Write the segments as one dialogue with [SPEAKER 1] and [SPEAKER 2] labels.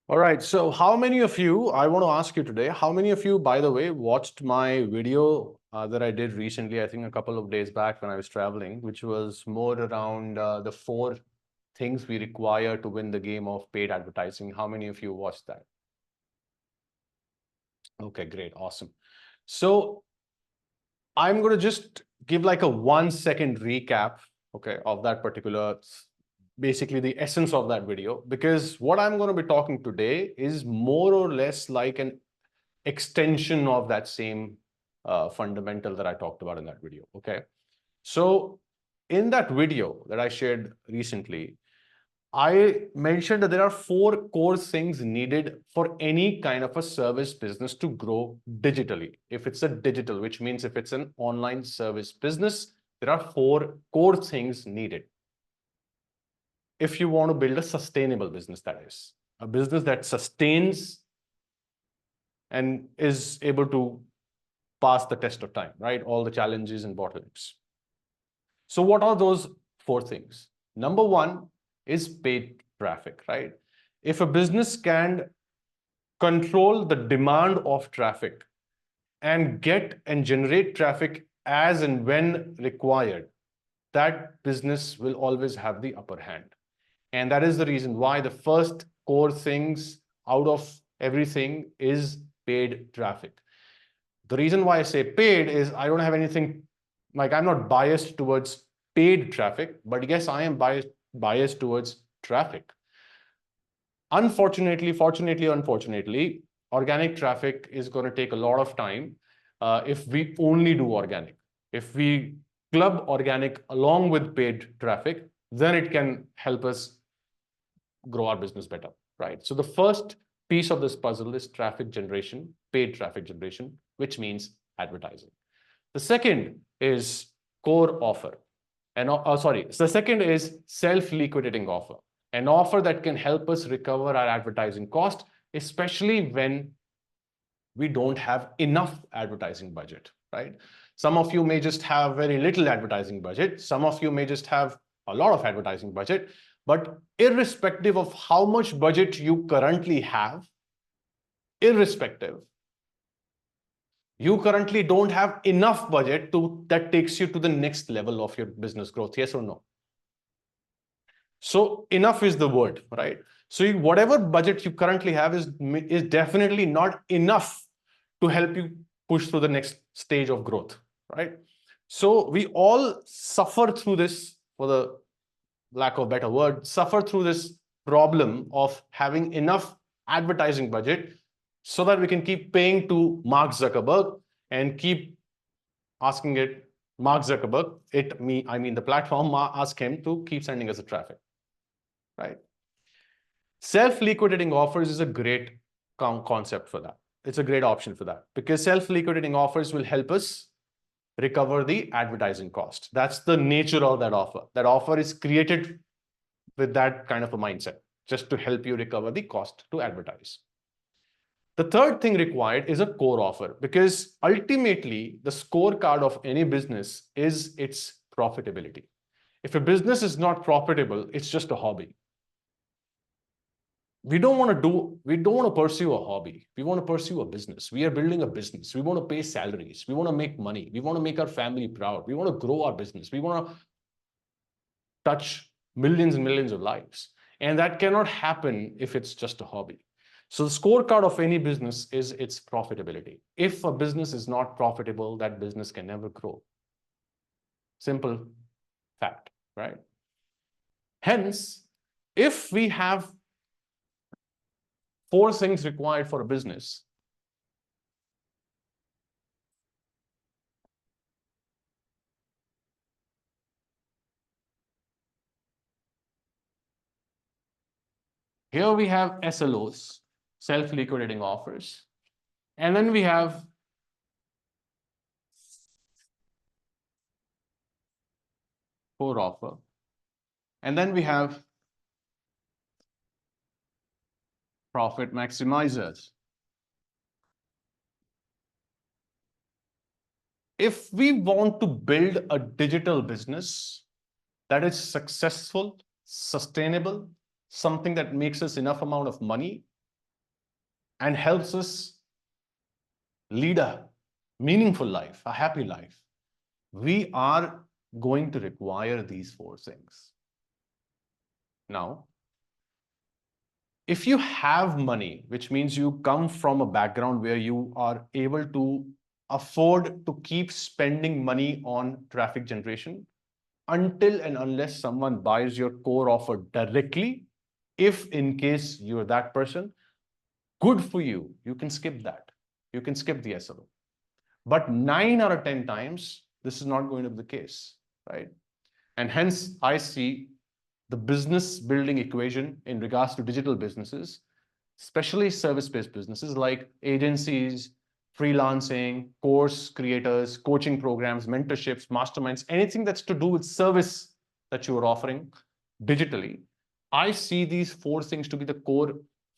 [SPEAKER 1] All right. So how many of you, I want to ask you today, how many of you, by the way, watched my video that I did recently, I think a couple of days back when I was traveling, which was more around the 4 things we require to win the game of paid advertising. How many of you watched that? Okay, great. Awesome. So I'm going to just give like a 1 second recap, okay, of that particular, basically the essence of that video, because what I'm going to be talking today is more or less like an extension of that same fundamental that I talked about in that video, okay? So in that video that I shared recently, I mentioned that there are 4 core things needed for any kind of a service business to grow digitally. If it's a digital, which means if it's an online service business, there are 4 core things needed. If you want to build a sustainable business, that is, a business that sustains and is able to pass the test of time, right? All the challenges and bottlenecks. So what are those 4 things? Number one is paid traffic, right? If a business can control the demand of traffic and get and generate traffic as and when required, that business will always have the upper hand. And that is the reason why the first core things out of everything is paid traffic. The reason why I say paid is I don't have anything, like I'm not biased towards paid traffic, but yes, I am biased towards traffic. Unfortunately, fortunately, unfortunately, organic traffic is going to take a lot of time if we only do organic. If we club organic along with paid traffic, then it can help us grow our business better, right? So the first piece of this puzzle is traffic generation, paid traffic generation, which means advertising. The second is core offer. And the second is self-liquidating offer, an offer that can help us recover our advertising cost, especially when we don't have enough advertising budget, right? Some of you may just have very little advertising budget. Some of you may just have a lot of advertising budget. But irrespective of how much budget you currently have, irrespective, you currently don't have enough budget that takes you to the next level of your business growth. Yes or no? So enough is the word, right? So whatever budget you currently have is definitely not enough to help you push through the next stage of growth, right? So we all suffer through this, for the lack of a better word, suffer through this problem of having enough advertising budget so that we can keep paying to Mark Zuckerberg and keep asking Mark Zuckerberg, I mean the platform, ask him to keep sending us the traffic, right? Self-liquidating offers is a great concept for that. It's a great option for that because self-liquidating offers will help us recover the advertising cost. That's the nature of that offer. That offer is created with that kind of a mindset, just to help you recover the cost to advertise. The third thing required is a core offer, because ultimately the scorecard of any business is its profitability. If a business is not profitable, it's just a hobby. We don't want to pursue a hobby. We want to pursue a business. We are building a business. We want to pay salaries. We want to make money. We want to make our family proud. We want to grow our business. We want to touch millions and millions of lives. And that cannot happen if it's just a hobby. So the scorecard of any business is its profitability. If a business is not profitable, that business can never grow. Simple fact, right? Hence, if we have 4 things required for a business, here we have SLOs, self-liquidating offers, and then we have core offer, and then we have profit maximizers. If we want to build a digital business that is successful, sustainable, something that makes us enough amount of money and helps us lead a meaningful life, a happy life, we are going to require these four things. Now, if you have money, which means you come from a background where you are able to afford to keep spending money on traffic generation until and unless someone buys your core offer directly, if in case you're that person, good for you. You can skip that. You can skip the SLO. But 9 out of 10 times, this is not going to be the case, right? And hence, I see the business building equation in regards to digital businesses, especially service-based businesses like agencies, freelancing, course creators, coaching programs, mentorships, masterminds, anything that's to do with service that you are offering digitally. I see these four things to be the core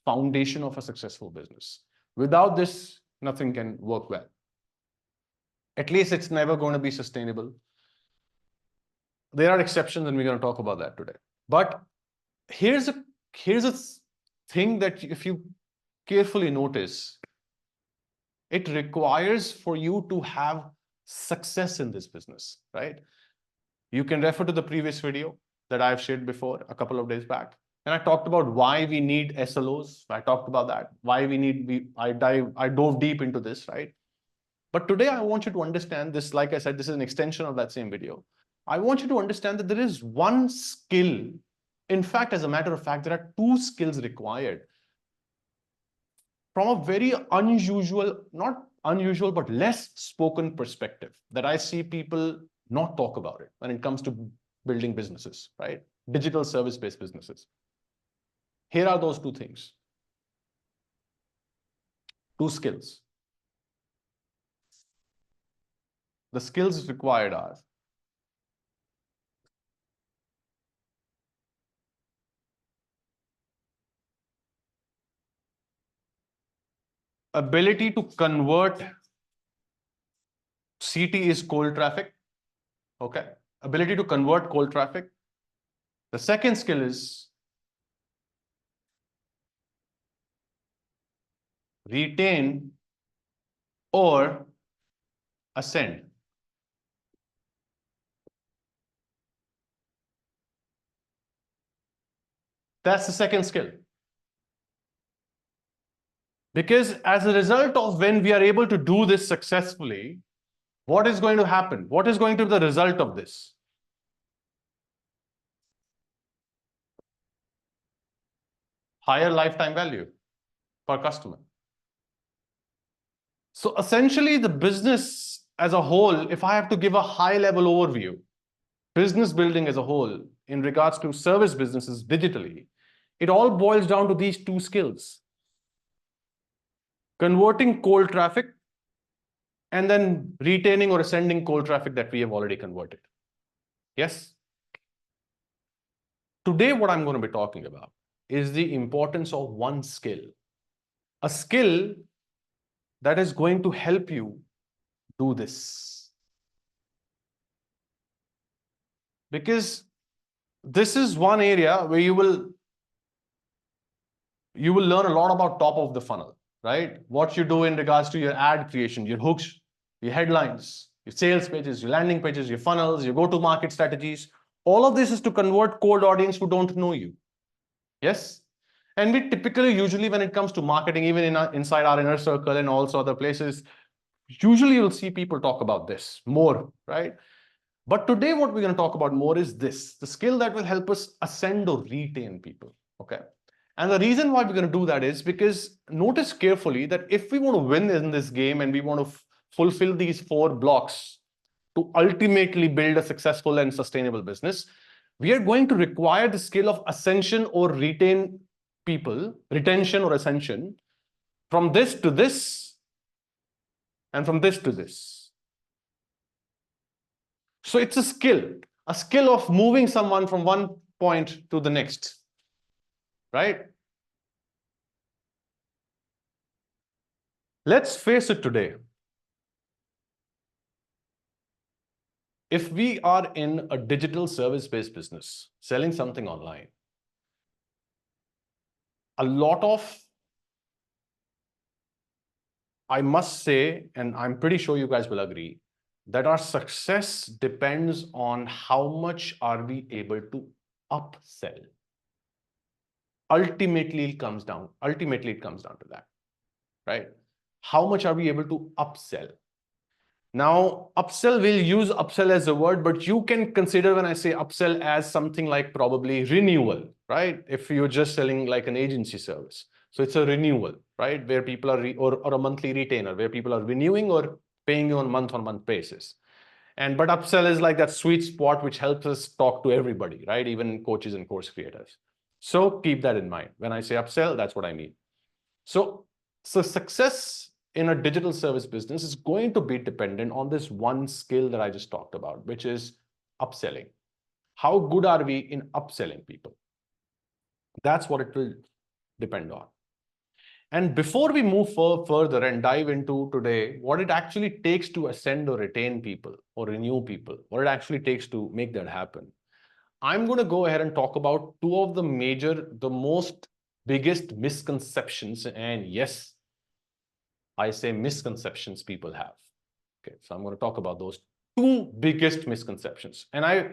[SPEAKER 1] foundation of a successful business. Without this, nothing can work well. At least it's never going to be sustainable. There are exceptions, and we're going to talk about that today. But here's a thing that if you carefully notice, it requires for you to have success in this business, right? You can refer to the previous video that I've shared before a couple of days back. And I talked about why we need SLOs. I talked about that, why we need, I dove deep into this, right? But today I want you to understand this. Like I said, this is an extension of that same video. I want you to understand that there is one skill. In fact, as a matter of fact, there are two skills required from a very unusual, not unusual, but less spoken perspective that I see people not talk about it when it comes to building businesses, right? Digital service-based businesses. Here are those two things. Two skills. The skills required are ability to convert CT is cold traffic. Okay. Ability to convert cold traffic. The second skill is retain or ascend. That's the second skill. Because as a result of when we are able to do this successfully, what is going to happen? What is going to be the result of this? Higher lifetime value per customer. So essentially, the business as a whole, if I have to give a high-level overview, business building as a whole, in regards to service businesses digitally, it all boils down to these two skills. Converting cold traffic and then retaining or ascending cold traffic that we have already converted. Yes? Today, what I'm going to be talking about is the importance of one skill. A skill that is going to help you do this. Because this is one area where you will learn a lot about top of the funnel, right? What you do in regards to your ad creation, your hooks, your headlines, your sales pages, your landing pages, your funnels, your go-to-market strategies. All of this is to convert cold audience who don't know you. Yes? And we typically, usually when it comes to marketing, even inside our inner circle and also other places, usually you'll see people talk about this more, right? But today what we're going to talk about more is this, the skill that will help us ascend or retain people, okay? And the reason why we're going to do that is because notice carefully that if we want to win in this game and we want to fulfill these four blocks to ultimately build a successful and sustainable business, we are going to require the skill of ascension or retain people, retention or ascension, from this to this, and from this to this. So it's a skill of moving someone from one point to the next, right? Let's face it today. If we are in a digital service-based business, selling something online, a lot of I must say, and I'm pretty sure you guys will agree, that our success depends on how much are we able to upsell. Ultimately, it comes down to that, right? How much are we able to upsell? Now, upsell, we'll use upsell as a word, but you can consider when I say upsell as something like probably renewal, right? If you're just selling like an agency service. So it's a renewal, right? Where people are, or a monthly retainer, where people are renewing or paying you on month basis. But upsell is like that sweet spot which helps us talk to everybody, right? Even coaches and course creators. So keep that in mind. When I say upsell, that's what I mean. So success in a digital service business is going to be dependent on this one skill that I just talked about, which is upselling. How good are we in upselling people? That's what it will depend on. And before we move further and dive into today, what it actually takes to ascend or retain people or renew people, what it actually takes to make that happen, I'm going to go ahead and talk about two of the most biggest misconceptions. And yes, I say misconceptions people have. Okay, so I'm going to talk about those two biggest misconceptions. And I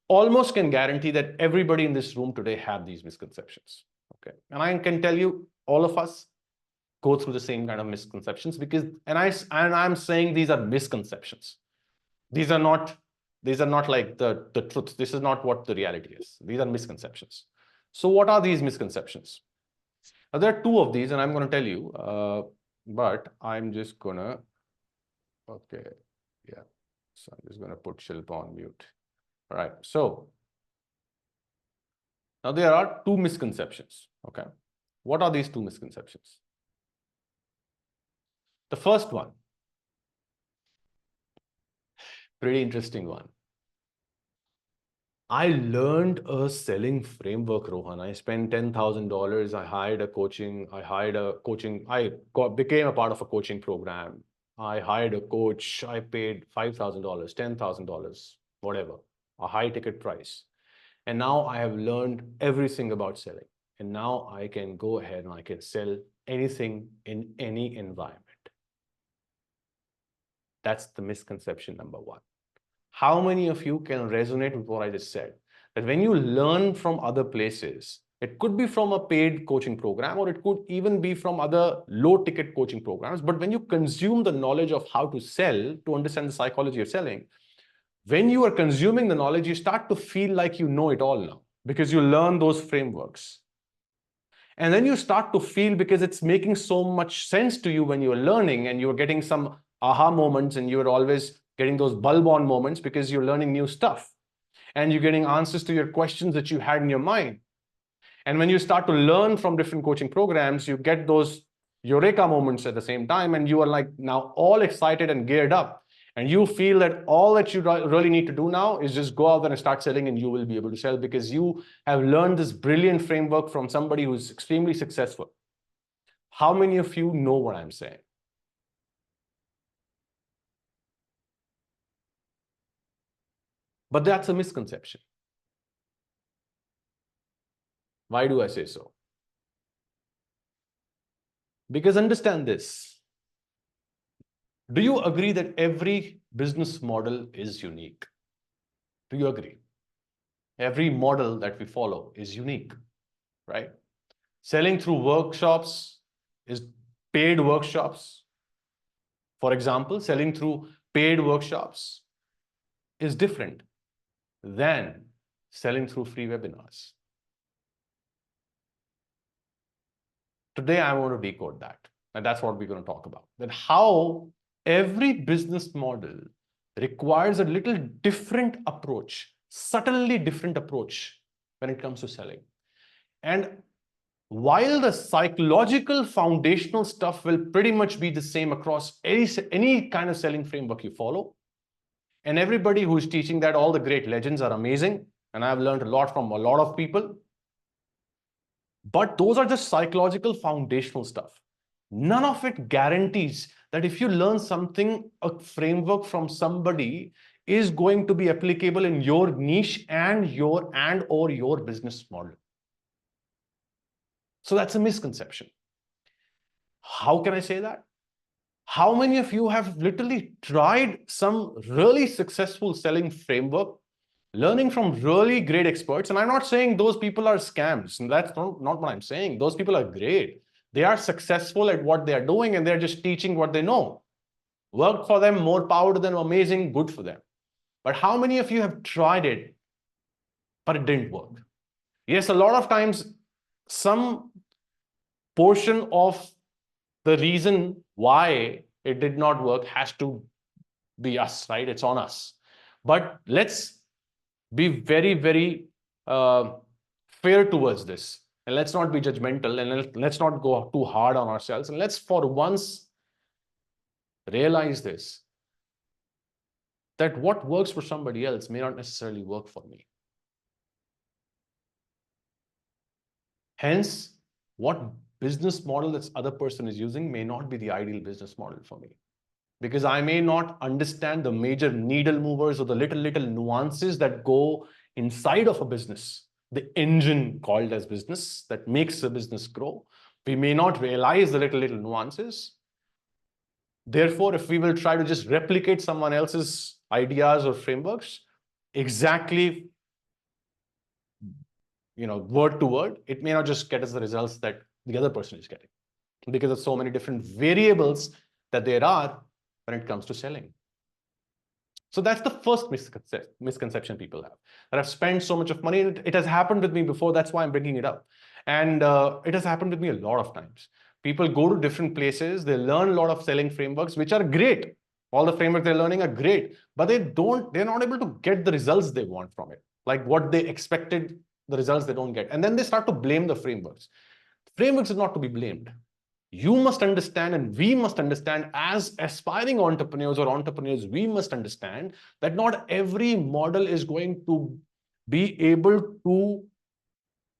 [SPEAKER 1] almost can guarantee that everybody in this room today have these misconceptions. Okay, and I can tell you, all of us go through the same kind of misconceptions because, and I'm saying these are misconceptions. These are not like the truth. This is not what the reality is. These are misconceptions. So what are these misconceptions? Now, there are two of these, and I'm going to tell you, but I'm just going to, okay, yeah. So I'm just going to put Shilpa on mute. All right. So now there are two misconceptions. Okay. What are these two misconceptions? The first one, pretty interesting one. I learned a selling framework, Rohan. I spent $10,000. I hired a coaching. Became a part of a coaching program. I hired a coach. I paid $5,000, $10,000, whatever, a high ticket price. And now I have learned everything about selling. And now I can go ahead and I can sell anything in any environment. That's the misconception number one. How many of you can resonate with what I just said? That when you learn from other places, it could be from a paid coaching program, or it could even be from other low ticket coaching programs. But when you consume the knowledge of how to sell, to understand the psychology of selling, when you are consuming the knowledge, you start to feel like you know it all now because you learn those frameworks. And then you start to feel, because it's making so much sense to you when you're learning and you're getting some aha moments, and you're always getting those bulb on moments because you're learning new stuff and you're getting answers to your questions that you had in your mind. And when you start to learn from different coaching programs, you get those eureka moments at the same time, and you are like now all excited and geared up. And you feel that all that you really need to do now is just go out there and start selling, and you will be able to sell because you have learned this brilliant framework from somebody who's extremely successful. How many of you know what I'm saying? But that's a misconception. Why do I say so? Because understand this. Do you agree that every business model is unique? Do you agree? Every model that we follow is unique, right? Selling through workshops is paid workshops. For example, selling through paid workshops is different than selling through free webinars. Today, I want to decode that. And that's what we're going to talk about. That how every business model requires a little different approach, subtly different approach when it comes to selling. And while the psychological foundational stuff will pretty much be the same across any kind of selling framework you follow, and everybody who's teaching that, all the great legends are amazing, and I've learned a lot from a lot of people, but those are just psychological foundational stuff. None of it guarantees that if you learn something, a framework from somebody is going to be applicable in your niche and or your business model. So that's a misconception. How can I say that? How many of you have literally tried some really successful selling framework, learning from really great experts? And I'm not saying those people are scams, and that's not what I'm saying. Those people are great. They are successful at what they are doing, and they're just teaching what they know. Work for them, more power to them, amazing, good for them. But how many of you have tried it, but it didn't work? Yes, a lot of times, some portion of the reason why it did not work has to be us, right? It's on us. But let's be very, very fair towards this. And let's not be judgmental, and let's not go too hard on ourselves. And let's for once realize this, that what works for somebody else may not necessarily work for me. Hence, what business model this other person is using may not be the ideal business model for me. Because I may not understand the major needle movers or the little nuances that go inside of a business, the engine called as business that makes a business grow. We may not realize the little nuances. Therefore, if we will try to just replicate someone else's ideas or frameworks exactly, word to word, it may not just get us the results that the other person is getting, because of so many different variables that there are when it comes to selling. So that's the first misconception people have, that I've spent so much of money. It has happened with me before. That's why I'm bringing it up. And it has happened with me a lot of times. People go to different places. They learn a lot of selling frameworks, which are great. All the frameworks they're learning are great, but they're not able to get the results they want from it. Like what they expected, the results they don't get. And then they start to blame the frameworks. Frameworks are not to be blamed. You must understand, and we must understand, as aspiring entrepreneurs or entrepreneurs, we must understand that not every model is going to be able to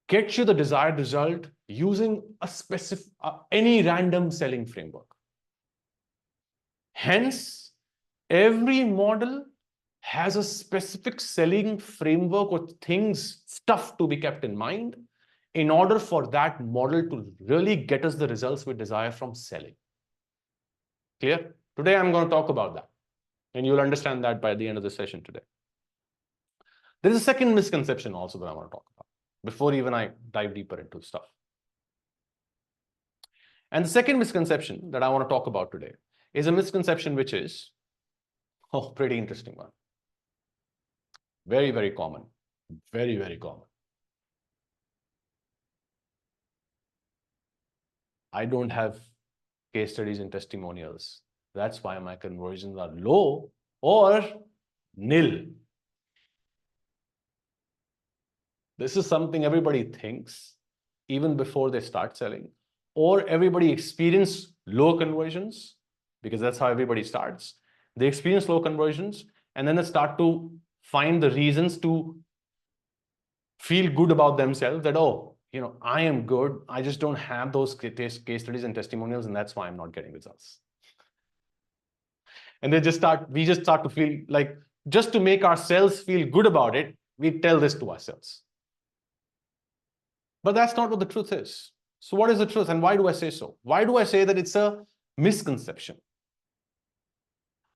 [SPEAKER 1] get you the desired result using a specific, any random selling framework. Hence, every model has a specific selling framework or things, stuff to be kept in mind in order for that model to really get us the results we desire from selling. Clear? Today, I'm going to talk about that, and you'll understand that by the end of the session today. There is a second misconception also that I want to talk about before even I dive deeper into stuff. And the second misconception that I want to talk about today is a misconception which is, pretty interesting one. Very, very common. Very, very common. I don't have case studies and testimonials. That's why my conversions are low or nil. This is something everybody thinks even before they start selling, or everybody experience low conversions, because that's how everybody starts. They experience low conversions, and then they start to find the reasons to feel good about themselves, that, oh, I am good. I just don't have those case studies and testimonials, and that's why I'm not getting results. And we just start to feel like, just to make ourselves feel good about it, we tell this to ourselves. But that's not what the truth is. So what is the truth, and why do I say so? Why do I say that it's a misconception?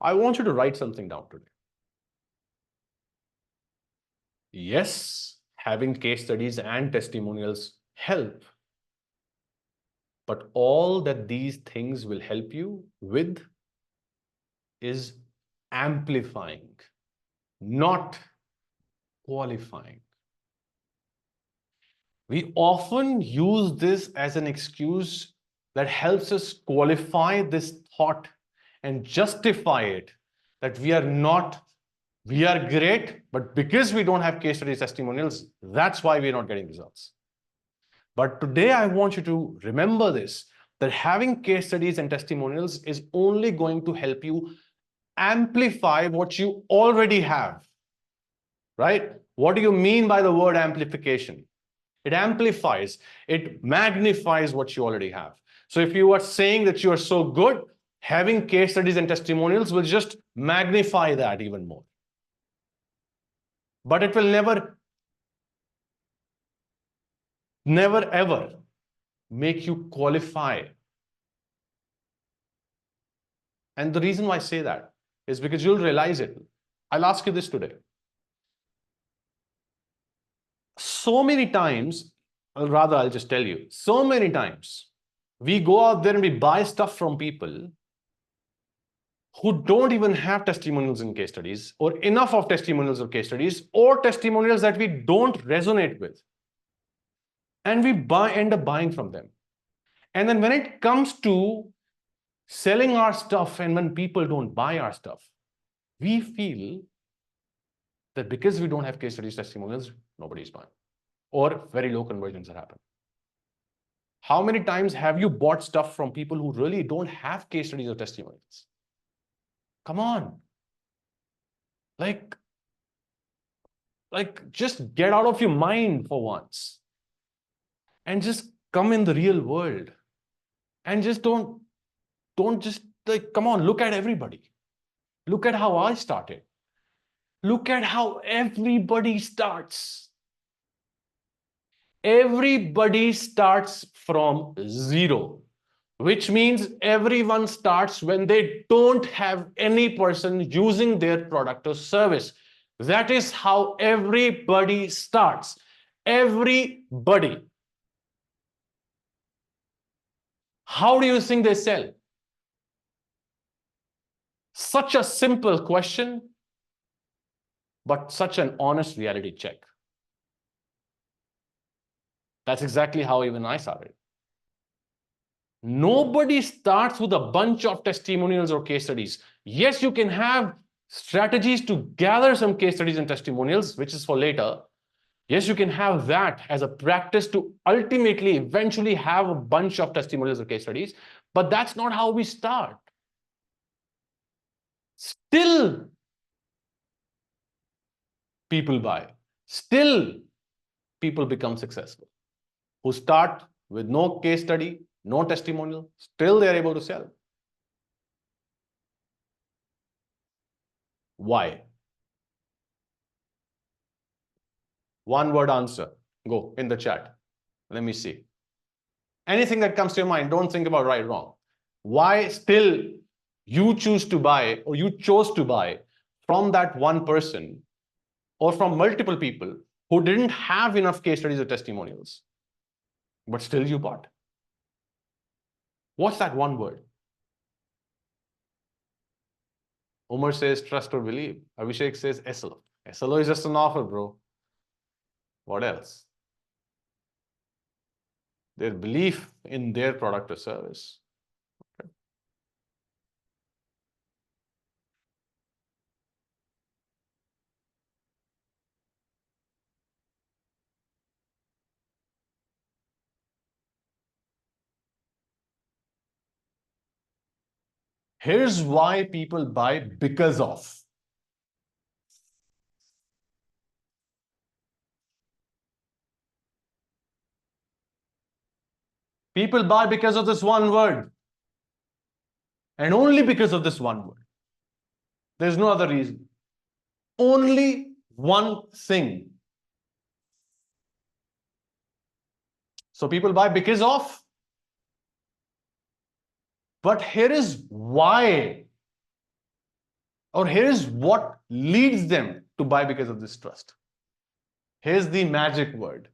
[SPEAKER 1] I want you to write something down today. Yes, having case studies and testimonials help, but all that these things will help you with is amplifying, not qualifying. We often use this as an excuse that helps us qualify this thought and justify it, that we are great, but because we don't have case studies, testimonials, that's why we're not getting results. But today I want you to remember this, that having case studies and testimonials is only going to help you amplify what you already have, right? What do you mean by the word amplification? It amplifies, it magnifies what you already have. So if you are saying that you are so good, having case studies and testimonials will just magnify that even more. But it will never ever make you qualify And the reason why I say that is because you'll realize it. I'll ask you this today. So many times, or rather, I'll just tell you, so many times we go out there and we buy stuff from people who don't even have testimonials and case studies, or enough of testimonials or case studies, or testimonials that we don't resonate with. And we end up buying from them. And then when it comes to selling our stuff, and when people don't buy our stuff, we feel that because we don't have case studies, testimonials, nobody's buying, or very low conversions are happening. How many times have you bought stuff from people who really don't have case studies or testimonials? Come on. Like just get out of your mind for once and just come in the real world, and just don't just, like, come on, look at everybody. Look at how I started. Look at how everybody starts. Everybody starts from zero, which means everyone starts when they don't have any person using their product or service. That is how everybody starts. Everybody. How do you think they sell? Such a simple question, but such an honest reality check. That's exactly how even I started. Nobody starts with a bunch of testimonials or case studies. Yes, you can have strategies to gather some case studies and testimonials, which is for later. Yes, you can have that as a practice to ultimately, eventually have a bunch of testimonials or case studies, but that's not how we start. Still, people buy. Still, people become successful. Who start with no case study, no testimonial, still they're able to sell. Why? One word answer. Go in the chat. Let me see. Anything that comes to your mind, don't think about right, wrong. Why still you choose to buy, or you chose to buy from that one person, or from multiple people who didn't have enough case studies or testimonials, but still you bought. What's that one word? Umar says trust or believe. Abhishek says SLO. SLO is just an offer, bro. What else? Their belief in their product or service. Okay. Here's why people buy: because of. People buy because of this one word. And only because of this one word. There's no other reason. Only one thing. So people buy because of. But here is why, or here is what leads them to buy because of this trust. Here's the magic word.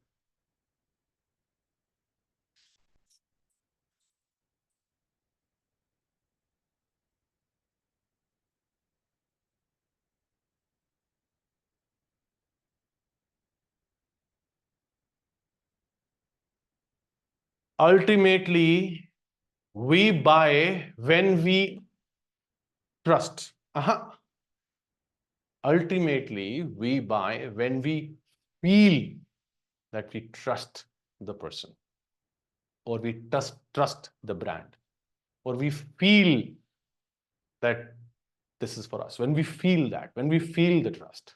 [SPEAKER 1] Ultimately, we buy when we trust. Ultimately, we buy when we feel that we trust the person, or we trust the brand, or we feel that this is for us. When we feel that, when we feel the trust,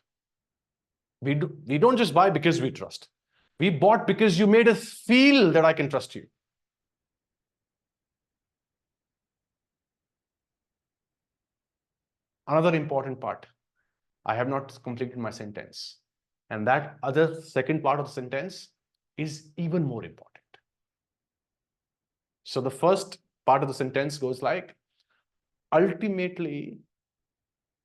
[SPEAKER 1] we don't just buy because we trust. We bought because you made us feel that I can trust you. Another important part. I have not completed my sentence. And that other second part of the sentence is even more important. So the first part of the sentence goes like, ultimately,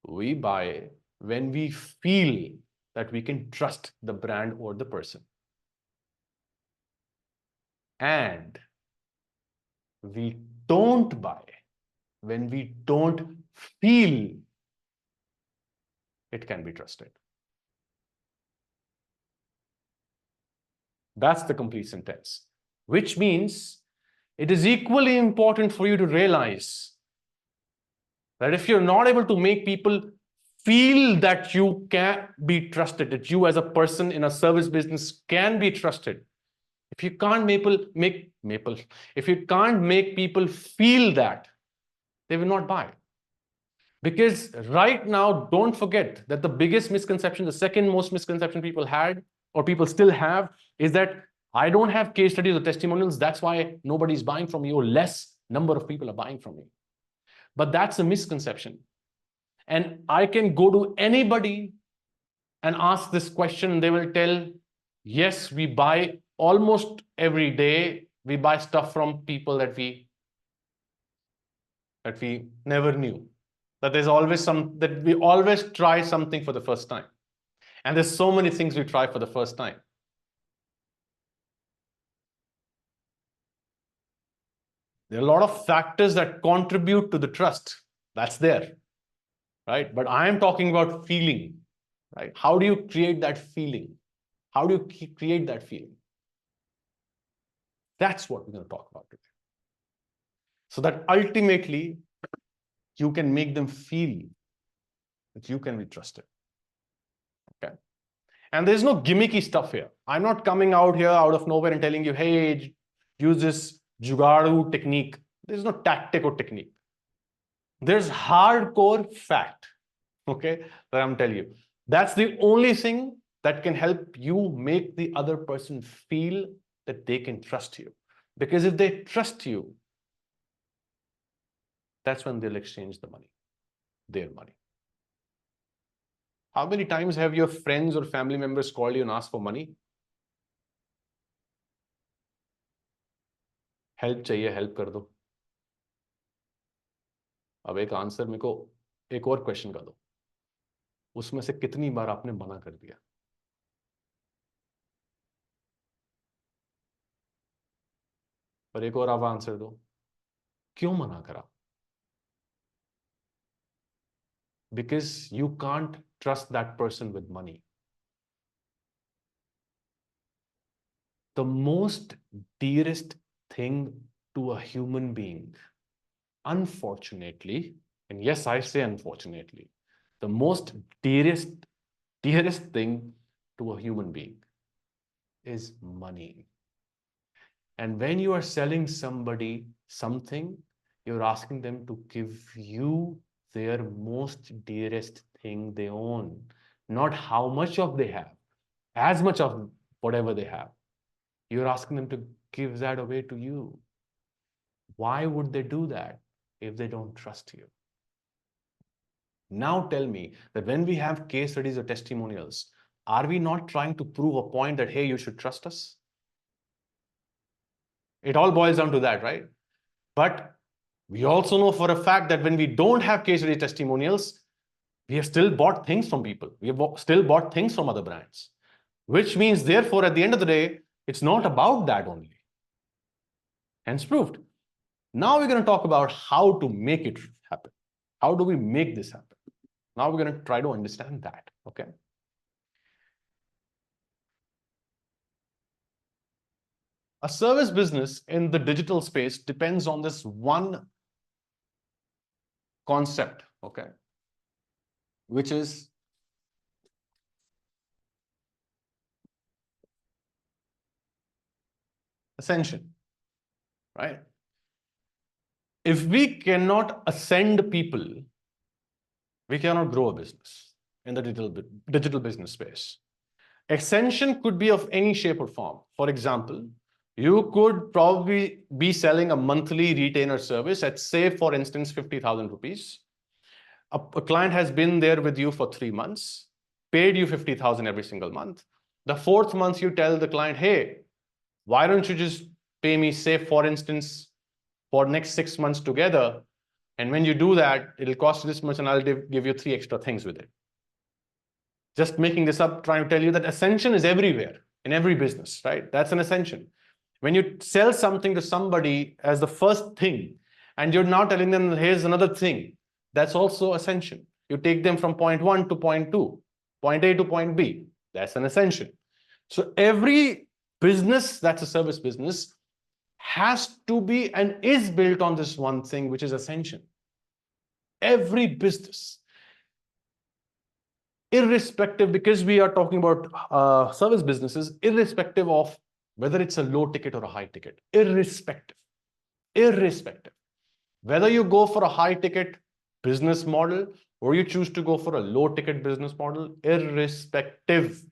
[SPEAKER 1] we buy when we feel that we can trust the brand or the person. And we don't buy when we don't feel it can be trusted. That's the complete sentence, which means it is equally important for you to realize that if you're not able to make people feel that you can be trusted, that you as a person in a service business can be trusted, if you can't if you can't make people feel that, they will not buy. Because right now, don't forget that the biggest misconception, the second most misconception people had, or people still have, is that I don't have case studies or testimonials, that's why nobody's buying from me, or less number of people are buying from me. But that's a misconception. And I can go to anybody and ask this question, and they will tell, yes, we buy almost every day. We buy stuff from people that we never knew. That there's always that we always try something for the first time. And there's so many things we try for the first time. There are a lot of factors that contribute to the trust. That's there, right? But I am talking about feeling, right? How do you create that feeling? How do you create that feeling? That's what we're going to talk about today. So that ultimately, you can make them feel that you can be trusted. Okay. And there's no gimmicky stuff here. I'm not coming out here out of nowhere and telling you, hey, use this jugaadu technique. There's no tactic or technique. There's hardcore fact, okay, that I'm telling you. That's the only thing that can help you make the other person feel that they can trust you. Because if they trust you, that's when they'll exchange the money, their money. How many times have your friends or family members called you and asked for money? Help चाहिए, help कर दो. अब एक answer मेरे को एक और question का दो. उसमें से कितनी बार आपने मना कर दिया? और एक और आप आंसर दो, क्यों मना करा? Because you can't trust that person with money. The most dearest thing to a human being, unfortunately, and yes, I say unfortunately, the most dearest thing to a human being is money. And when you are selling somebody something, you're asking them to give you their most dearest thing they own, not how much of they have, as much of whatever they have. You're asking them to give that away to you. Why would they do that if they don't trust you? Now tell me that when we have case studies or testimonials, are we not trying to prove a point that, hey, you should trust us? It all boils down to that, right? But we also know for a fact that when we don't have case study testimonials, we have still bought things from people. We have still bought things from other brands, which means, therefore, at the end of the day, it's not about that only. Hence proved. Now we're going to talk about how to make it happen. How do we make this happen? Now we're going to try to understand that, okay? A service business in the digital space depends on this one concept, okay, which is Ascension, right? If we cannot ascend people, we cannot grow a business in the digital business space. Ascension could be of any shape or form. For example, you could probably be selling a monthly retainer service at, say, for instance, 50,000 rupees. A client has been there with you for 3 months, paid you 50,000 every single month. The 4th month, you tell the client, hey, why don't you just pay me, say, for instance, for next 6 months together, And when you do that, it'll cost you this much, and I'll give you 3 extra things with it. Just making this up, trying to tell you that Ascension is everywhere in every business, right? That's an Ascension. When you sell something to somebody as the first thing, and you're now telling them, here's another thing, that's also Ascension. You take them from point 1 to point 2, point A to point B. That's an Ascension. So every business that's a service business has to be and is built on this one thing, which is Ascension. Every business, irrespective, because we are talking about service businesses, irrespective of whether it's a low ticket or a high ticket, irrespective, whether you go for a high ticket business model or you choose to go for a low ticket business model, irrespective,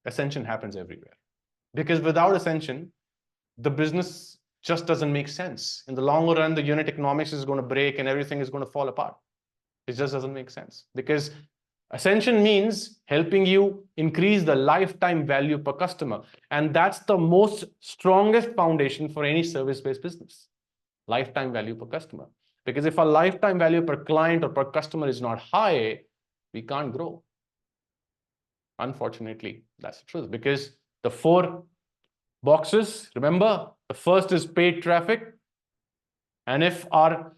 [SPEAKER 1] Ascension happens everywhere. Because without Ascension, the business just doesn't make sense. In the long run, the unit economics is going to break and everything is going to fall apart. It just doesn't make sense, because Ascension means helping you increase the lifetime value per customer. And that's the most strongest foundation for any service-based business, lifetime value per customer. Because if our lifetime value per client or per customer is not high, we can't grow. Unfortunately, that's the truth, because the 4 boxes, remember, the first is paid traffic. And if our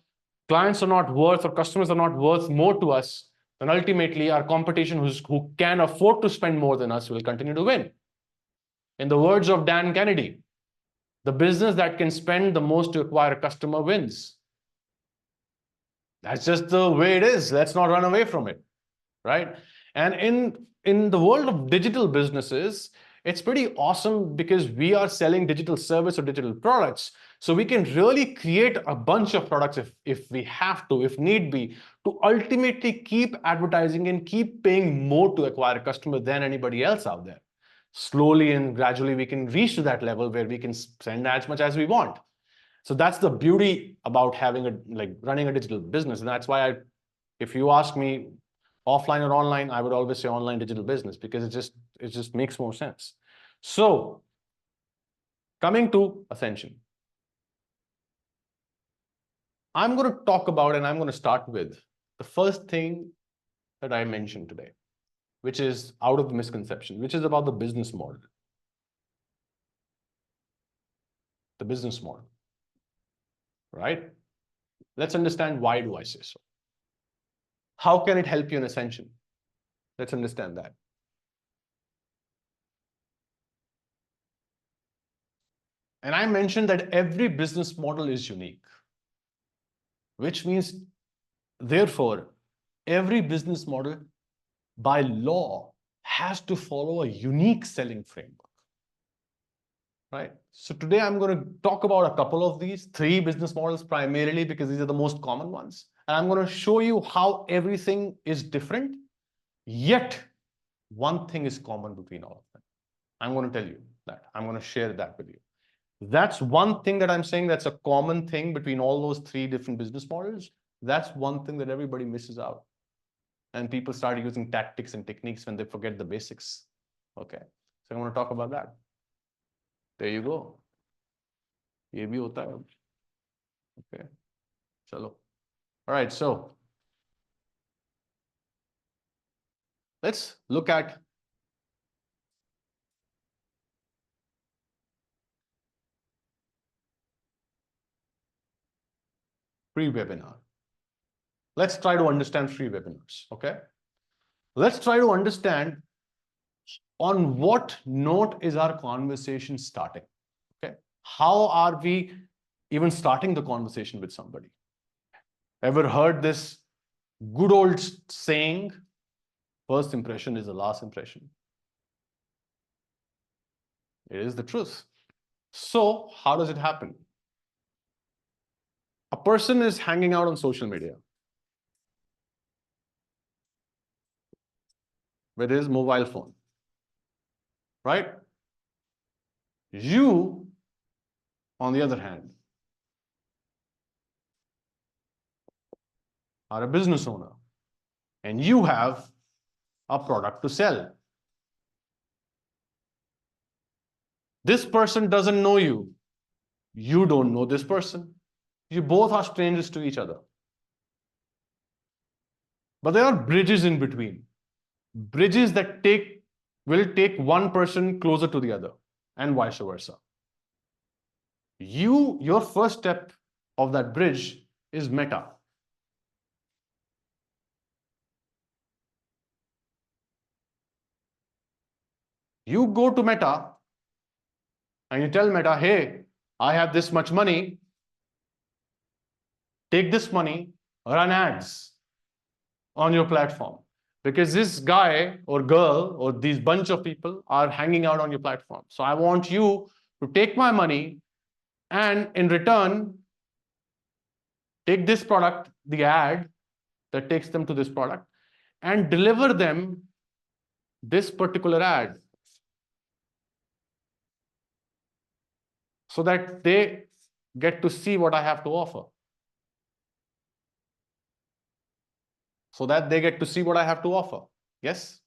[SPEAKER 1] clients are not worth, or customers are not worth more to us, then ultimately our competition who can afford to spend more than us will continue to win. In the words of Dan Kennedy, the business that can spend the most to acquire a customer wins. That's just the way it is. Let's not run away from it, right? And in the world of digital businesses, it's pretty awesome because we are selling digital service or digital products. So we can really create a bunch of products if we have to, if need be, to ultimately keep advertising and keep paying more to acquire a customer than anybody else out there. Slowly and gradually, we can reach to that level where we can spend as much as we want. So that's the beauty about running a digital business. And that's why if you ask me offline or online, I would always say online digital business, because it just makes more sense. So coming to Ascension, I'm going to talk about, and I'm going to start with the first thing that I mentioned today, which is out of the misconception, which is about the business model. The business model, right? Let's understand, why do I say so? How can it help you in Ascension? Let's understand that. And I mentioned that every business model is unique, which means, therefore, every business model by law has to follow a unique selling framework, right? So today I'm going to talk about a couple of these 3 business models primarily, because these are the most common ones. And I'm going to show you how everything is different, yet one thing is common between all of them. I'm going to tell you that. I'm going to share that with you. That's one thing that I'm saying, that's a common thing between all those 3 different business models. That's one thing that everybody misses out. And people start using tactics and techniques when they forget the basics. Okay. So I want to talk about that. There you go. ये भी होता है. Okay. Chalo. All right. So let's look at free webinar. Let's try to understand free webinars. Okay. Let's try to understand on what note is our conversation starting. Okay. How are we even starting the conversation with somebody? Ever heard this good old saying, first impression is the last impression? It is the truth. So how does it happen? A person is hanging out on social media with his mobile phone, right? You, on the other hand, are a business owner and you have a product to sell. This person doesn't know you. You don't know this person. You both are strangers to each other. But there are bridges in between. Bridges that will take one person closer to the other, and vice versa. Your first step of that bridge is meta. You go to Meta and you tell Meta, hey, I have this much money. Take this money, run ads on your platform. Because this guy or girl or these bunch of people are hanging out on your platform. So I want you to take my money and in return, take this product, the ad that takes them to this product, and deliver them this particular ad so that they get to see what I have to offer. So that they get to see what I have to offer. Yes?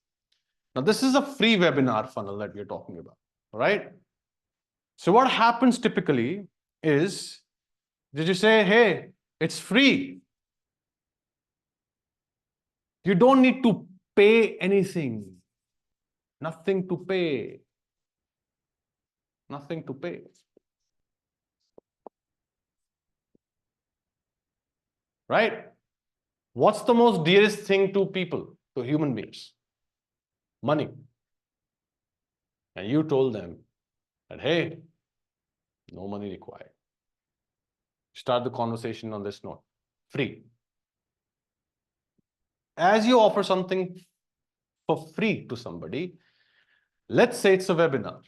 [SPEAKER 1] Now, this is a free webinar funnel that we're talking about, right? So what happens typically is, did you say, hey, it's free? You don't need to pay anything. Nothing to pay. Nothing to pay. Right? What's the most dearest thing to people, to human beings? Money. And you told them that, hey, no money required. Start the conversation on this note. Free. As you offer something for free to somebody, let's say it's a webinar.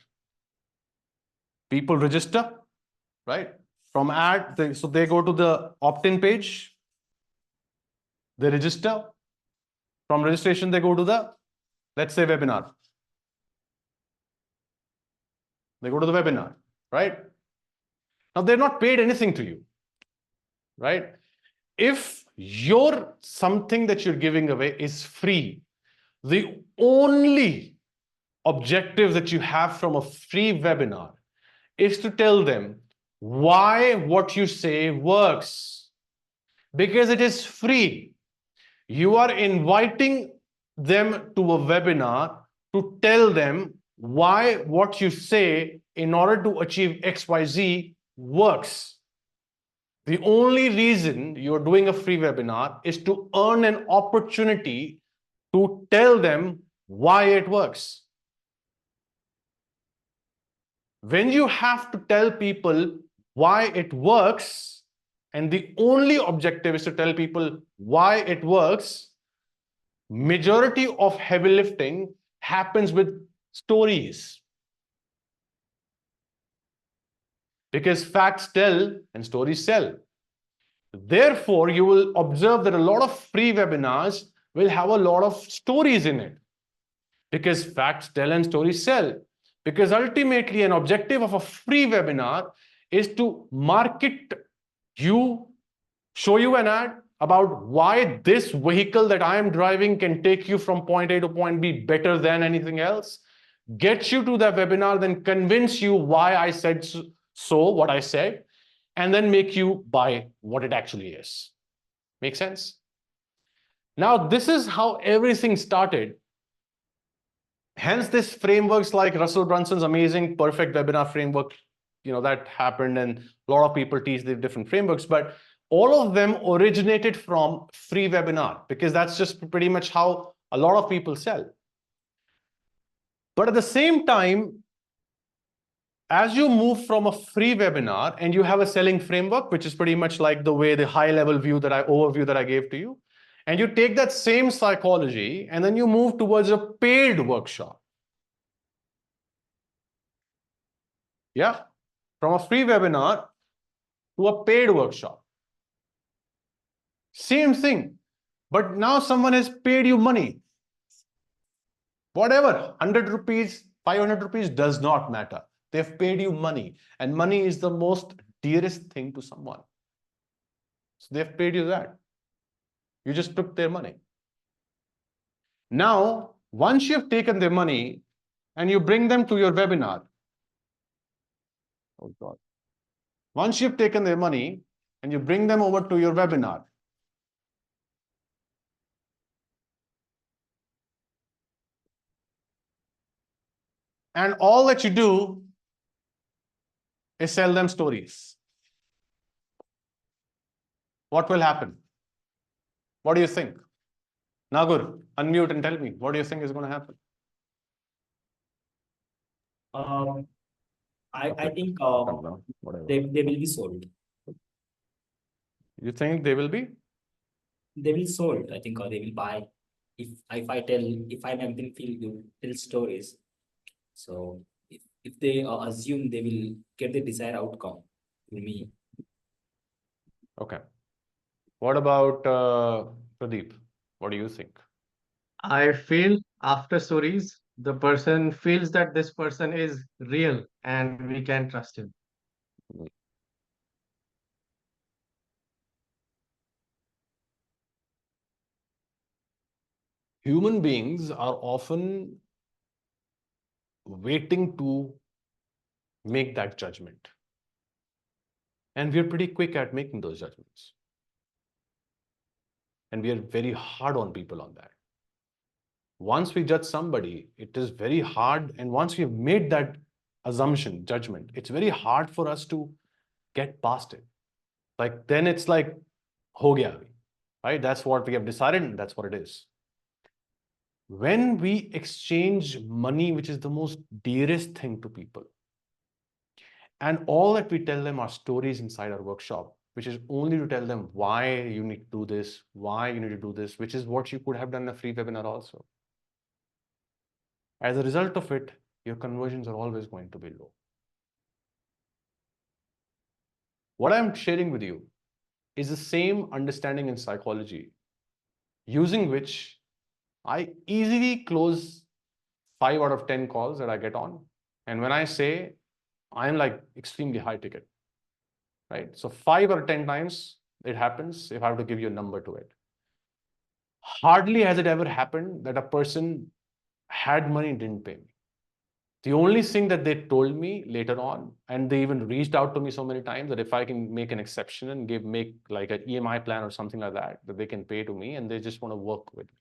[SPEAKER 1] People register, right? From ad, so they go to the opt-in page, they register. From registration, they go to the, let's say, webinar. They go to the webinar, right? Now, they're not paid anything to you, right? If something that you're giving away is free, the only objective that you have from a free webinar is to tell them why what you say works. Because it is free. You are inviting them to a webinar to tell them why what you say in order to achieve XYZ works. The only reason you're doing a free webinar is to earn an opportunity to tell them why it works. When you have to tell people why it works, and the only objective is to tell people why it works, majority of heavy lifting happens with stories. Because facts tell and stories sell. Therefore, you will observe that a lot of free webinars will have a lot of stories in it. Because facts tell and stories sell. Because ultimately, an objective of a free webinar is to market you, show you an ad about why this vehicle that I am driving can take you from point A to point B better than anything else, get you to that webinar, then convince you why I said so, what I said, and then make you buy what it actually is. Make sense? Now, this is how everything started. Hence, this frameworks like Russell Brunson's amazing perfect webinar framework, that happened, and a lot of people teach the different frameworks, but all of them originated from free webinar because that's just pretty much how a lot of people sell. But at the same time, as you move from a free webinar and you have a selling framework, which is pretty much like the way the high-level overview that I gave to you, and you take that same psychology and then you move towards a paid workshop. Yeah, from a free webinar to a paid workshop. Same thing, but now someone has paid you money. Whatever, 100 rupees, 500 rupees does not matter. They've paid you money, and money is the most dearest thing to someone. So they've paid you that. You just took their money. Now, once you've taken their money and you bring them to your webinar, oh God. Once you've taken their money and you bring them over to your webinar. And all that you do is sell them stories. What will happen? What do you think? Nagur, unmute and tell me, what do you think is going to happen?
[SPEAKER 2] I think they will be sold.
[SPEAKER 1] You think they will be?
[SPEAKER 2] They will sold. I think, or they will buy. If I make them feel good, tell stories. So if they assume they will get the desired outcome to me.
[SPEAKER 1] Okay. What about Pradeep? What do you think?
[SPEAKER 3] I feel after stories, the person feels that this person is real and we can trust him.
[SPEAKER 1] Human beings are often waiting to make that judgment. And we're pretty quick at making those judgments. And we are very hard on people on that. Once we judge somebody, it is very hard. And once we've made that assumption, judgment, it's very hard for us to get past it. Like, then it's like, ho gaya, right? That's what we have decided, and that's what it is. When we exchange money, which is the most dearest thing to people, and all that we tell them are stories inside our workshop, which is only to tell them why you need to do this, why you need to do this, which is what you could have done in a free webinar also. As a result of it, your conversions are always going to be low. What I'm sharing with you is the same understanding in psychology, using which I easily close 5 out of 10 calls that I get on. And when I say I'm like extremely high ticket, right? So 5 or 10 times it happens if I have to give you a number to it. Hardly has it ever happened that a person had money and didn't pay me. The only thing that they told me later on, and they even reached out to me so many times, that if I can make an exception and make like an EMI plan or something like that, that they can pay to me, and they just want to work with me.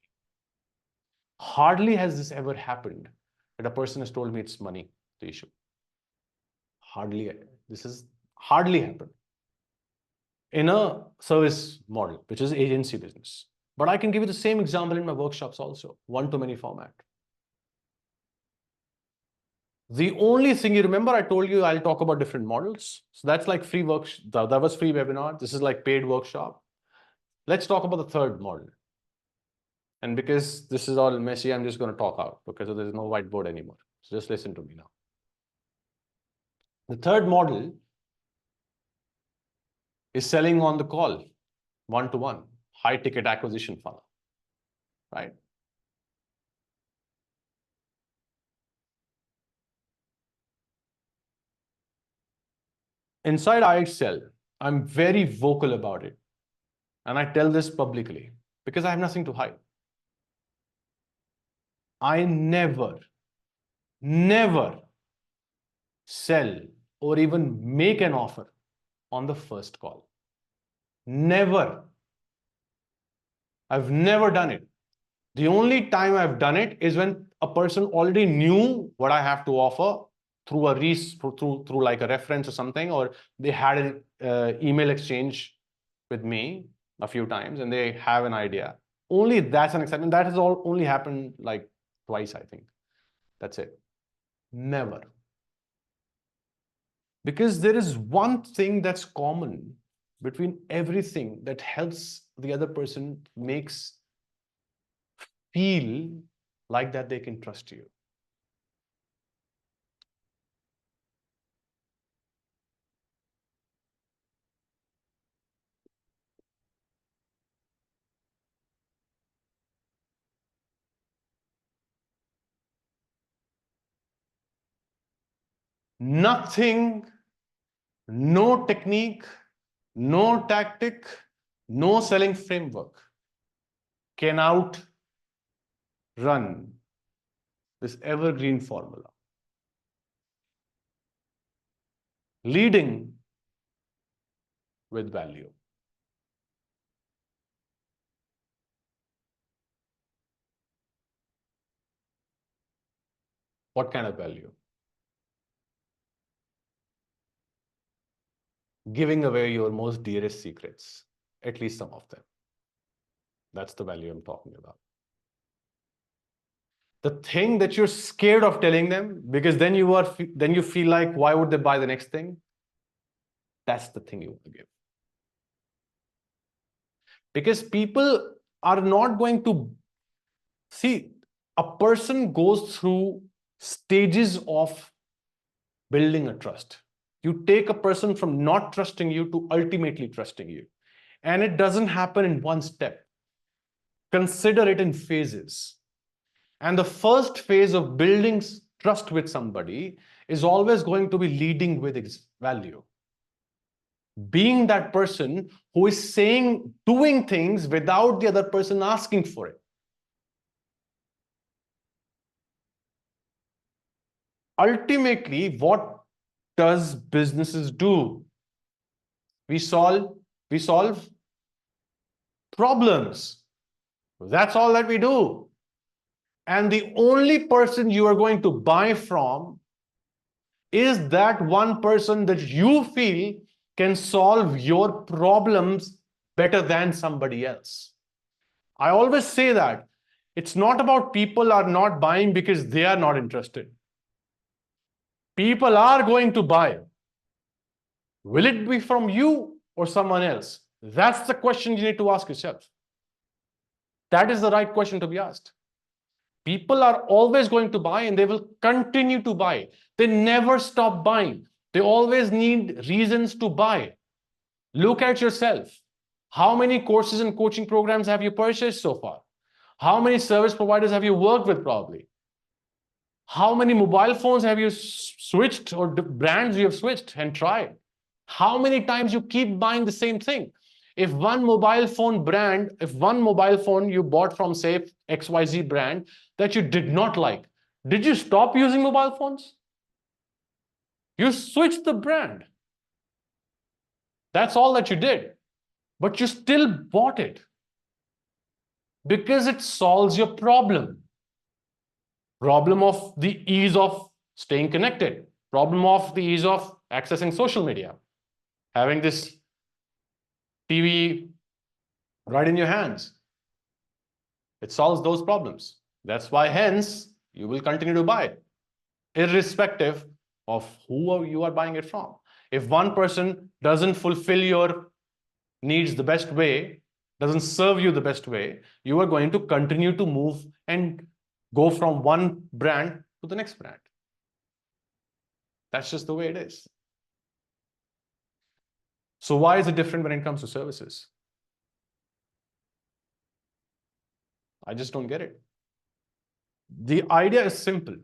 [SPEAKER 1] Hardly has this ever happened that a person has told me it's money, the issue. Hardly. This has hardly happened in a service model, which is agency business. But I can give you the same example in my workshops also, one-to-many format. The only thing you remember, I told you I'll talk about different models. So that's like free work. That was free webinar. This is like paid workshop. Let's talk about the third model. And because this is all messy, I'm just going to talk out because there's no whiteboard anymore. So just listen to me now. The third model is selling on the call, one-to-one, high ticket acquisition funnel, right? Inside I Excel, I'm very vocal about it. And I tell this publicly because I have nothing to hide. I never sell or even make an offer on the first call. Never. I've never done it. The only time I've done it is when a person already knew what I have to offer through through like a reference or something, or they had an email exchange with me a few times and they have an idea. Only that's an exception. That has all only happened like twice, I think. That's it. Never. Because there is one thing that's common between everything that helps the other person makes feel like that they can trust you. Nothing, no technique, no tactic, no selling framework can outrun this evergreen formula. Leading with value. What kind of value? Giving away your most dearest secrets, at least some of them. That's the value I'm talking about. The thing that you're scared of telling them, because then you feel like, why would they buy the next thing? That's the thing you want to give. Because people are not going to see, a person goes through stages of building a trust. You take a person from not trusting you to ultimately trusting you. And it doesn't happen in one step. Consider it in phases. And the first phase of building trust with somebody is always going to be leading with its value. Being that person who is doing things without the other person asking for it. Ultimately, what does businesses do? We solve problems. That's all that we do. And the only person you are going to buy from is that one person that you feel can solve your problems better than somebody else. I always say that it's not about people are not buying because they are not interested. People are going to buy. Will it be from you or someone else? That's the question you need to ask yourself. That is the right question to be asked. People are always going to buy and they will continue to buy. They never stop buying. They always need reasons to buy. Look at yourself. How many courses and coaching programs have you purchased so far? How many service providers have you worked with probably? How many mobile phones have you switched, or brands you have switched and tried? How many times you keep buying the same thing? If one mobile phone you bought from, say, XYZ brand that you did not like, did you stop using mobile phones? You switched the brand. That's all that you did. But you still bought it because it solves your problem. Problem of the ease of staying connected. Problem of the ease of accessing social media. Having this TV right in your hands. It solves those problems. That's why, hence, you will continue to buy, irrespective of who you are buying it from. If one person doesn't fulfill your needs the best way, doesn't serve you the best way, you are going to continue to move and go from one brand to the next brand. That's just the way it is. So why is it different when it comes to services? I just don't get it. The idea is simple.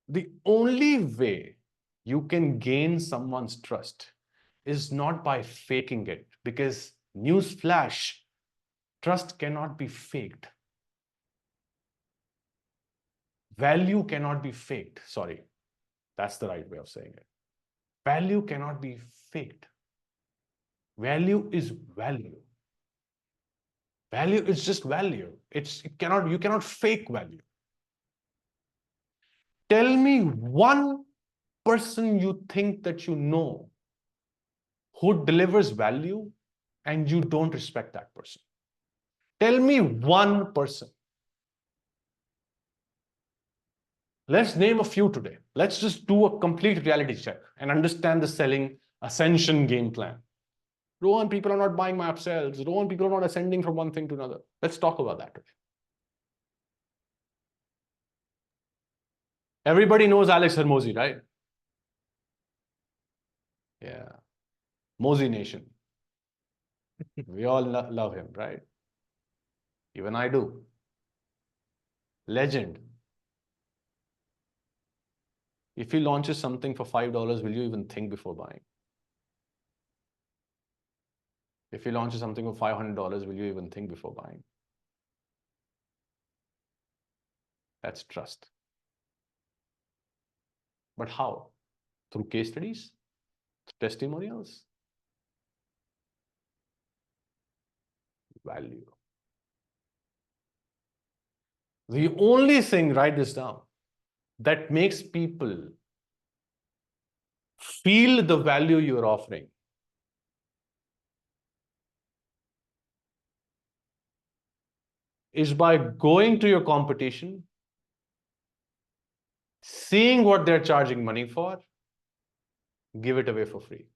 [SPEAKER 1] The only way you can gain someone's trust is not by faking it, because newsflash, trust cannot be faked. Value cannot be faked. Sorry, that's the right way of saying it. Value cannot be faked. Value is value. Value is just value. You cannot fake value. Tell me one person you think that you know who delivers value and you don't respect that person. Tell me one person. Let's name a few today. Let's just do a complete reality check and understand the selling ascension game plan. Rohan, people are not buying my upsells. Rohan, people are not ascending from one thing to another. Let's talk about that today. Everybody knows Alex Hermosi, right? Yeah. Mosi Nation. We all love him, right? Even I do. Legend. If he launches something for $5, will you even think before buying? If he launches something for $500, will you even think before buying? That's trust. But how? Through case studies? Testimonials? value. The only thing, write this down, that makes people feel the value you're offering is by going to your competition, seeing what they're charging money for, give it away for free.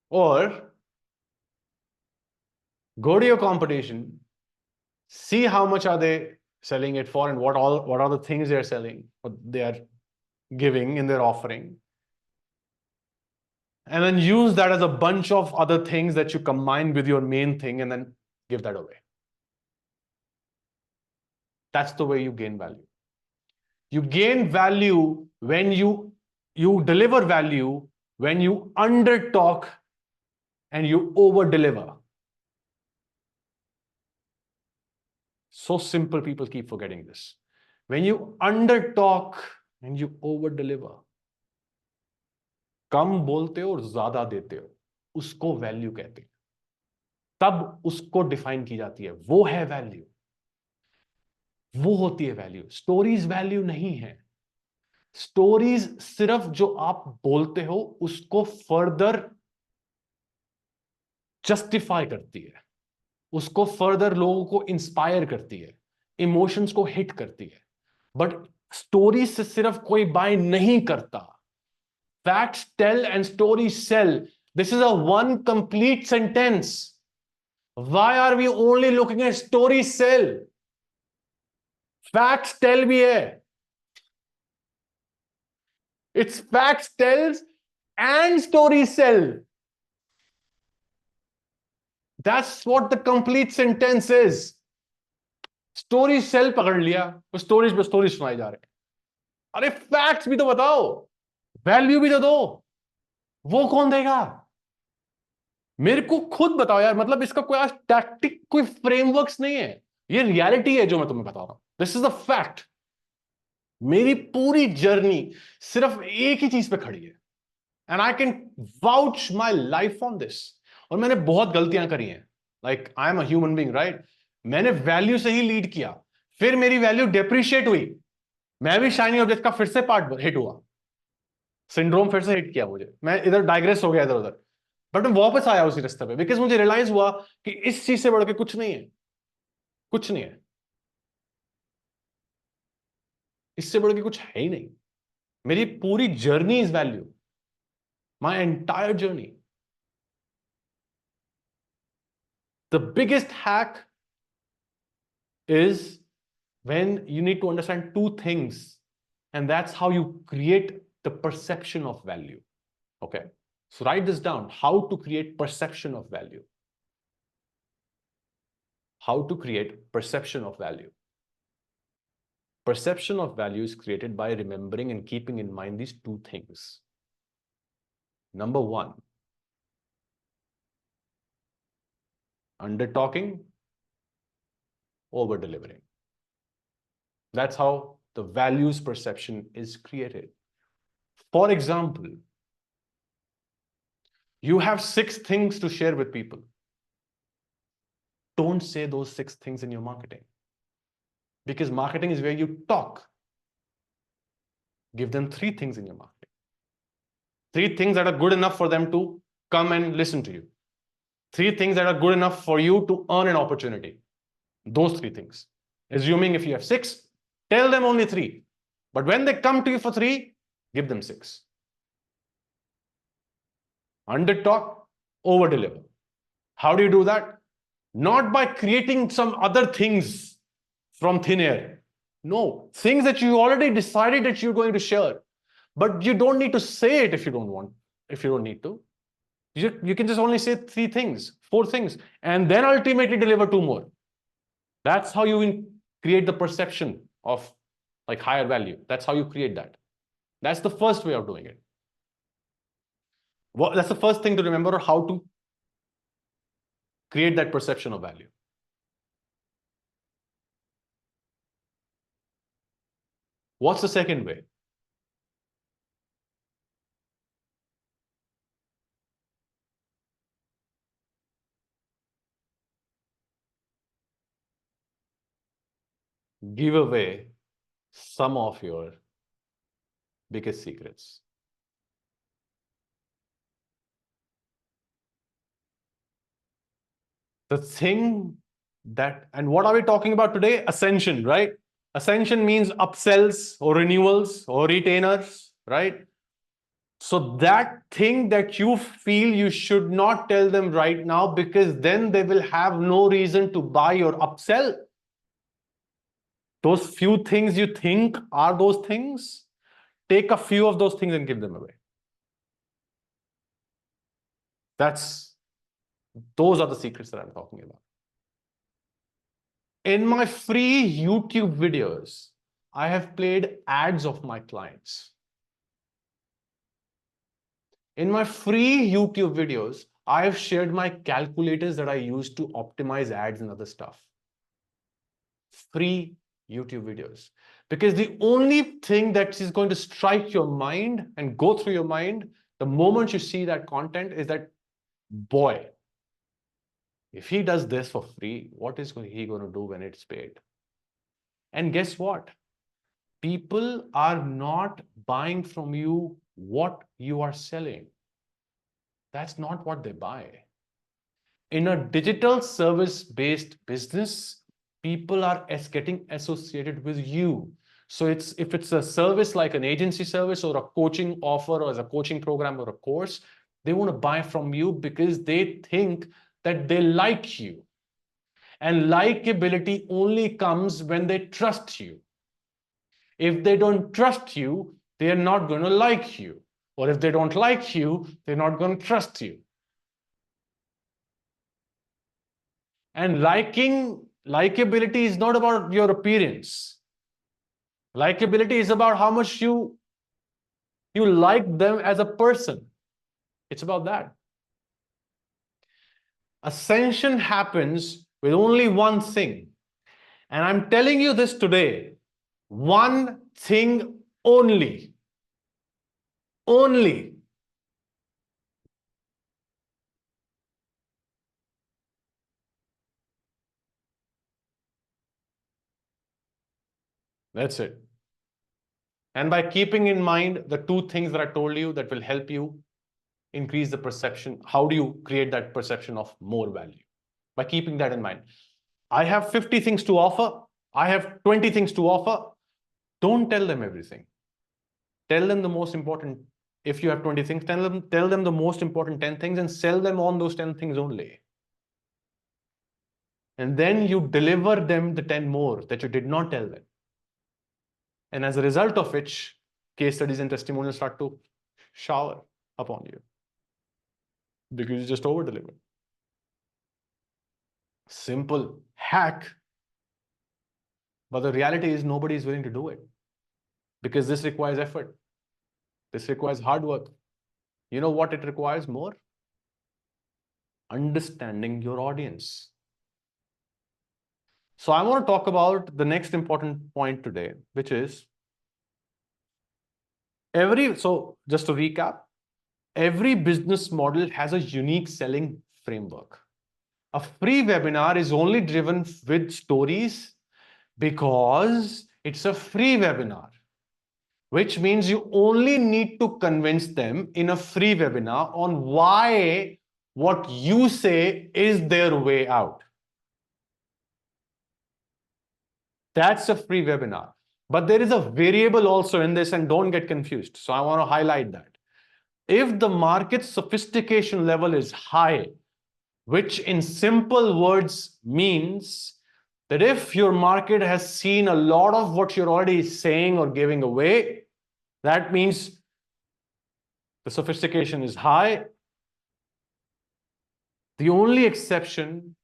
[SPEAKER 1] Or go to your competition, see how much are they selling it for and what are the things they're selling, what they are giving in their offering. And then use that as a bunch of other things that you combine with your main thing and then give that away. That's the way you gain value. You gain value when you deliver value when you under talk and you over deliver. So simple, people keep forgetting this. When you under talk and you over deliver, कम बोलते हो और ज्यादा देते हो, उसको value कहते हैं. तब उसको डिफाइन की जाती है, वो है वैल्यू, वो होती है वैल्यू. स्टोरीज वैल्यू नहीं है. स्टोरीज सिर्फ जो आप बोलते हो उसको फर्दर जस्टिफाई करती है, उसको फर्दर लोगों को इंस्पायर करती है, इमोशंस को हिट करती है. बट स्टोरीज से सिर्फ कोई बाय नहीं करता. Facts tell and stories sell. This is a one complete sentence. Why are we only looking at stories sell? Facts tell भी है. It's facts tells and stories sell. That's what the complete sentence is. Stories sell पकड़ लिया, वो stories पे stories सुनाई जा रहे हैं. अरे facts भी तो बताओ, वैल्यू भी तो दो. वो कौन देगा? मेरे को खुद बताओ यार. मतलब इसका कोई आज टैक्टिक, कोई फ्रेमवर्क्स नहीं है. ये रियलिटी है जो मैं तुम्हें बता रहा हूं. This is the fact. मेरी पूरी जर्नी सिर्फ एक ही चीज पे खड़ी है and I can vouch my life on this. और मैंने बहुत गलतियां करी हैं. Like I am a human being, right? मैंने वैल्यू से ही लीड किया, फिर मेरी वैल्यू डेप्रिशिएट हुई, मैं भी शाइनी ऑब्जेक्ट का फिर से पार्ट हिट हुआ, सिंड्रोम फिर से हिट किया मुझे, मैं इधर डाइग्रेस हो गया इधर उधर. बट मैं वापस आया उसी रास्ते पे, बिकॉज मुझे रियलाइज हुआ कि इस चीज से बढ़ के कुछ नहीं है, कुछ नहीं है, इससे बढ़ के कुछ है ही नहीं. मेरी पूरी journey is value, my entire journey. The biggest hack is when you need to understand two things, and that's how you create the perception of value. Okay, so write this down: how to create perception of value. How to create perception of value. Perception of value is created by remembering and keeping in mind these two things. Number one, under talking, over delivering. That's how the values perception is created. For example, you have 6 things to share with people. Don't say those 6 things in your marketing, because marketing is where you talk. Give them 3 things in your marketing. 3 things that are good enough for them to come and listen to you. 3 things that are good enough for you to earn an opportunity. Those 3 things. Assuming if you have 6, tell them only 3. But when they come to you for 3, give them 6. Under talk, over deliver. How do you do that? Not by creating some other things from thin air. No, things that you already decided that you're going to share. But you don't need to say it if you don't want, if you don't need to. You can just only say 3 things, 4 things, and then ultimately deliver 2 more. That's how you create the perception of like higher value. That's how you create that. That's the first way of doing it. That's the first thing to remember, how to create that perception of value. What's the second way? Give away some of your biggest secrets. The thing that, and what are we talking about today? Ascension, right? Ascension means upsells or renewals or retainers, right? So that thing that you feel you should not tell them right now, because then they will have no reason to buy your upsell. Those few things you think are those things, take a few of those things and give them away. Those are the secrets that I'm talking about. In my free YouTube videos, I have played ads of my clients. In my free YouTube videos, I have shared my calculators that I use to optimize ads and other stuff. Free YouTube videos. Because the only thing that is going to strike your mind and go through your mind the moment you see that content is that, boy, if he does this for free, what is he going to do when it's paid? And guess what? People are not buying from you what you are selling. That's not what they buy. In a digital service-based business, people are getting associated with you. So if it's a service like an agency service or a coaching offer or as a coaching program or a course, they want to buy from you because they think that they like you. And likability only comes when they trust you. If they don't trust you, they are not going to like you. Or if they don't like you, they're not going to trust you. And likability is not about your appearance. Likability is about how much you like them as a person. It's about that. Ascension happens with only one thing. And I'm telling you this today. One thing only. Only. That's it. And by keeping in mind the two things that I told you that will help you increase the perception, how do you create that perception of more value? By keeping that in mind. I have 50 things to offer. I have 20 things to offer. Don't tell them everything. Tell them the most important. If you have 20 things, tell them the most important 10 things and sell them on those 10 things only. And then you deliver them the 10 more that you did not tell them. And as a result of which, case studies and testimonials start to shower upon you because you just over-delivered. Simple hack. But the reality is nobody is willing to do it because this requires effort. This requires hard work. You know what it requires more? Understanding your audience. So I want to talk about the next important point today, which is so just to recap, every business model has a unique selling framework. A free webinar is only driven with stories because it's a free webinar, which means you only need to convince them in a free webinar on why what you say is their way out. That's a free webinar. But there is a variable also in this, and don't get confused. So I want to highlight that. If the market sophistication level is high, which in simple words means that if your market has seen a lot of what you're already saying or giving away, that means the sophistication is high. The only exception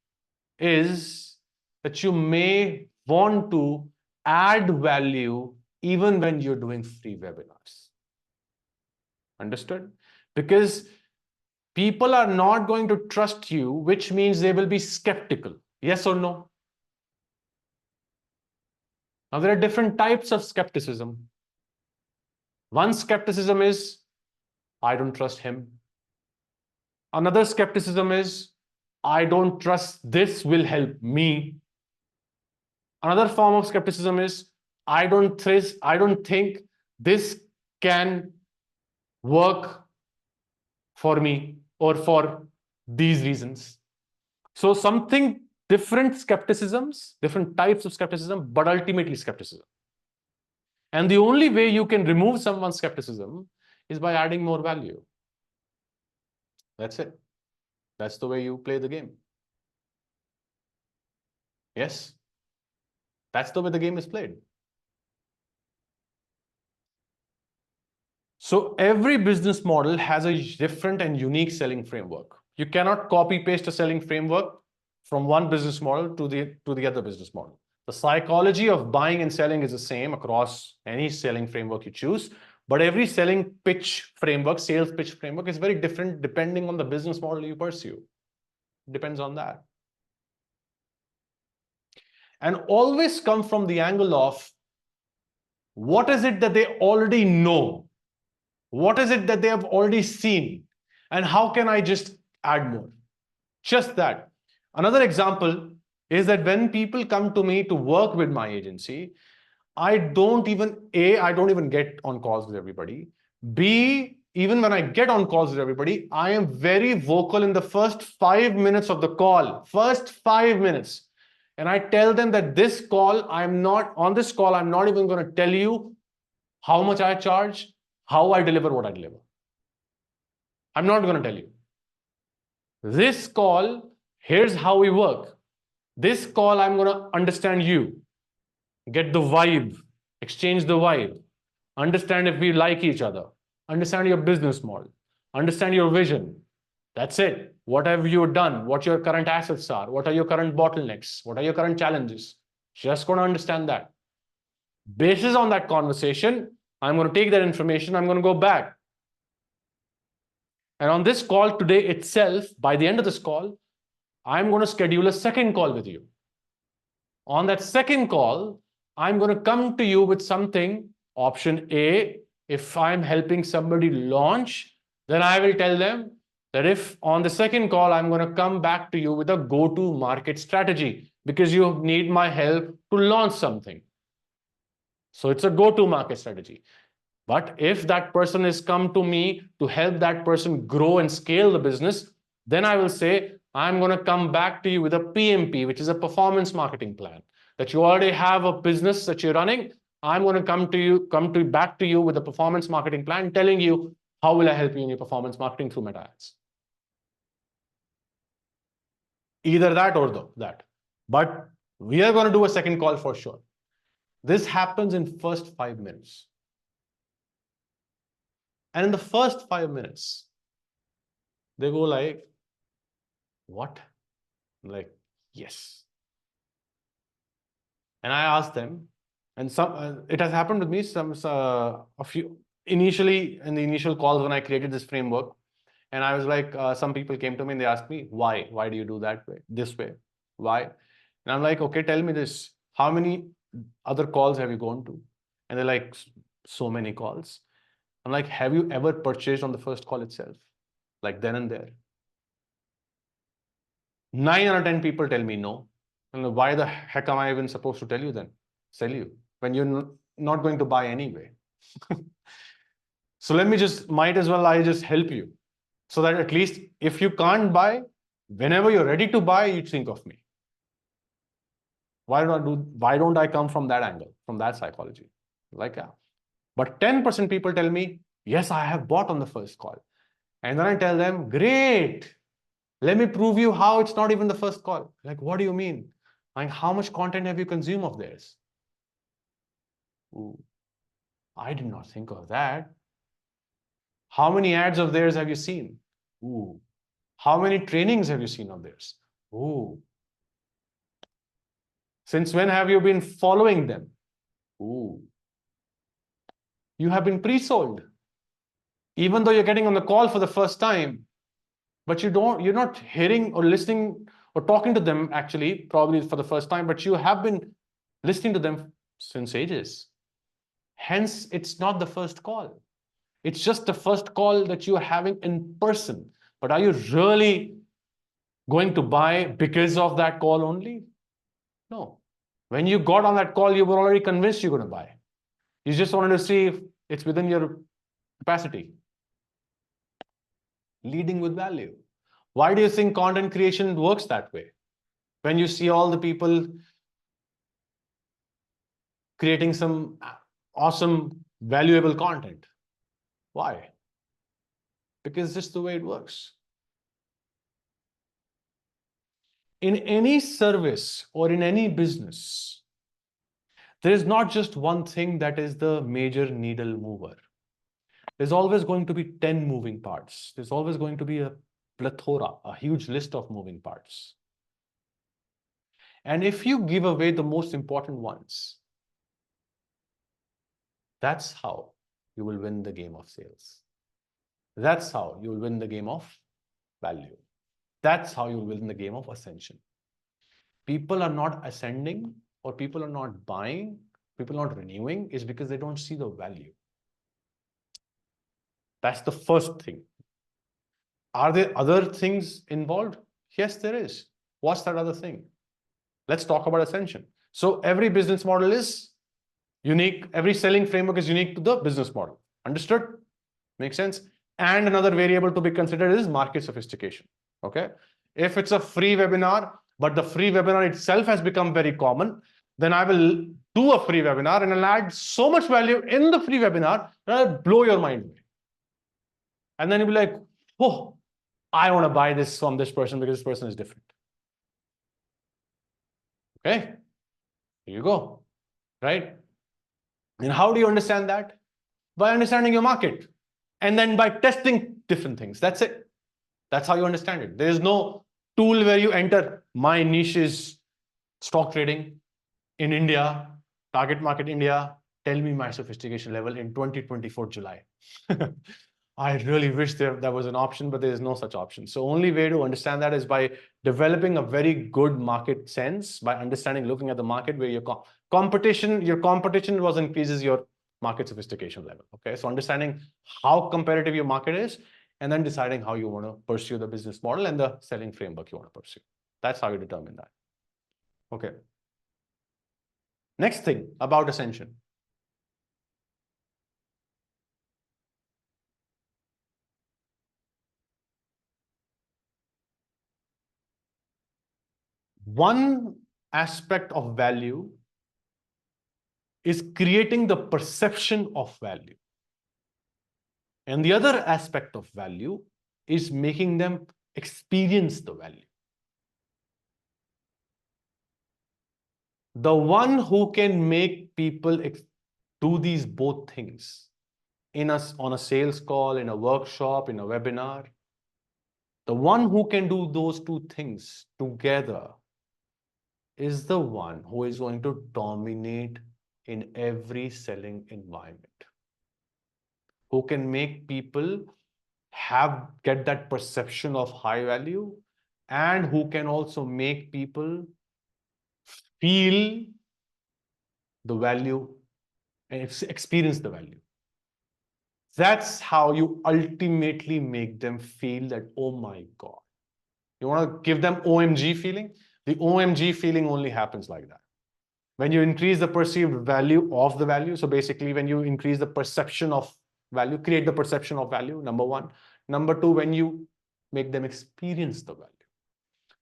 [SPEAKER 1] is that you may want to add value even when you're doing free webinars. Understood? Because people are not going to trust you, which means they will be skeptical. Yes or no? Now, there are different types of skepticism. One skepticism is, I don't trust him. Another skepticism is, I don't trust this will help me. Another form of skepticism is, I don't think this can work for me or for these reasons. So something different skepticisms, different types of skepticism, but ultimately skepticism. And the only way you can remove someone's skepticism is by adding more value. That's it. That's the way you play the game. Yes. That's the way the game is played. So every business model has a different and unique selling framework. You cannot copy paste a selling framework from one business model to the other business model. The psychology of buying and selling is the same across any selling framework you choose, but every selling pitch framework, sales pitch framework is very different depending on the business model you pursue. It depends on that. And always come from the angle of what is it that they already know? What is it that they have already seen? And how can I just add more? Just that. Another example is that when people come to me to work with my agency, I don't even get on calls with everybody. B, even when I get on calls with everybody, I am very vocal in the first 5 minutes of the call. First 5 minutes. And I tell them that this call, I'm not even going to tell you how much I charge, how I deliver what I deliver. I'm not going to tell you. This call, here's how we work. This call, I'm going to understand you, get the vibe, exchange the vibe, understand if we like each other, understand your business model, understand your vision. That's it. What have you done? What your current assets are? What are your current bottlenecks? What are your current challenges? Just going to understand that. Basis on that conversation, I'm going to take that information, I'm going to go back. And on this call today itself, by the end of this call, I'm going to schedule a second call with you. On that second call, I'm going to come to you with something. Option A, if I'm helping somebody launch, then I will tell them that if on the second call, I'm going to come back to you with a go-to market strategy because you need my help to launch something. So it's a go-to market strategy. But if that person has come to me to help that person grow and scale the business, then I will say, I'm going to come back to you with a PMP, which is a performance marketing plan. That you already have a business that you're running. I'm going to come back to you with a performance marketing plan, telling you how will I help you in your performance marketing through Meta Ads. Either that or that. But we are going to do a second call for sure. This happens in first 5 minutes. And in the first 5 minutes, they go like, what? I'm like, yes. And I asked them, and it has happened with me a few initially in the initial calls when I created this framework. And I was like, some people came to me and they asked me, why? Why do you do that way? This way? Why? And I'm like, okay, tell me this. How many other calls have you gone to? And they're like, so many calls. I'm like, have you ever purchased on the first call itself? Like then and there? 9 out of 10 people tell me no. And why the heck am I even supposed to tell you then? Sell you when you're not going to buy anyway. So might as well I just help you. So that at least if you can't buy, whenever you're ready to buy, you think of me. Why don't I come from that angle, from that psychology? Like, yeah. But 10% people tell me, yes, I have bought on the first call. And then I tell them, great. Let me prove you how it's not even the first call. Like, what do you mean? Like, how much content have you consumed of theirs? Ooh, I did not think of that. How many ads of theirs have you seen? Ooh. How many trainings have you seen of theirs? Ooh. Since when have you been following them? Ooh. You have been pre-sold. Even though you're getting on the call for the first time, but you're not hearing or listening or talking to them actually, probably for the first time, but you have been listening to them since ages. Hence, it's not the first call. It's just the first call that you are having in person. But are you really going to buy because of that call only? No. When you got on that call, you were already convinced you're going to buy. You just wanted to see if it's within your capacity. Leading with value. Why do you think content creation works that way? When you see all the people creating some awesome, valuable content. Why? Because this is the way it works. In any service or in any business, there is not just one thing that is the major needle mover. There's always going to be 10 moving parts. There's always going to be a plethora, a huge list of moving parts. And if you give away the most important ones, that's how you will win the game of sales. That's how you will win the game of value. That's how you will win the game of ascension. People are not ascending or people are not buying, people are not renewing is because they don't see the value. That's the first thing. Are there other things involved? Yes, there is. What's that other thing? Let's talk about ascension. So every business model is unique. Every selling framework is unique to the business model. Understood? Makes sense? And another variable to be considered is market sophistication. Okay. If it's a free webinar, but the free webinar itself has become very common, then I will do a free webinar and I'll add so much value in the free webinar that I'll blow your mind away. And then you'll be like, oh, I want to buy this from this person because this person is different. Okay. Here you go. Right. And how do you understand that? By understanding your market and then by testing different things. That's it. That's how you understand it. There is no tool where you enter my niche is stock trading in India, target market India. Tell me my sophistication level in 2024 July. I really wish there was an option, but there is no such option. So only way to understand that is by developing a very good market sense, by understanding, looking at the market where your competition was increases your market sophistication level. Okay, so understanding how competitive your market is, and then deciding how you want to pursue the business model and the selling framework you want to pursue. That's how you determine that. Okay. Next thing about Ascension. One aspect of value is creating the perception of value. And the other aspect of value is making them experience the value. The one who can make people do these both things on a sales call, in a workshop, in a webinar, the one who can do those two things together is the one who is going to dominate in every selling environment. Who can make people get that perception of high value, and who can also make people feel the value and experience the value. That's how you ultimately make them feel that, oh my God. You want to give them OMG feeling? The OMG feeling only happens like that. When you increase the perceived value of the value, so basically when you increase the perception of value, create the perception of value, number one. Number two, when you make them experience the value.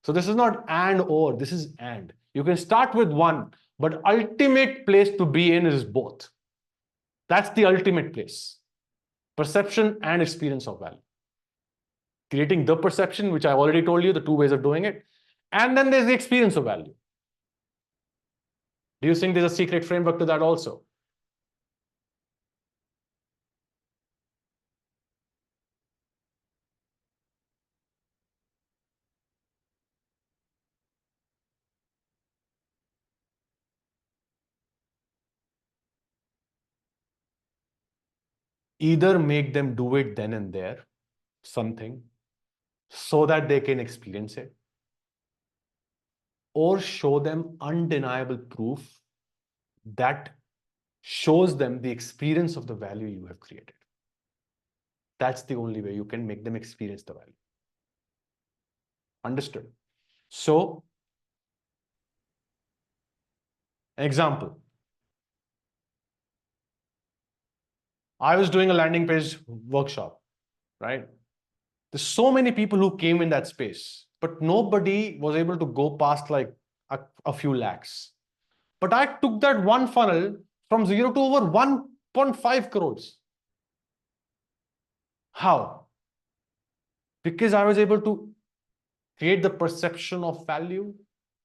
[SPEAKER 1] So this is not and or, this is and. You can start with one, but ultimate place to be in is both. That's the ultimate place. Perception and experience of value. Creating the perception, which I already told you, the two ways of doing it. And then there's the experience of value. Do you think there's a secret framework to that also? Either make them do it then and there, something, so that they can experience it, or show them undeniable proof that shows them the experience of the value you have created. That's the only way you can make them experience the value. Understood? So, example. I was doing a landing page workshop, right? There's so many people who came in that space, but nobody was able to go past like a few lakhs. But I took that one funnel from 0 to over 1.5 crores. How? Because I was able to create the perception of value,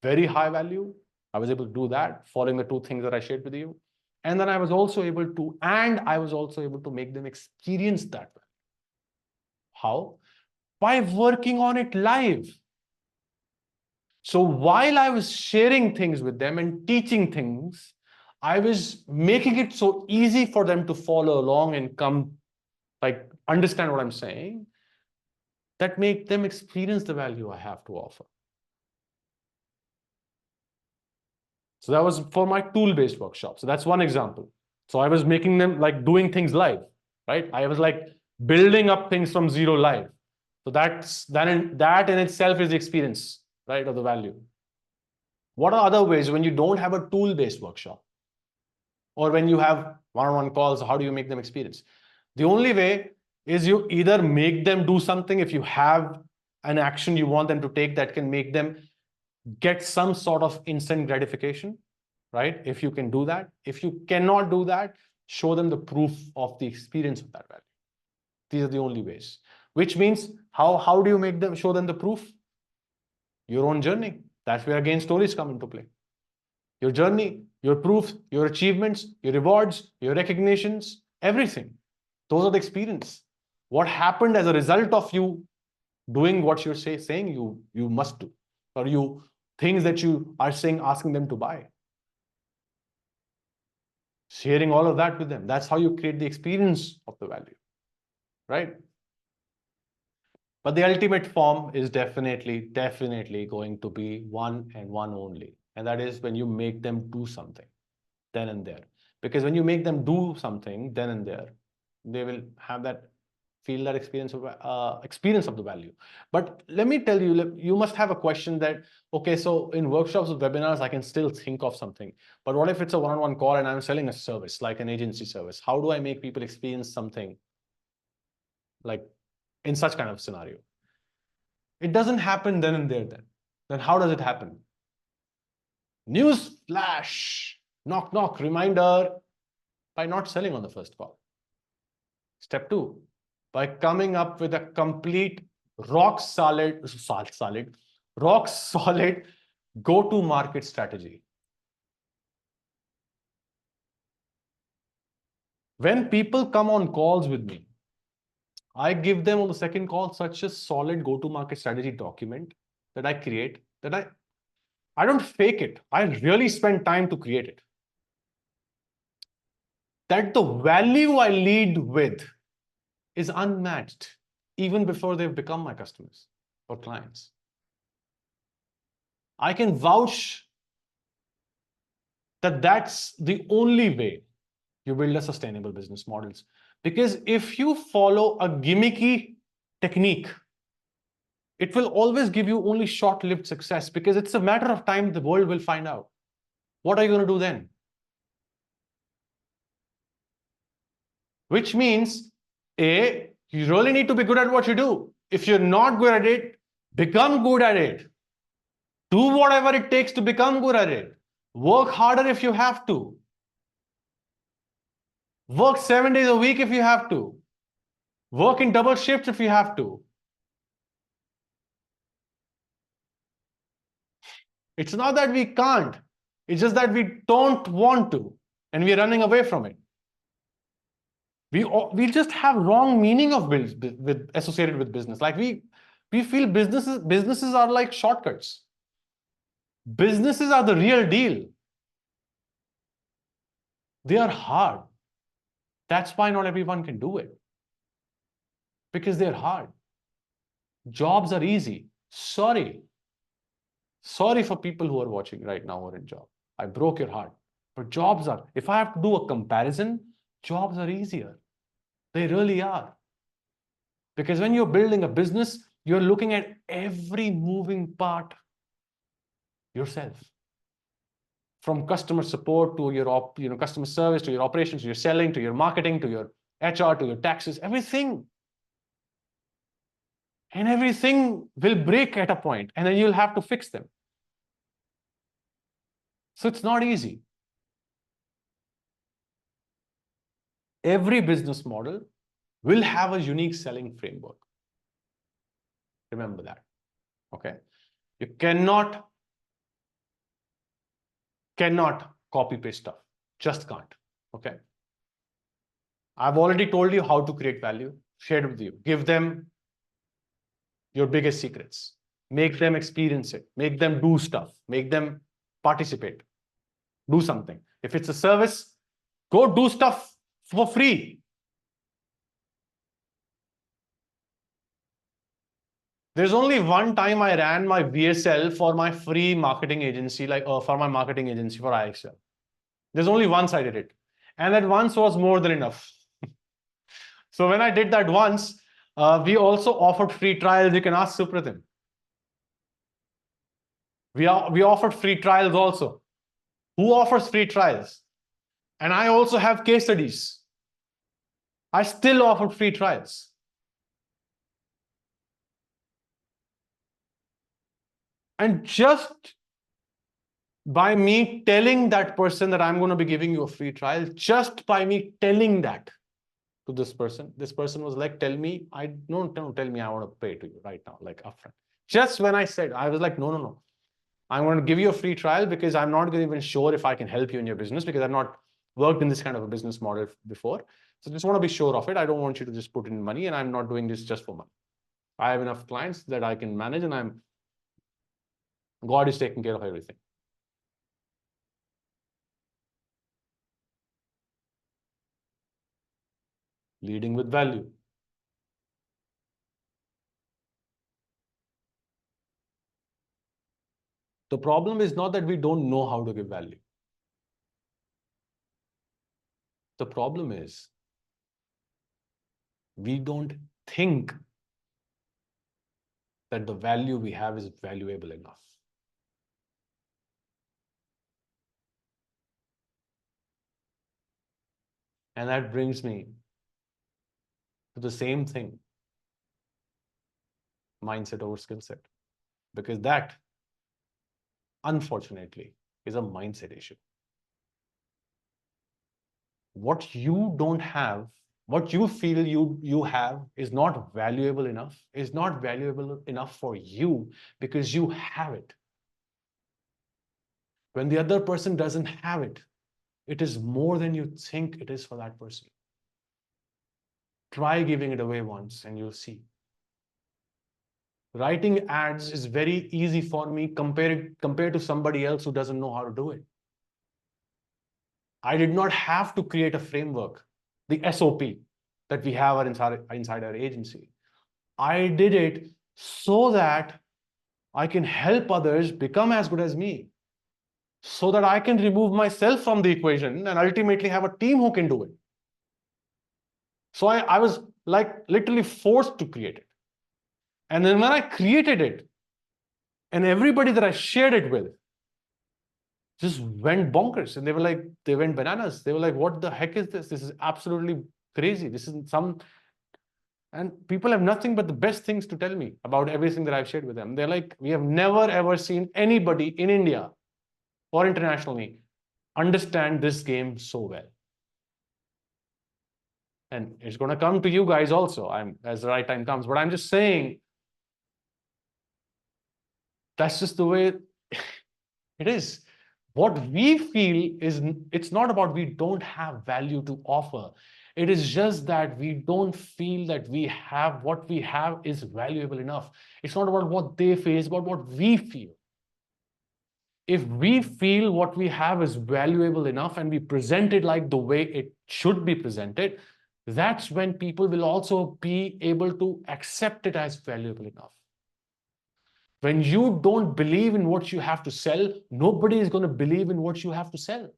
[SPEAKER 1] very high value. I was able to do that, following the two things that I shared with you. And then I was also able to make them experience that value. How? By working on it live. So while I was sharing things with them and teaching things, I was making it so easy for them to follow along and come, like, understand what I'm saying, that make them experience the value I have to offer. So that was for my tool-based workshop. So that's one example. So I was making them like doing things live, right? I was like building up things from zero live. So that in itself is the experience, right, of the value. What are other ways when you don't have a tool-based workshop? Or when you have one-on-one calls, how do you make them experience? The only way is you either make them do something. If you have an action you want them to take that can make them get some sort of instant gratification, right? If you can do that. If you cannot do that, show them the proof of the experience of that value. These are the only ways. Which means, how do you show them the proof? Your own journey. That's where again stories come into play. Your journey, your proof, your achievements, your rewards, your recognitions, everything. Those are the experience. What happened as a result of you doing what you're saying you must do, or you things that you are saying, asking them to buy. Sharing all of that with them. That's how you create the experience of the value, right? But the ultimate form is definitely going to be one and one only. And that is when you make them do something then and there. Because when you make them do something then and there, they will have that, feel that experience of the value. But let me tell you, you must have a question that, okay, so in workshops or webinars, I can still think of something. But what if it's a one-on-one call and I'm selling a service, like an agency service? How do I make people experience something like in such kind of scenario? It doesn't happen then and there then. Then how does it happen? News flash, knock, knock, reminder by not selling on the first call. Step 2, by coming up with a complete rock solid go-to-market strategy. When people come on calls with me, I give them on the second call such a solid go-to-market strategy document that I create, that I don't fake it. I really spend time to create it. That the value I lead with is unmatched even before they've become my customers or clients. I can vouch that that's the only way you build a sustainable business models. Because if you follow a gimmicky technique, it will always give you only short-lived success, because it's a matter of time the world will find out. What are you going to do then? Which means, A, you really need to be good at what you do. If you're not good at it, become good at it. Do whatever it takes to become good at it. Work harder if you have to. Work 7 days a week if you have to. Work in double shifts if you have to. It's not that we can't. It's just that we don't want to, and we're running away from it. We just have wrong meaning of associated with business. Like we feel businesses are like shortcuts. Businesses are the real deal. They are hard. That's why not everyone can do it. Because they're hard. Jobs are easy. Sorry for people who are watching right now who are in job. I broke your heart. But jobs are, if I have to do a comparison, jobs are easier. They really are. Because when you're building a business, you're looking at every moving part yourself. From customer support to your customer service, to your operations, to your selling, to your marketing, to your HR, to your taxes, everything. And everything will break at a point, and then you'll have to fix them. So it's not easy. Every business model will have a unique selling framework. Remember that. Okay. You cannot copy paste stuff. Just can't. Okay. I've already told you how to create value, shared with you. Give them your biggest secrets. Make them experience it. Make them do stuff. Make them participate. Do something. If it's a service, go do stuff for free. There's only one time I ran my VSL for my free marketing agency, for my marketing agency for IXL. There's only once I did it. And that once was more than enough. So when I did that once, we also offered free trials. You can ask Supratim. We offered free trials also. Who offers free trials? And I also have case studies. I still offer free trials. And just by me telling that person that I'm going to be giving you a free trial, just by me telling that to this person was like, tell me, don't tell me I want to pay to you right now, like upfront. Just when I said, I was like, no. I'm going to give you a free trial because I'm not even sure if I can help you in your business because I've not worked in this kind of a business model before. So just want to be sure of it. I don't want you to just put in money, and I'm not doing this just for money. I have enough clients that I can manage, and God is taking care of everything. Leading with value. The problem is not that we don't know how to give value. The problem is we don't think that the value we have is valuable enough. And that brings me to the same thing, mindset over skill set, because that, unfortunately, is a mindset issue. What you don't have, what you feel you have is not valuable enough for you because you have it. When the other person doesn't have it, it is more than you think it is for that person. Try giving it away once and you'll see. Writing ads is very easy for me compared to somebody else who doesn't know how to do it. I did not have to create a framework, the SOP that we have inside our agency. I did it so that I can help others become as good as me, so that I can remove myself from the equation and ultimately have a team who can do it. So I was like literally forced to create it. And then when I created it, and everybody that I shared it with just went bonkers, and they went bananas. They were like, what the heck is this? This is absolutely crazy. This isn't and people have nothing but the best things to tell me about everything that I've shared with them. They're like, we have never ever seen anybody in India or internationally understand this game so well. And it's going to come to you guys also, as the right time comes. But I'm just saying, that's just the way it is. What we feel is, it's not about we don't have value to offer. It is just that we don't feel that what we have is valuable enough. It's not about what they feel, it's about what we feel. If we feel what we have is valuable enough and we present it like the way it should be presented, that's when people will also be able to accept it as valuable enough. When you don't believe in what you have to sell, nobody is going to believe in what you have to sell.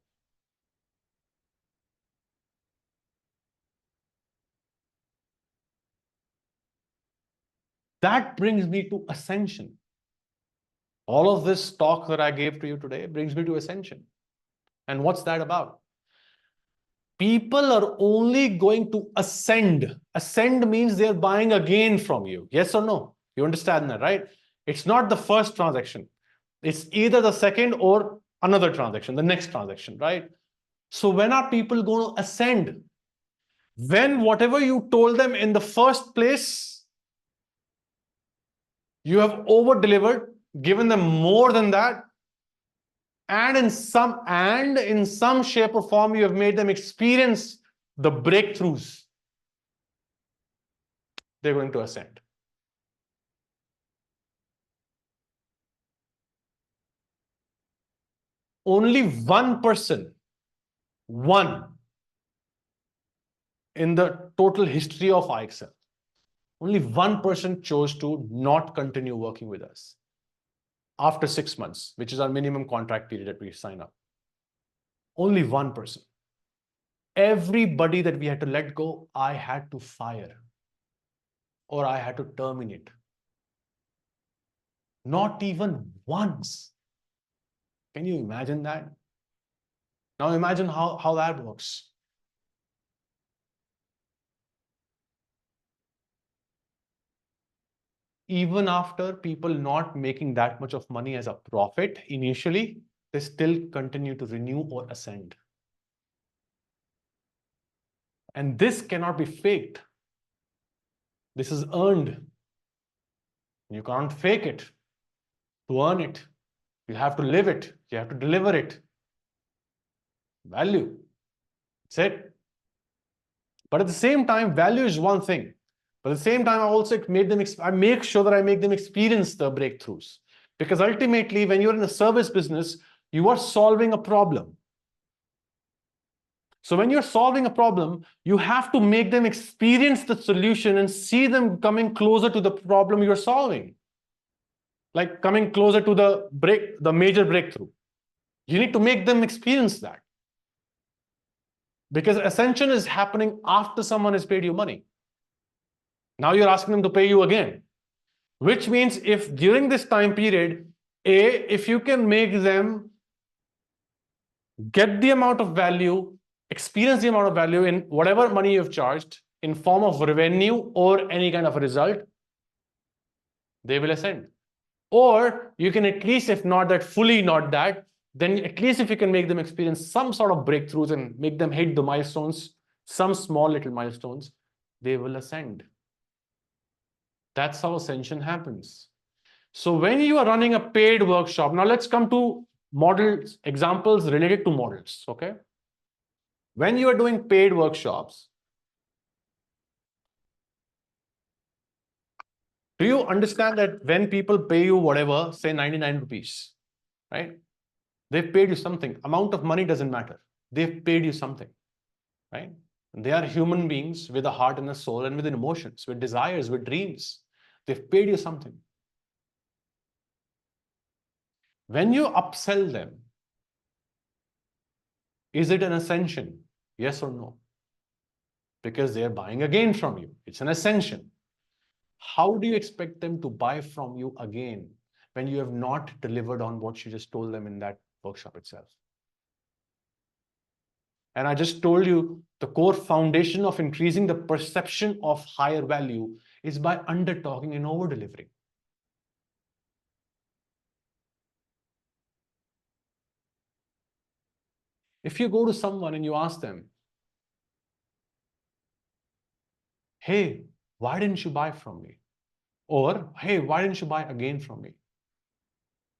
[SPEAKER 1] That brings me to Ascension. All of this talk that I gave to you today brings me to Ascension. And what's that about? People are only going to ascend. Ascend means they're buying again from you. Yes or no? You understand that, right? It's not the first transaction. It's either the second or another transaction, the next transaction, right? So when are people going to ascend? When whatever you told them in the first place, you have over-delivered, given them more than that, and in some shape or form, you have made them experience the breakthroughs. They're going to ascend. Only one person, one, in the total history of Excel, only one person chose to not continue working with us after 6 months, which is our minimum contract period that we sign up. Only one person. Everybody that we had to let go, I had to fire or I had to terminate. Not even once. Can you imagine that? Now imagine how that works. Even after people not making that much of money as a profit initially, they still continue to renew or ascend. And this cannot be faked. This is earned. You can't fake it. To earn it, you have to live it. You have to deliver it. Value. That's it. But at the same time, value is one thing. But at the same time, I also make sure that I make them experience the breakthroughs. Because ultimately, when you're in a service business, you are solving a problem. So when you're solving a problem, you have to make them experience the solution and see them coming closer to the problem you're solving. Like coming closer to the major breakthrough. You need to make them experience that. Because Ascension is happening after someone has paid you money. Now you're asking them to pay you again. Which means if during this time period, if you can make them get the amount of value, experience the amount of value in whatever money you've charged in form of revenue or any kind of a result, they will ascend. Or you can at least, if not that, fully not that, then at least if you can make them experience some sort of breakthroughs and make them hit the milestones, some small little milestones, they will ascend. That's how ascension happens. So when you are running a paid workshop, now let's come to models, examples related to models, okay? When you are doing paid workshops, do you understand that when people pay you whatever, say 99 rupees, right? They've paid you something. Amount of money doesn't matter. They've paid you something, right? They are human beings with a heart and a soul and with emotions, with desires, with dreams. They've paid you something. When you upsell them, is it an ascension? Yes or no? Because they're buying again from you. It's an ascension. How do you expect them to buy from you again when you have not delivered on what you just told them in that workshop itself? And I just told you the core foundation of increasing the perception of higher value is by under-talking and over-delivering. If you go to someone and you ask them, hey, why didn't you buy from me? Or, hey, why didn't you buy again from me?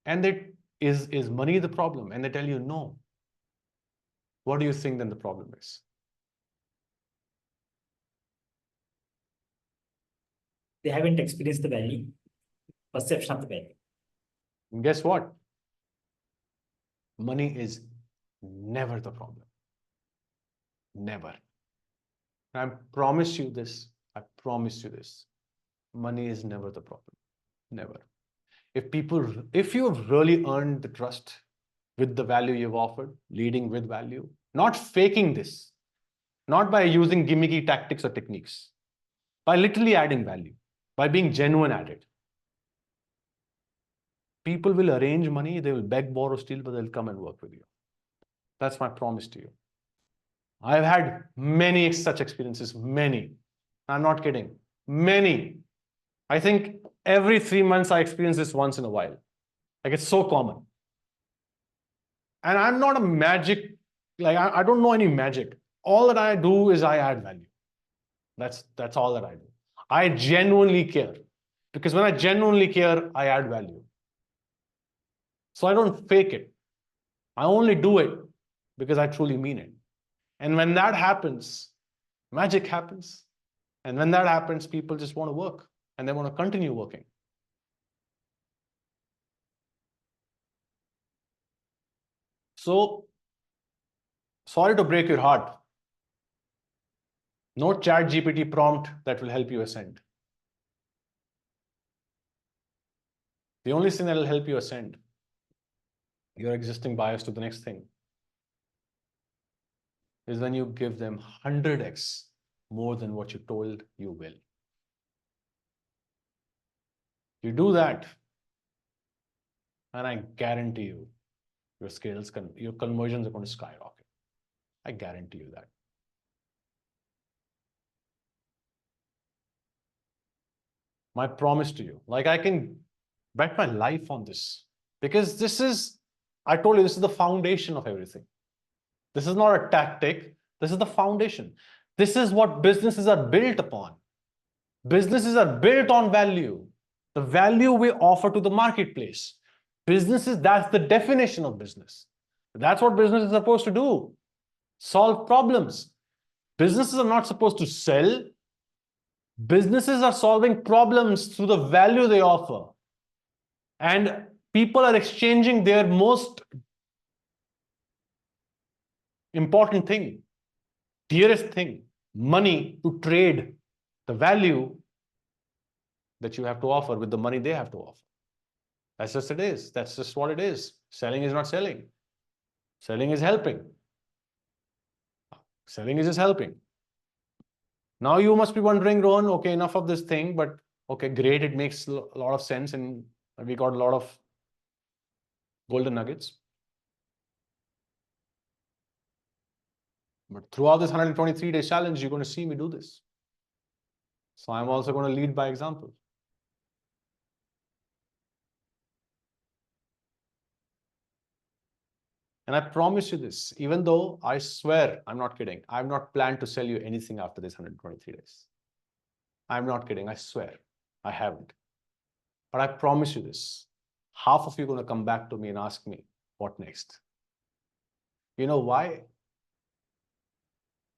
[SPEAKER 1] And that is money the problem? And they tell you no. What do you think then the problem is?
[SPEAKER 2] They haven't experienced the value, perception of the value.
[SPEAKER 1] And guess what? Money is never the problem. Never. I promise you this. I promise you this. Money is never the problem. Never. If you've really earned the trust with the value you've offered, leading with value, not faking this, not by using gimmicky tactics or techniques, by literally adding value, by being genuine at it. People will arrange money, they will beg, borrow, steal, but they'll come and work with you. That's my promise to you. I've had many such experiences, many. I'm not kidding. Many. I think every 3 months I experience this once in a while. Like, it's so common. And I'm not a magic, like I don't know any magic. All that I do is I add value. That's all that I do. I genuinely care. Because when I genuinely care, I add value. So I don't fake it. I only do it because I truly mean it. And when that happens, magic happens. And when that happens, people just want to work and they want to continue working. So, sorry to break your heart. No ChatGPT prompt that will help you ascend. The only thing that will help you ascend, your existing bias to the next thing, is when you give them 100x more than what you told you will. You do that, and I guarantee you, your skills, your conversions are going to skyrocket. I guarantee you that. My promise to you, like I can bet my life on this, because this is, I told you, this is the foundation of everything. This is not a tactic. This is the foundation. This is what businesses are built upon. Businesses are built on value. The value we offer to the marketplace. Businesses, that's the definition of business. That's what business is supposed to do. Solve problems. Businesses are not supposed to sell. Businesses are solving problems through the value they offer. And people are exchanging their most important thing, dearest thing, money, to trade the value that you have to offer with the money they have to offer. That's just it is. That's just what it is. Selling is not selling. Selling is helping. Selling is just helping. Now you must be wondering, Rohan, okay, enough of this thing, but okay, great, it makes a lot of sense and we got a lot of golden nuggets. But throughout this 123-day challenge, you're going to see me do this. So I'm also going to lead by example. And I promise you this, even though I swear, I'm not kidding, I've not planned to sell you anything after this 123 days. I'm not kidding, I swear, I haven't. But I promise you this, half of you are going to come back to me and ask me, what next? You know why?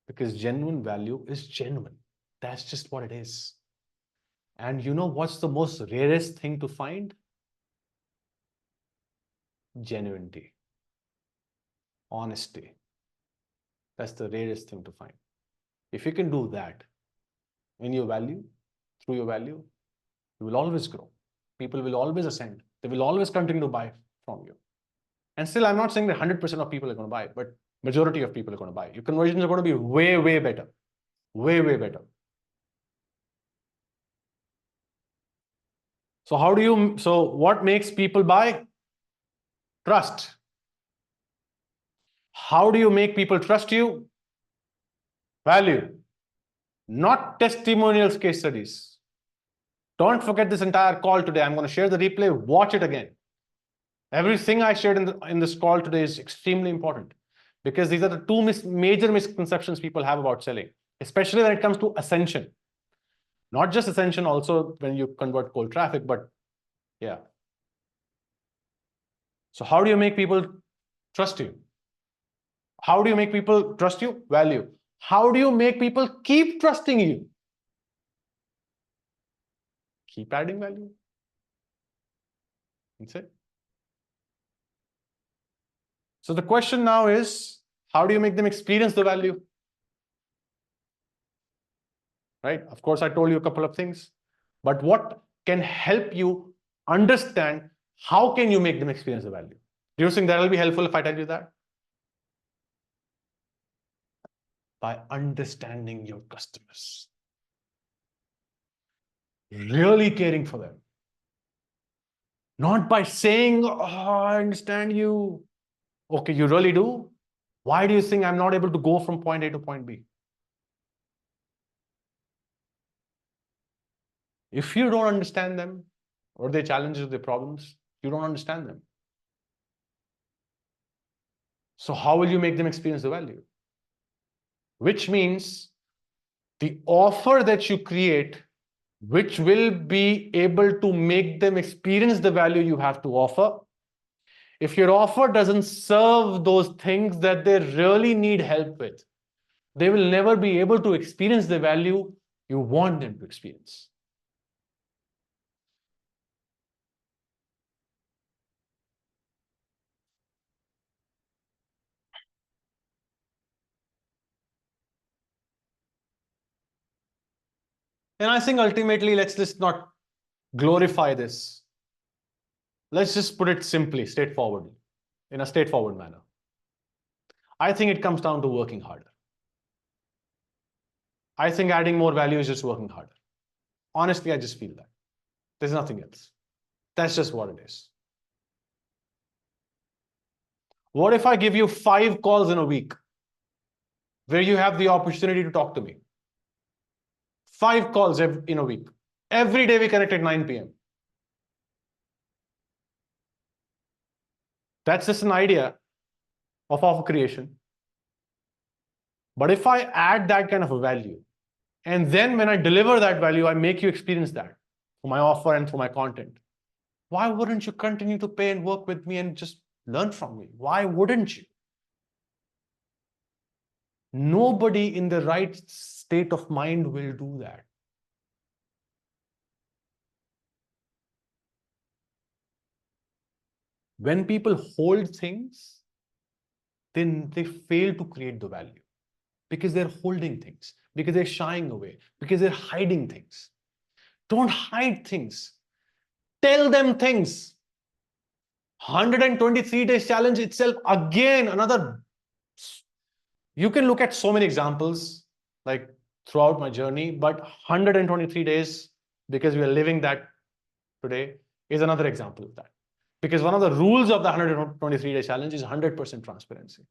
[SPEAKER 1] Because genuine value is genuine. That's just what it is. And you know what's the most rarest thing to find? Genuinity. Honesty. That's the rarest thing to find. If you can do that in your value, through your value, you will always grow. People will always ascend. They will always continue to buy from you. And still, I'm not saying that 100% of people are going to buy, but majority of people are going to buy. Your conversions are going to be way, way better. Way, way better. So what makes people buy? Trust. How do you make people trust you? Value. Not testimonials, case studies. Don't forget this entire call today. I'm going to share the replay. Watch it again. Everything I shared in this call today is extremely important, because these are the two major misconceptions people have about selling, especially when it comes to Ascension. Not just Ascension, also when you convert cold traffic, but yeah. So how do you make people trust you? How do you make people trust you? Value. How do you make people keep trusting you? Keep adding value. That's it. So the question now is, how do you make them experience the value? Right? Of course, I told you a couple of things, but what can help you understand how can you make them experience the value? Do you think that will be helpful if I tell you that? By understanding your customers. really caring for them. Not by saying, oh, I understand you. Okay, you really do? Why do you think I'm not able to go from point A to point B? If you don't understand them or their challenges, their problems, you don't understand them. So how will you make them experience the value? Which means the offer that you create, which will be able to make them experience the value you have to offer. If your offer doesn't serve those things that they really need help with, they will never be able to experience the value you want them to experience. And I think ultimately, let's just not glorify this. Let's just put it simply, straightforwardly, in a straightforward manner. I think it comes down to working harder. I think adding more value is just working harder. Honestly, I just feel that. There's nothing else. That's just what it is. What if I give you 5 calls in a week where you have the opportunity to talk to me? 5 calls in a week. Every day we connect at 9 p.m. That's just an idea of offer creation. But if I add that kind of a value, and then when I deliver that value, I make you experience that through my offer and through my content, why wouldn't you continue to pay and work with me and just learn from me? Why wouldn't you? Nobody in the right state of mind will do that. When people hold things, then they fail to create the value because they're holding things, because they're shying away, because they're hiding things. Don't hide things. Tell them things. 123 days challenge itself, again, another. You can look at so many examples like throughout my journey, but 123 days, because we are living that today, is another example of that. Because one of the rules of the 123-day challenge is 100% transparency.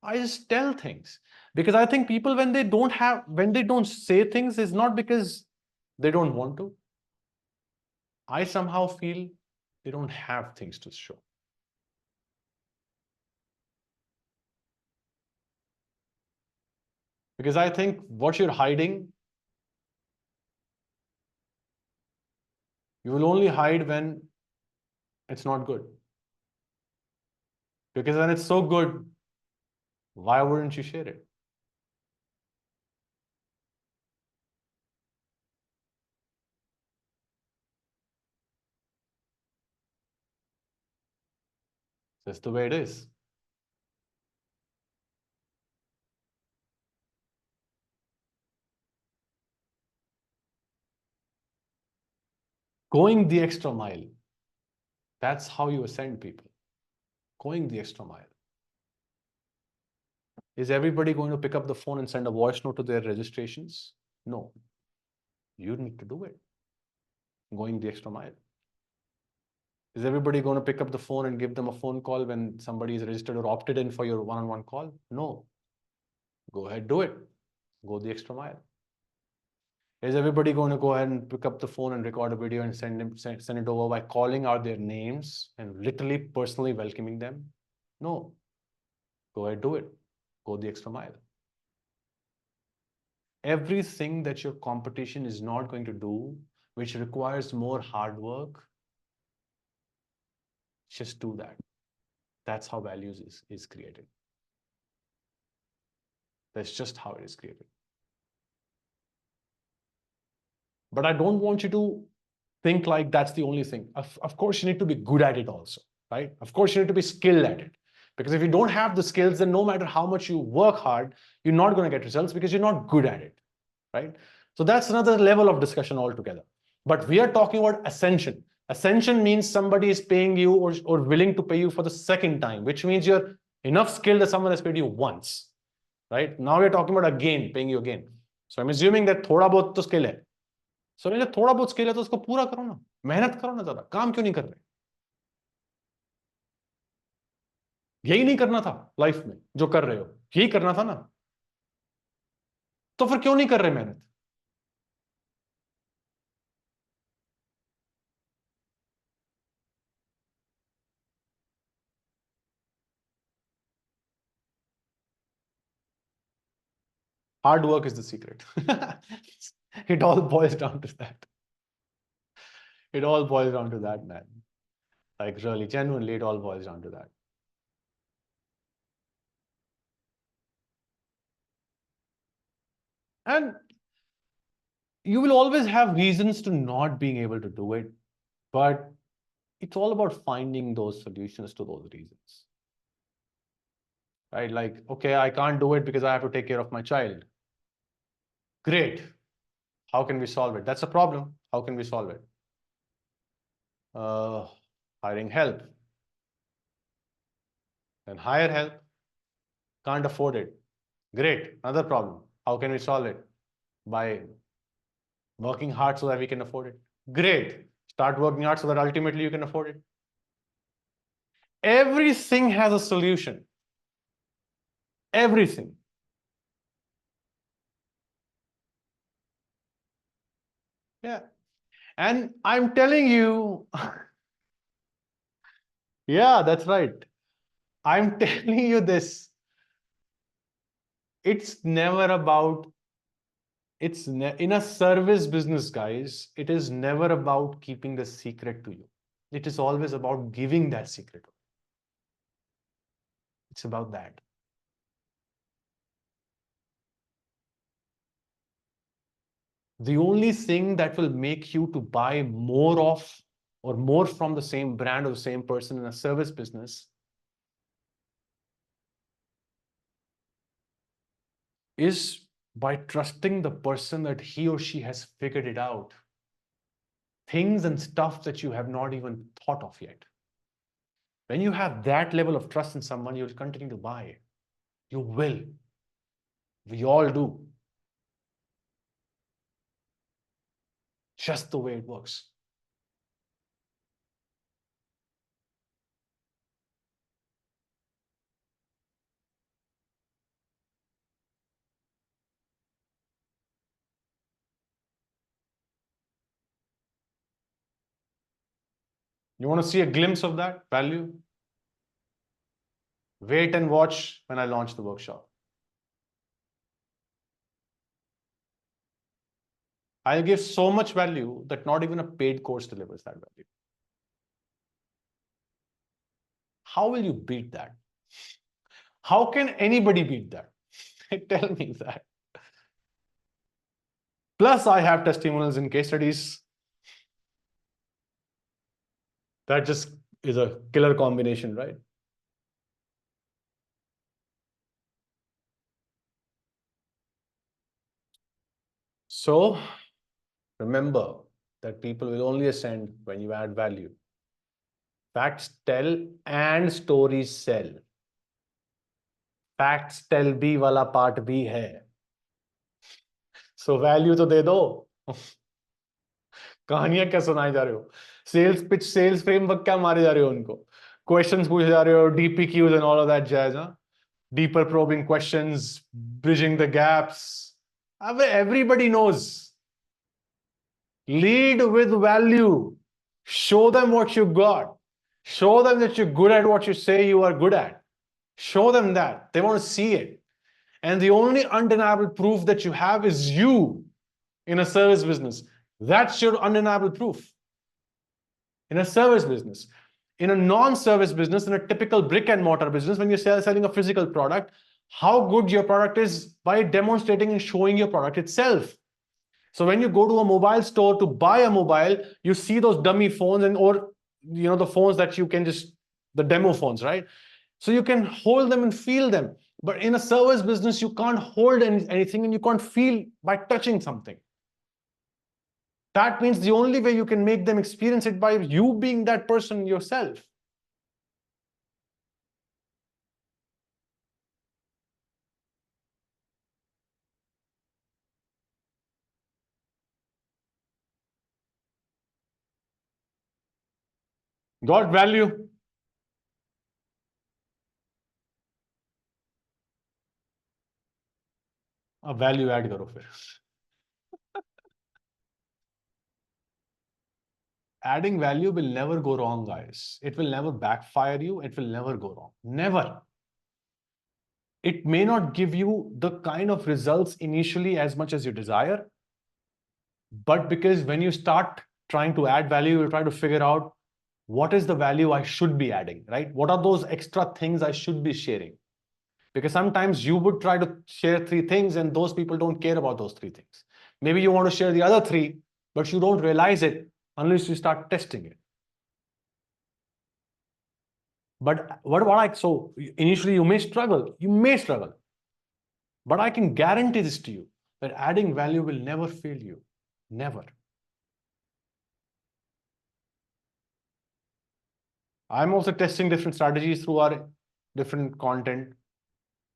[SPEAKER 1] I just tell things because I think people, when they don't say things, is not because they don't want to. I somehow feel they don't have things to show. Because I think what you're hiding, you will only hide when it's not good. Because when it's so good, why wouldn't you share it? That's the way it is. Going the extra mile. That's how you ascend people. Going the extra mile. Is everybody going to pick up the phone and send a voice note to their registrations? No. You need to do it. Going the extra mile. Is everybody going to pick up the phone and give them a phone call when somebody is registered or opted in for your one-on-one call? No. Go ahead, do it. Go the extra mile. Is everybody going to go ahead and pick up the phone and record a video and send it over by calling out their names and literally personally welcoming them? No. Go ahead, do it. Go the extra mile. Everything that your competition is not going to do, which requires more hard work, just do that. That's how values is created. That's just how it is created. But I don't want you to think like that's the only thing. Of course, you need to be good at it also, right? Of course, you need to be skilled at it. Because if you don't have the skills, then no matter how much you work hard, you're not going to get results because you're not good at it, right? So that's another level of discussion altogether. But we are talking about ascension. Ascension means somebody is paying you or willing to pay you for the second time, which means you're enough skilled that someone has paid you once, right? Now we're talking about again, paying you again. So I'm assuming that थोड़ा बहुत तो skill है. So जब थोड़ा बहुत skill है तो उसको पूरा करो ना, मेहनत करो ना ज्यादा, काम क्यों नहीं कर रहे? यही नहीं करना था लाइफ में जो कर रहे हो, यही करना था ना, तो फिर क्यों नहीं कर रहे मेहनत? Hard work is the secret. It all boils down to that. It all boils down to that, man. Like really, genuinely, it all boils down to that. And you will always have reasons to not being able to do it, but it's all about finding those solutions to those reasons. Right? Like, okay, I can't do it because I have to take care of my child. Great. How can we solve it? That's a problem. How can we solve it? Hiring help. Then hire help. Can't afford it. Great. Another problem. How can we solve it? By working hard so that we can afford it. Great. Start working hard so that ultimately you can afford it. Everything has a solution. Everything. Yeah. And I'm telling you, yeah, that's right. I'm telling you this. It's never about, in a service business, guys, it is never about keeping the secret to you. It is always about giving that secret. It's about that. The only thing that will make you to buy more of or more from the same brand or the same person in a service business is by trusting the person that he or she has figured it out. Things and stuff that you have not even thought of yet. When you have that level of trust in someone, you'll continue to buy. You will. We all do. Just the way it works. You want to see a glimpse of that value? Wait and watch when I launch the workshop. I'll give so much value that not even a paid course delivers that value. How will you beat that? How can anybody beat that? Tell me that. Plus, I have testimonials and case studies. That just is a killer combination, right? So remember that people will only ascend when you add value. Facts tell and stories sell. Facts tell भी वाला part भी है. So value तो दे दो. कहानियां क्या सुनाए जा रहे हो? सेल्स पिच, सेल्स फ्रेमवर्क क्या मारे जा रहे हो उनको? क्वेश्चंस पूछे जा रहे हो, DPQs and all of that jazz, huh? Deeper probing questions, bridging the gaps. Everybody knows. Lead with value. Show them what you got. Show them that you're good at what you say you are good at. Show them that. They want to see it. And the only undeniable proof that you have is you in a service business. That's your undeniable proof. In a service business. In a non-service business, in a typical brick and mortar business, when you're selling a physical product, how good your product is by demonstrating and showing your product itself. So when you go to a mobile store to buy a mobile, you see those dummy phones or the phones that you can just, the demo phones, right? So you can hold them and feel them. But in a service business, you can't hold anything and you can't feel by touching something. That means the only way you can make them experience it by you being that person yourself. Got value? A value add करो फिर. Adding value will never go wrong, guys. It will never backfire you. It will never go wrong. Never. It may not give you the kind of results initially as much as you desire, but because when you start trying to add value, you'll try to figure out what is the value I should be adding, right? What are those extra things I should be sharing? Because sometimes you would try to share 3 things and those people don't care about those 3 things. Maybe you want to share the other 3, but you don't realize it unless you start testing it. But so initially you may struggle, but I can guarantee this to you that adding value will never fail you. Never. I'm also testing different strategies through our different content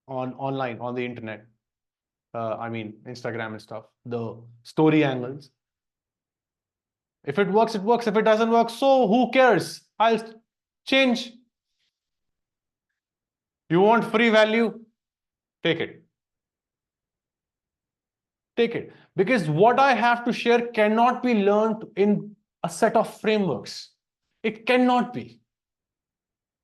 [SPEAKER 1] online, on the internet. I mean, Instagram and stuff, the story angles. If it works, it works. If it doesn't work, so who cares? I'll change. You want free value? Take it. Take it. Because what I have to share cannot be learned in a set of frameworks. It cannot be.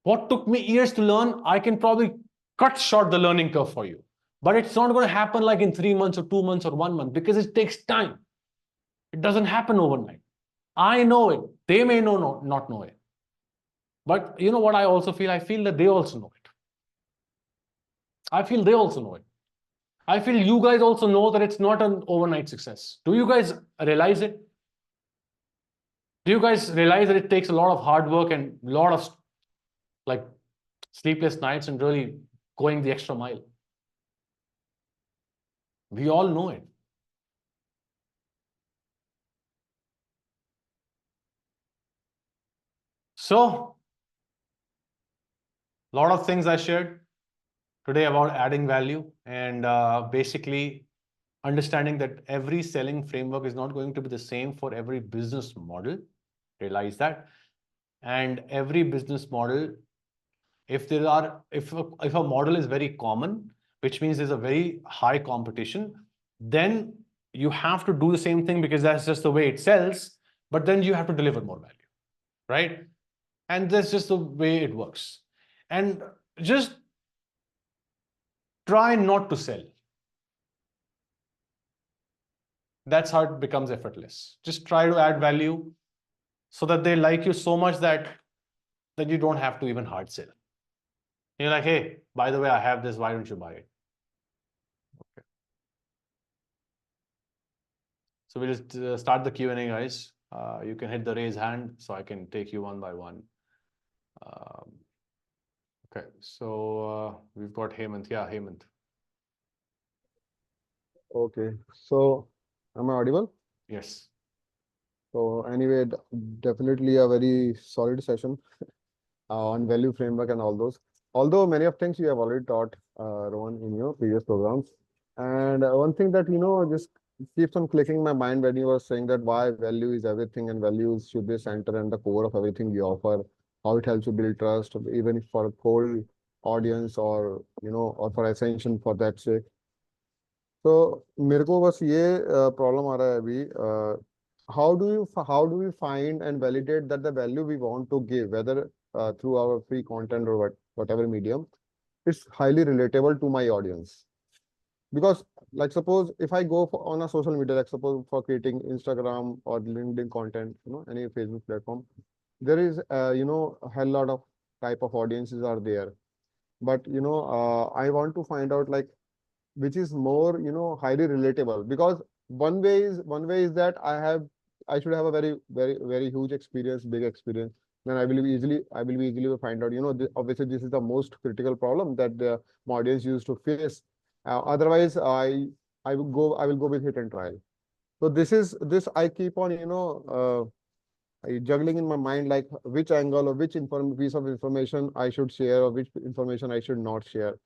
[SPEAKER 1] What took me years to learn, I can probably cut short the learning curve for you. But it's not going to happen like in 3 months or 2 months or 1 month because it takes time. It doesn't happen overnight. I know it. They may not know it. But you know what I also feel? I feel that they also know it. I feel they also know it. I feel you guys also know that it's not an overnight success. Do you guys realize it? Do you guys realize that it takes a lot of hard work and a lot of like sleepless nights and really going the extra mile? We all know it. So, a lot of things I shared today about adding value and basically understanding that every selling framework is not going to be the same for every business model. Realize that. And every business model, if a model is very common, which means there's a very high competition, then you have to do the same thing because that's just the way it sells, but then you have to deliver more value, right? And that's just the way it works. And just try not to sell. That's how it becomes effortless. Just try to add value so that they like you so much that you don't have to even hard sell. You're like, hey, by the way, I have this, why don't you buy it? Okay. So we'll just start the Q&A, guys. You can hit the raise hand so I can take you one by one. Okay, so we've got Hemant. Yeah, Hemant.
[SPEAKER 4] Okay, so am I audible?
[SPEAKER 1] Yes.
[SPEAKER 4] So anyway, definitely a very solid session on value framework and all those. Although many of things you have already taught, Rohan, in your previous programs. And one thing that, just keeps on clicking my mind when you were saying that why value is everything and values should be center and the core of everything you offer, how it helps you build trust, even if for a cold audience or, or for Ascension for that sake. तो मेरे को बस ये problem आ रहा है अभी how do we find and validate that the value we want to give, whether through our free content or whatever medium, it's highly relatable to my audience? Because like suppose if I go on a social media, like suppose for creating Instagram or LinkedIn content, any Facebook platform, there is a hell lot of type of audiences are there, but I want to find out like which is more highly relatable, because one way is that I should have a very very very huge experience, big experience, then I will be easily find out, obviously this is the most critical problem that the audience used to face. Otherwise I will go with hit and trial. So this I keep on juggling in my mind, like which angle or which piece of information I should share or which information I should not share.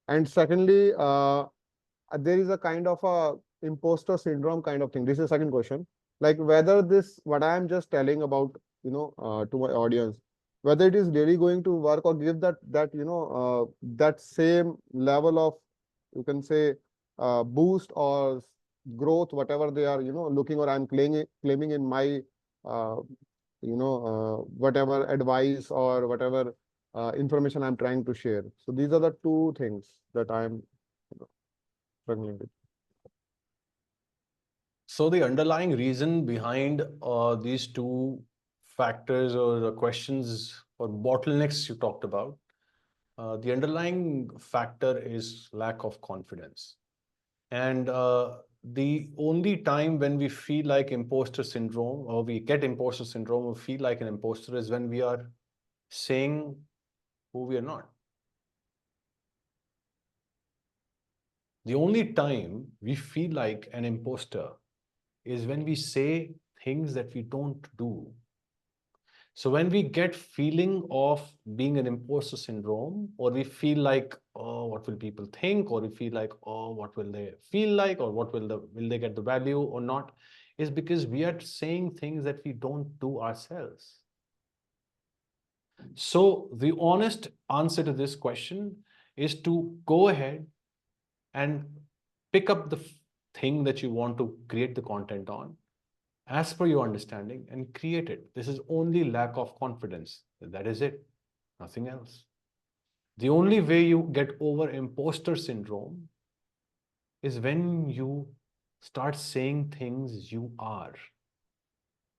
[SPEAKER 4] And secondly, there is a kind of a imposter syndrome kind of thing. This is the second question. Like whether this, what I am just telling about, to my audience, whether it is really going to work or give that that same level of, you can say, boost or growth, whatever they are looking, or I'm claiming in my uh, whatever advice or whatever information I'm trying to share. So these are the two things that I'm struggling with.
[SPEAKER 1] So the underlying reason behind these two factors or the questions or bottlenecks you talked about, the underlying factor is lack of confidence. And the only time when we feel like imposter syndrome, or we get imposter syndrome or feel like an imposter, is when we are saying who we are not. The only time we feel like an imposter is when we say things that we don't do. So when we get feeling of being an imposter syndrome, or we feel like, oh, what will people think, or we feel like, oh, what will they feel like, or what will they get the value or not, is because we are saying things that we don't do ourselves. So the honest answer to this question is to go ahead and pick up the thing that you want to create the content on, as per your understanding, and create it. This is only lack of confidence. That is it, nothing else. The only way you get over imposter syndrome is when you start saying things you are.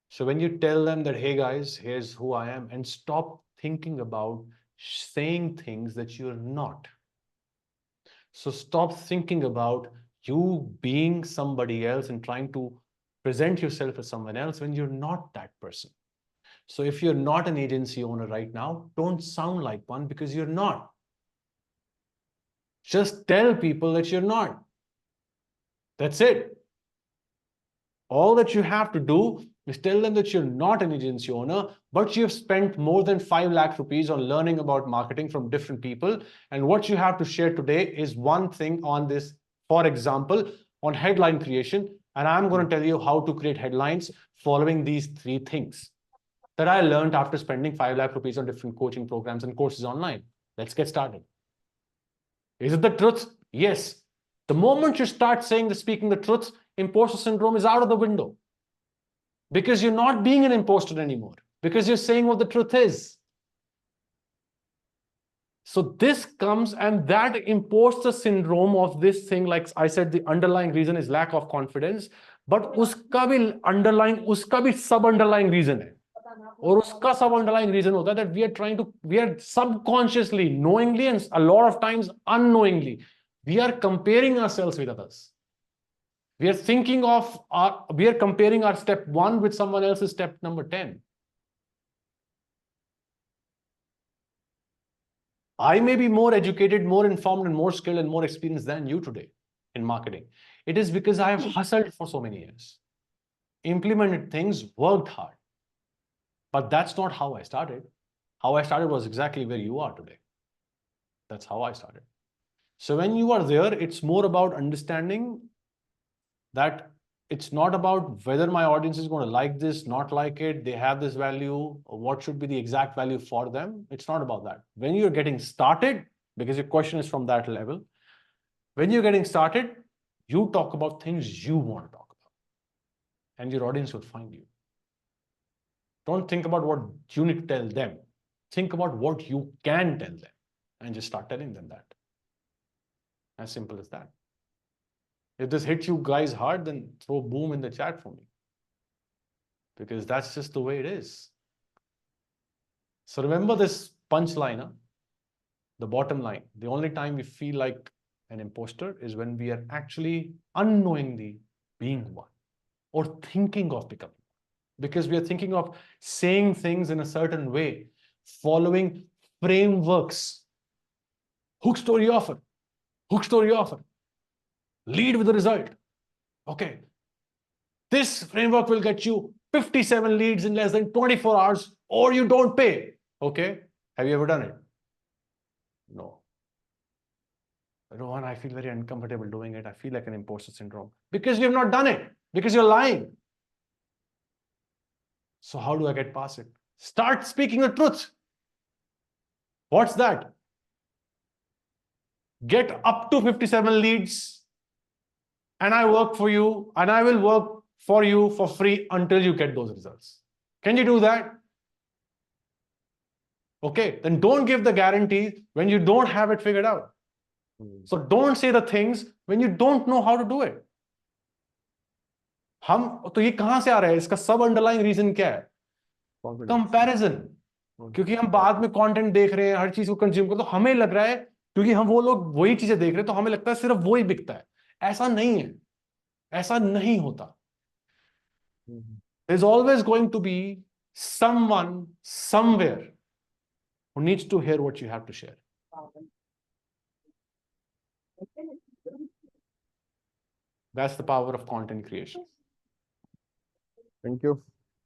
[SPEAKER 1] So when you tell them that, hey guys, here's who I am, and stop thinking about saying things that you're not. So stop thinking about you being somebody else and trying to present yourself as someone else when you're not that person. So if you're not an agency owner right now, don't sound like one, because you're not. Just tell people that you're not. That's it. All that you have to do is tell them that you're not an agency owner, but you've spent more than 5 lakh rupees on learning about marketing from different people. And what you have to share today is one thing on this, for example, on headline creation. And I'm going to tell you how to create headlines following these 3 things that I learned after spending 5 lakh rupees on different coaching programs and courses online. Let's get started. Is it the truth? Yes. The moment you start speaking the truth, imposter syndrome is out of the window. Because you're not being an imposter anymore. Because you're saying what the truth is. So this comes, and that imposter syndrome of this thing, like I said, the underlying reason is lack of confidence. But uska bhi sub-underlying reason hai. और उसका सब underlying reason होता है that we are subconsciously, knowingly, and a lot of times unknowingly, we are comparing ourselves with others. We are comparing our step 1 with someone else's step number 10. I may be more educated, more informed, and more skilled and more experienced than you today in marketing. It is because I have hustled for so many years, implemented things, worked hard. But that's not how I started. How I started was exactly where you are today. That's how I started. So when you are there, it's more about understanding that it's not about whether my audience is going to like this, not like it, they have this value, or what should be the exact value for them. It's not about that. When you're getting started, because your question is from that level, when you're getting started, you talk about things you want to talk about, and your audience will find you. Don't think about what you need to tell them. Think about what you can tell them, and just start telling them that. As simple as that. If this hits you guys hard, then throw boom in the chat for me. Because that's just the way it is. So remember this punchline, the bottom line. The only time we feel like an imposter is when we are actually unknowingly being one, or thinking of becoming one. Because we are thinking of saying things in a certain way, following frameworks. Hook story offer. Hook story offer. Lead with the result. Okay. This framework will get you 57 leads in less than 24 hours, or you don't pay. Okay. Have you ever done it? No. Rohan, I feel very uncomfortable doing it. I feel like an imposter syndrome. Because you have not done it. Because you're lying. So how do I get past it? Start speaking the truth. What's that? Get up to 57 leads, and I work for you, and I will work for you for free until you get those results. Can you do that? Okay, then don't give the guarantee when you don't have it figured out. So don't say the things when you don't know how to do it. हम तो ये कहां से आ रहा है, इसका सब underlying reason क्या है? कंपैरिजन. क्योंकि हम बाद में कंटेंट देख रहे हैं, हर चीज को कंज्यूम कर, तो हमें लग रहा है क्योंकि हम वो लोग वही चीजें देख रहे हैं तो हमें लगता है सिर्फ वो ही बिकता है. ऐसा नहीं है, ऐसा नहीं होता. There's always going to be someone somewhere who needs to hear what you have to share. That's the power of content creation.
[SPEAKER 4] Thank you.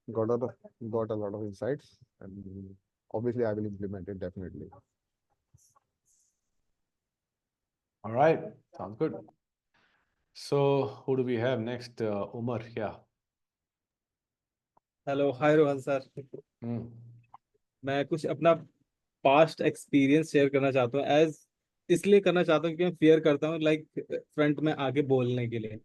[SPEAKER 4] Got a lot of insights, and obviously I will implement it definitely.
[SPEAKER 1] All right, sounds good. So who do we have next? Umar, yeah.
[SPEAKER 5] Hello, hi Rohan sir.
[SPEAKER 1] Hmm.
[SPEAKER 5] मैं कुछ अपना past experience share करना चाहता हूँ. इसलिए करना चाहता हूँ क्योंकि मैं फियर करता हूँ लाइक फ्रंट में आगे बोलने के लिए.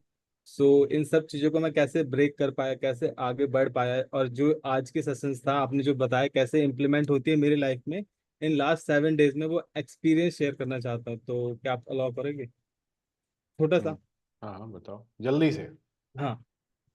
[SPEAKER 5] सो इन सब चीज़ों को मैं कैसे ब्रेक कर पाया, कैसे आगे बढ़ पाया, और जो आज के सेशंस था आपने जो बताया कैसे इम्प्लीमेंट होती है मेरी लाइफ में इन लास्ट 7 days में, वो एक्सपीरियंस शेयर करना चाहता हूँ. तो क्या आप अलाउ करेंगे छोटा सा?
[SPEAKER 1] हाँ, बताओ जल्दी से.
[SPEAKER 5] हाँ.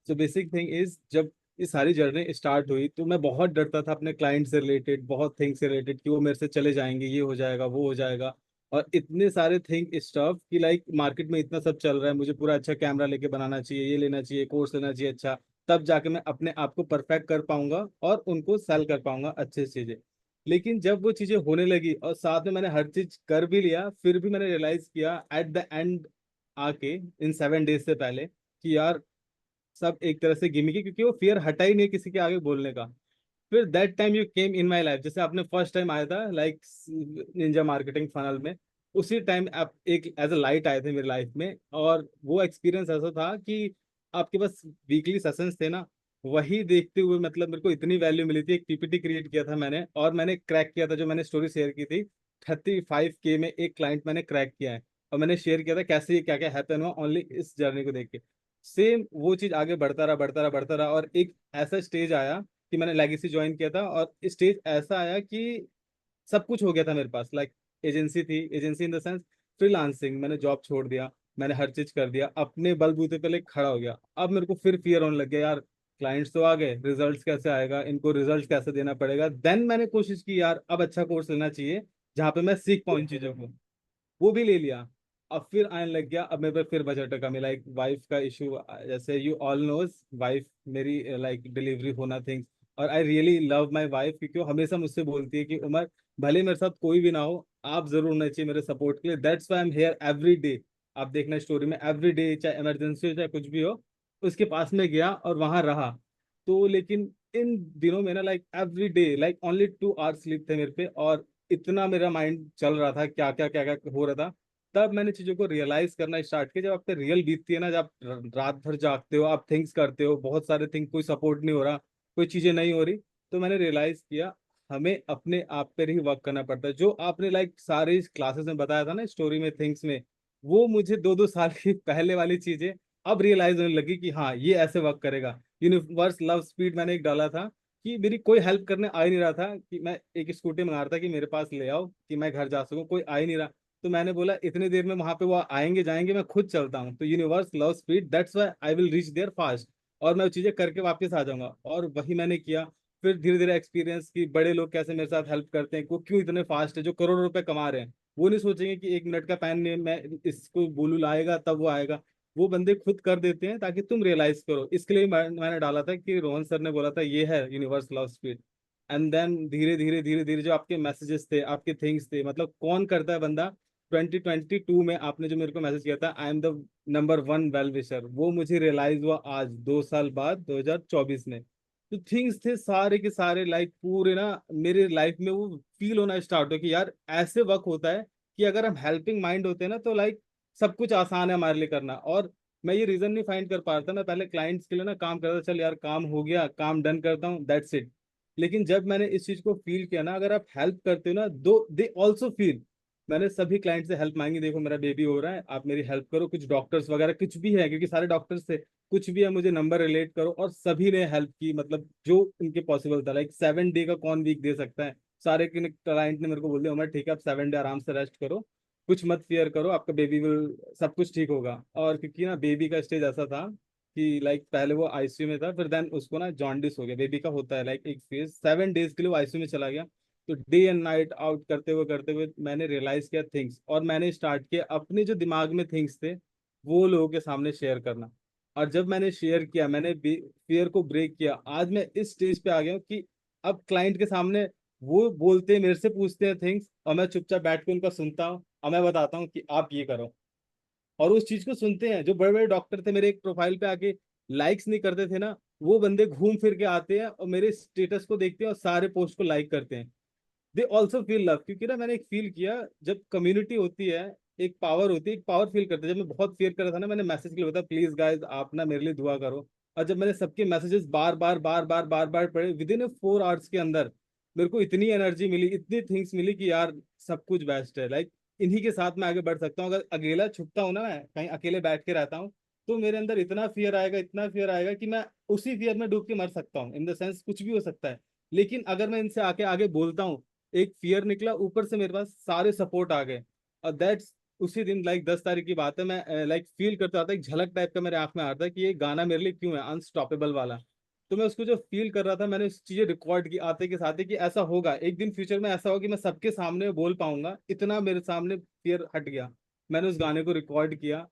[SPEAKER 5] सो बेसिक थिंग इज, जब ये सारी जर्नी स्टार्ट हुई तो मैं बहुत डरता था अपने क्लाइंट से रिलेटेड, बहुत थिंग से रिलेटेड, कि वो मेरे से चले जाएंगे, ये हो जाएगा, वो हो जाएगा, और इतने सारे थिंग स्टफ कि लाइक मार्केट में इतना सब चल रहा है, मुझे पूरा अच्छा कैमरा लेके बनाना चाहिए, ये लेना चाहिए, कोर्स लेना चाहिए अच्छा, तब जाके मैं अपने आप को परफेक्ट कर पाऊंगा और उनको सेल कर पाऊंगा अच्छे चीजें. लेकिन जब वो चीजें होने लगी और साथ में मैंने हर चीज कर भी लिया, फिर भी मैंने रियलाइज किया एट द एंड आके इन 7 days से पहले कि यार सब एक तरह से गिमिक है, क्योंकि वो फियर हटा ही नहीं किसी के आगे बोलने का. फिर that time you came in my life, जैसे आपने फर्स्ट टाइम आया था लाइक निंजा मार्केटिंग फनल में, उसी टाइम आप एक एज अ लाइट आए थे मेरी लाइफ में. और वो एक्सपीरियंस ऐसा था कि आपके पास वीकली सेशंस थे ना, वही देखते हुए मतलब मेरे को इतनी वैल्यू मिली थी. एक पीपीटी क्रिएट किया था मैंने, और मैंने क्रैक किया था, जो मैंने स्टोरी शेयर की थी 35K में एक क्लाइंट मैंने क्रैक किया है, और मैंने शेयर किया था कैसे ये क्या क्या हैपन हुआ ओनली इस जर्नी को देख के. सेम वो चीज आगे बढ़ता रहा बढ़ता रहा बढ़ता रहा, और एक ऐसा स्टेज आया कि मैंने लेगेसी ज्वाइन किया था, और स्टेज ऐसा आया कि सब कुछ हो गया था मेरे पास. लाइक एजेंसी थी, agency in the sense freelancing, मैंने जॉब छोड़ दिया, मैंने हर चीज कर दिया, अपने बलबूते पे लेके खड़ा हो गया. अब मेरे को फिर फियर होने लग गया, यार क्लाइंट्स तो आ गए, रिजल्ट्स कैसे आएगा, इनको रिजल्ट कैसे देना पड़ेगा. देन मैंने कोशिश की यार अब अच्छा कोर्स लेना चाहिए जहाँ पे मैं सीख पाऊँ इन चीजों को, वो भी ले लिया. अब फिर आने लग गया, अब मेरे पे फिर बजट का मिला, एक वाइफ का इशू, जैसे यू ऑल नोज वाइफ मेरी लाइक डिलीवरी होना थिंग्स. और I really love my wife, क्योंकि वो हमेशा मुझसे बोलती है कि उमर भले मेरे साथ कोई भी ना हो, आप जरूर होना चाहिए मेरे सपोर्ट के लिए. That's why I am here every day. आप देखना स्टोरी में एवरी डे, चाहे इमरजेंसी हो चाहे कुछ भी हो, उसके पास में गया और वहां रहा. तो लेकिन इन दिनों में ना like every day like only 2 hours sleep थे मेरे पे, और इतना मेरा माइंड चल रहा था, क्या क्या हो रहा था. तब मैंने चीजों को रियलाइज करना स्टार्ट किया, जब आप पे रियल बीतती है ना, जब आप रात भर जागते हो, आप थिंक्स करते हो, बहुत सारे थिंग, कोई सपोर्ट नहीं हो रहा, कोई चीजें नहीं हो रही, तो मैंने रियलाइज किया हमें अपने आप पे ही वर्क करना पड़ता है. जो आपने लाइक सारी क्लासेस में बताया था ना स्टोरी में थिंग्स में, वो मुझे 2-2 साल की पहले वाली चीजें अब रियलाइज होने लगी कि हाँ ये ऐसे वर्क करेगा. यूनिवर्स लव स्पीड मैंने एक डाला था कि मेरी कोई हेल्प करने आ ही नहीं रहा था, कि मैं एक स्कूटी मंगा रहा था कि मेरे पास ले आओ कि मैं घर जा सकूं, कोई आ ही नहीं रहा. तो मैंने बोला इतनी देर में वहां पे वो आएंगे जाएंगे, मैं खुद चलता हूँ. तो universe love speed, that's why I will reach there fast, और मैं वो चीजें करके वापस आ जाऊंगा. और वही मैंने किया. फिर धीरे धीरे एक्सपीरियंस की बड़े लोग कैसे मेरे साथ हेल्प करते हैं, वो क्यों इतने फास्ट है, जो करोड़ों रुपए कमा रहे हैं, वो नहीं सोचेंगे कि 1 मिनट का पेन नहीं, मैं इसको बोलू लाएगा तब वो आएगा. वो बंदे खुद कर देते हैं ताकि तुम रियलाइज करो. इसके लिए मैंने डाला था कि रोहन सर ने बोला था ये है universe love speed. And then धीरे धीरे धीरे धीरे जो आपके मैसेजेस थे, आपके थिंग्स थे, मतलब कौन करता है बंदा. 2022 में आपने जो मेरे को मैसेज किया था, I am the number 1 well wisher, वो मुझे रियलाइज हुआ आज 2 साल बाद 2024 में. तो थिंग्स थे सारे के सारे लाइक पूरे ना मेरे लाइफ में वो फील होना स्टार्ट हो कि यार ऐसे वर्क होता है कि अगर हम हेल्पिंग माइंड होते हैं ना, तो लाइक सब कुछ आसान है हमारे लिए करना. और मैं ये रीजन नहीं फाइंड कर पा रहा था. मैं पहले क्लाइंट्स के लिए ना काम करता था, चल यार काम हो गया, काम डन करता हूँ, दैट्स इट. लेकिन जब मैंने इस चीज को फील किया ना, अगर आप हेल्प करते हो ना, दो दे ऑल्सो फील। मैंने सभी क्लाइंट से हेल्प मांगी, देखो मेरा बेबी हो रहा है, आप मेरी हेल्प करो, कुछ डॉक्टर्स वगैरह कुछ भी है, क्योंकि सारे डॉक्टर्स थे, कुछ भी है मुझे नंबर रिलेट करो, और सभी ने हेल्प की, मतलब जो उनके पॉसिबल था। लाइक 7 डे का कौन वीक दे सकता है, सारे क्लाइंट ने मेरे को बोल दिया उमर ठीक है, आप 7 डे आराम से रेस्ट करो, कुछ मत फेयर करो, आपका बेबी विल सब कुछ ठीक होगा। और क्योंकि ना बेबी का स्टेज ऐसा था कि लाइक पहले वो आईसीयू में था, फिर देन उसको ना जॉन्डिस हो गया, बेबी का होता है लाइक एक फेज, 7 डेज के लिए वो आईसीयू में चला गया। तो डे एंड नाइट आउट करते हुए मैंने रियलाइज किया थिंग्स, और मैंने स्टार्ट किया अपने जो दिमाग में थिंग्स थे वो लोगों के सामने शेयर करना। और जब मैंने शेयर किया, मैंने फियर को ब्रेक किया, आज मैं इस स्टेज पे आ गया हूँ कि अब क्लाइंट के सामने वो बोलते हैं, मेरे से पूछते हैं थिंग्स, और मैं चुपचाप बैठ के उनका सुनता हूँ, और मैं बताता हूँ कि आप ये करो। और उस चीज को सुनते हैं, जो बड़े बड़े डॉक्टर थे मेरे एक प्रोफाइल पे आके लाइक्स नहीं करते थे ना, वो बंदे घूम फिर के आते हैं और मेरे स्टेटस को देखते हैं और सारे पोस्ट को लाइक करते हैं। दे ऑल्सो फील लव, क्योंकि ना मैंने एक फील किया, जब कम्युनिटी होती है, एक पावर होती है, एक पावर फील करते हैं। जब मैं बहुत फेयर कर रहा था ना, मैंने मैसेज के लिए बताया प्लीज गाइज आप ना मेरे लिए दुआ करो। और जब मैंने सबके मैसेजेस बार बार पढ़े, विद इन 4 आवर्स के अंदर मेरे को इतनी एनर्जी मिली, इतनी थिंग्स मिली कि यार सब कुछ बेस्ट है। लाइक इन्हीं के साथ मैं आगे बढ़ सकता हूँ। अगर अकेला छुपता हूँ ना, मैं कहीं अकेले बैठ के रहता हूँ, तो मेरे अंदर इतना फियर आएगा, इतना फियर आएगा कि मैं उसी फियर में डूब के मर सकता हूँ, इन द सेंस कुछ भी हो सकता है। लेकिन अगर मैं इनसे आके आगे बोलता हूँ, एक फियर निकला, ऊपर से मेरे पास सारे सपोर्ट आ गए। और दैट्स उसी दिन लाइक 10 तारीख की बात है, मैं लाइक फील करता था, एक झलक टाइप का मेरे आंख में आ रहा था कि ये गाना मेरे लिए क्यों है, अनस्टॉपेबल वाला। तो मैं उसको जो फील कर रहा था, मैंने उस चीजें रिकॉर्ड की आते के साथ ही, कि ऐसा होगा एक दिन फ्यूचर में, ऐसा होगा कि मैं सबके सामने बोल पाऊंगा, इतना मेरे सामने फियर हट गया। मैंने उस गाने को रिकॉर्ड किया,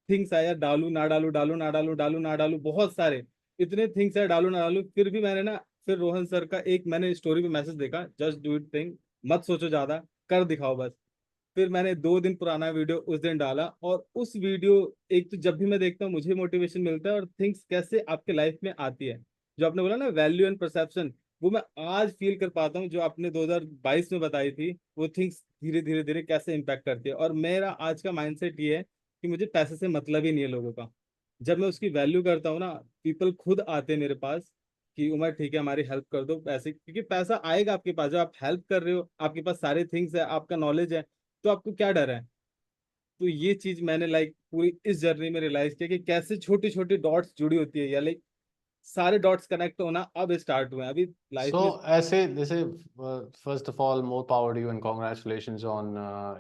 [SPEAKER 5] थिंग्स आया, डालू ना डालू, डालू ना डालू, डालू ना डालू, बहुत सारे इतने थिंग्स है, डालू ना डालू। फिर भी मैंने ना, फिर रोहन सर का एक मैंने स्टोरी पे मैसेज देखा, जस्ट डू इट थिंग, मत सोचो ज्यादा, कर दिखाओ बस। फिर मैंने 2 दिन पुराना वीडियो उस दिन डाला, और उस वीडियो, एक तो जब भी मैं देखता हूँ मुझे मोटिवेशन मिलता है, और थिंग्स कैसे आपके लाइफ में आती है, जो आपने बोला ना वैल्यू एंड परसेप्शन, वो मैं आज फील कर पाता हूँ, जो आपने 2022 में बताई थी, वो थिंग्स धीरे धीरे धीरे कैसे इम्पैक्ट करती है। और मेरा आज का माइंडसेट ये है कि मुझे पैसे से मतलब ही नहीं है लोगों का। जब मैं उसकी वैल्यू करता हूँ ना, पीपल खुद आते हैं मेरे पास कि उमर ठीक है हमारी हेल्प कर दो, पैसे, क्योंकि पैसा आएगा आपके पास, जब आप हेल्प कर रहे हो, आपके पास सारे थिंग्स है, आपका नॉलेज है, तो आपको क्या डर है। तो ये चीज मैंने लाइक पूरी इस जर्नी में रियलाइज किया कि कैसे छोटी छोटी डॉट्स जुड़ी होती है, या लाइक सारे डॉट्स कनेक्ट होना अब स्टार्ट हुए हैं अभी लाइफ में।
[SPEAKER 1] So, ऐसे जैसे first of all, more power to you and congratulations on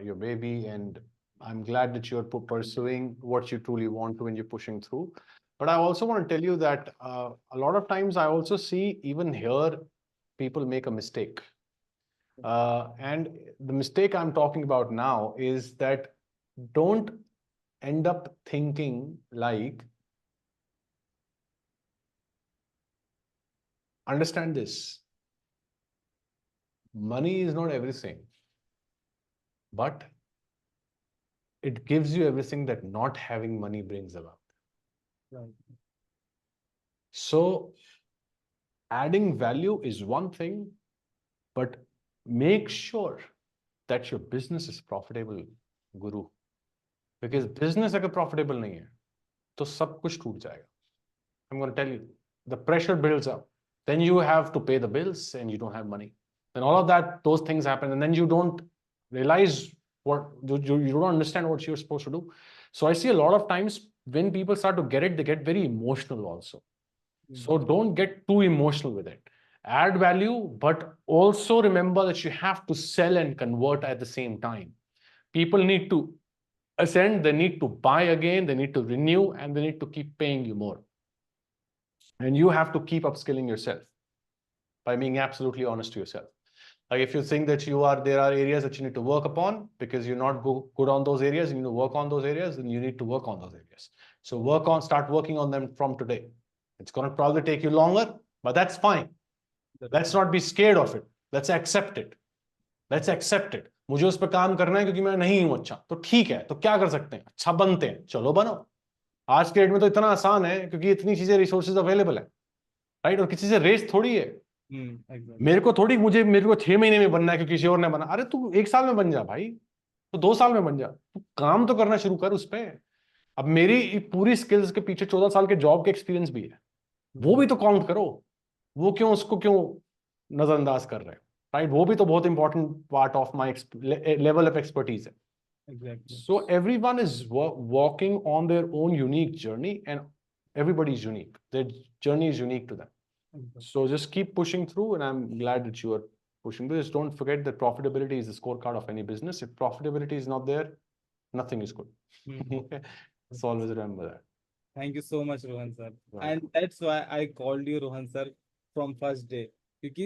[SPEAKER 1] your baby. And I'm glad that you're pursuing what you truly want to and you're pushing through. But I also want to tell you that a lot of times I also see even here people make a mistake. And the mistake I'm talking about now is that don't end up thinking like, understand this, money is not everything, but it gives you everything that not having money brings about.
[SPEAKER 5] Right.
[SPEAKER 1] So adding value is one thing, but make sure that your business is profitable, Guru. Because business अगर profitable नहीं है, तो सब कुछ टूट जाएगा. I'm going to tell you, the pressure builds up. Then you have to pay the bills and you don't have money. Then all of that, those things happen, and then you don't realize what you don't understand what you're supposed to do. So I see a lot of times when people start to get it, they get very emotional also. So don't get too emotional with it. Add value, but also remember that you have to sell and convert at the same time. People need to ascend, they need to buy again, they need to renew, and they need to keep paying you more. And you have to keep upskilling yourself by being absolutely honest to yourself. Like if you think that there are areas that you need to work upon because you're not good on those areas, and you need to work on those areas, then you need to work on those areas. So start working on them from today. It's going to probably take you longer, but that's fine. Let's not be scared of it. Let's accept it. Let's accept it. मुझे उस पर काम करना है क्योंकि मैं नहीं हूं अच्छा, तो ठीक है, तो क्या कर सकते हैं, अच्छा बनते हैं, चलो बनो. आज के डेट में तो इतना आसान है क्योंकि इतनी चीजें रिसोर्सेज अवेलेबल है, राइट. और किसी से रेस थोड़ी है. मेरे को 6 महीने में बनना है क्योंकि किसी और ने बना. अरे तू 1 साल में बन जा भाई, तो 2 साल में बन जा, तू काम तो करना शुरू कर उस पर. अब मेरी पूरी स्किल्स के पीछे 14 साल के जॉब के एक्सपीरियंस भी है, वो भी तो काउंट करो. वो क्यों, उसको क्यों नजरअंदाज कर रहे हैं, राइट? वो भी तो बहुत important part of my level of expertise है.
[SPEAKER 5] Exactly.
[SPEAKER 1] So everyone is walking on their own unique journey, and everybody is unique. Their journey is unique to them.
[SPEAKER 5] Exactly.
[SPEAKER 1] So just keep pushing through, and I'm glad that you are pushing through. Just don't forget that profitability is the scorecard of any business. If profitability is not there, nothing is good.
[SPEAKER 5] Hmm.
[SPEAKER 1] So always remember that.
[SPEAKER 5] Thank you so much, Rohan sir.
[SPEAKER 1] Right.
[SPEAKER 5] And that's why I called you Rohan sir from first day. क्योंकि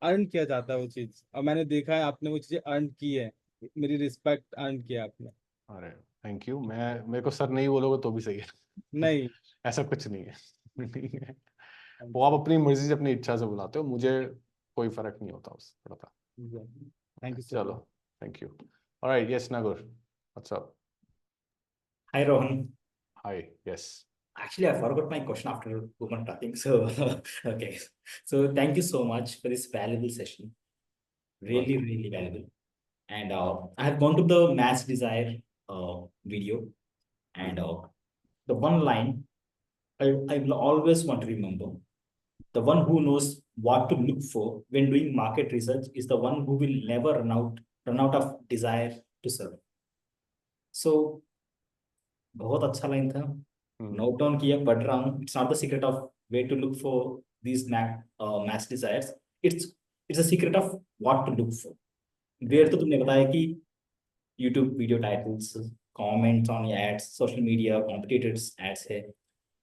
[SPEAKER 5] earn किया जाता है वो चीज, और मैंने देखा है आपने वो चीजें अर्न की है, मेरी रिस्पेक्ट अर्न किया आपने.
[SPEAKER 1] अरे थैंक यू. मेरे को सर नहीं बोलोगे तो भी सही है.
[SPEAKER 5] नहीं.
[SPEAKER 1] ऐसा कुछ नहीं है. नहीं है. वो आप अपनी मर्जी से अपनी इच्छा से बुलाते हो, मुझे कोई फर्क नहीं होता उससे पता.
[SPEAKER 5] Thank you.
[SPEAKER 1] चलो, thank you. Alright, yes Nagur, what's up?
[SPEAKER 2] Hi, Rohan.
[SPEAKER 1] Hi, yes.
[SPEAKER 2] Actually, I forgot my question after woman talking. So, okay. So, thank you so much for this valuable session. Really,
[SPEAKER 1] Welcome.
[SPEAKER 2] really valuable. And I have gone to the Mass Desire video, and the one line I will always want to remember: the one who knows what to look for when doing market research is the one who will never run out of desire to serve. So, बहुत अच्छा line था. Note down किया, पढ़ रहा हूँ. It's not the secret of way to look for these match desires. It's a secret of what to look for. Where तो तुमने बताया कि YouTube video titles, comments on ads, social media, competitors ads है,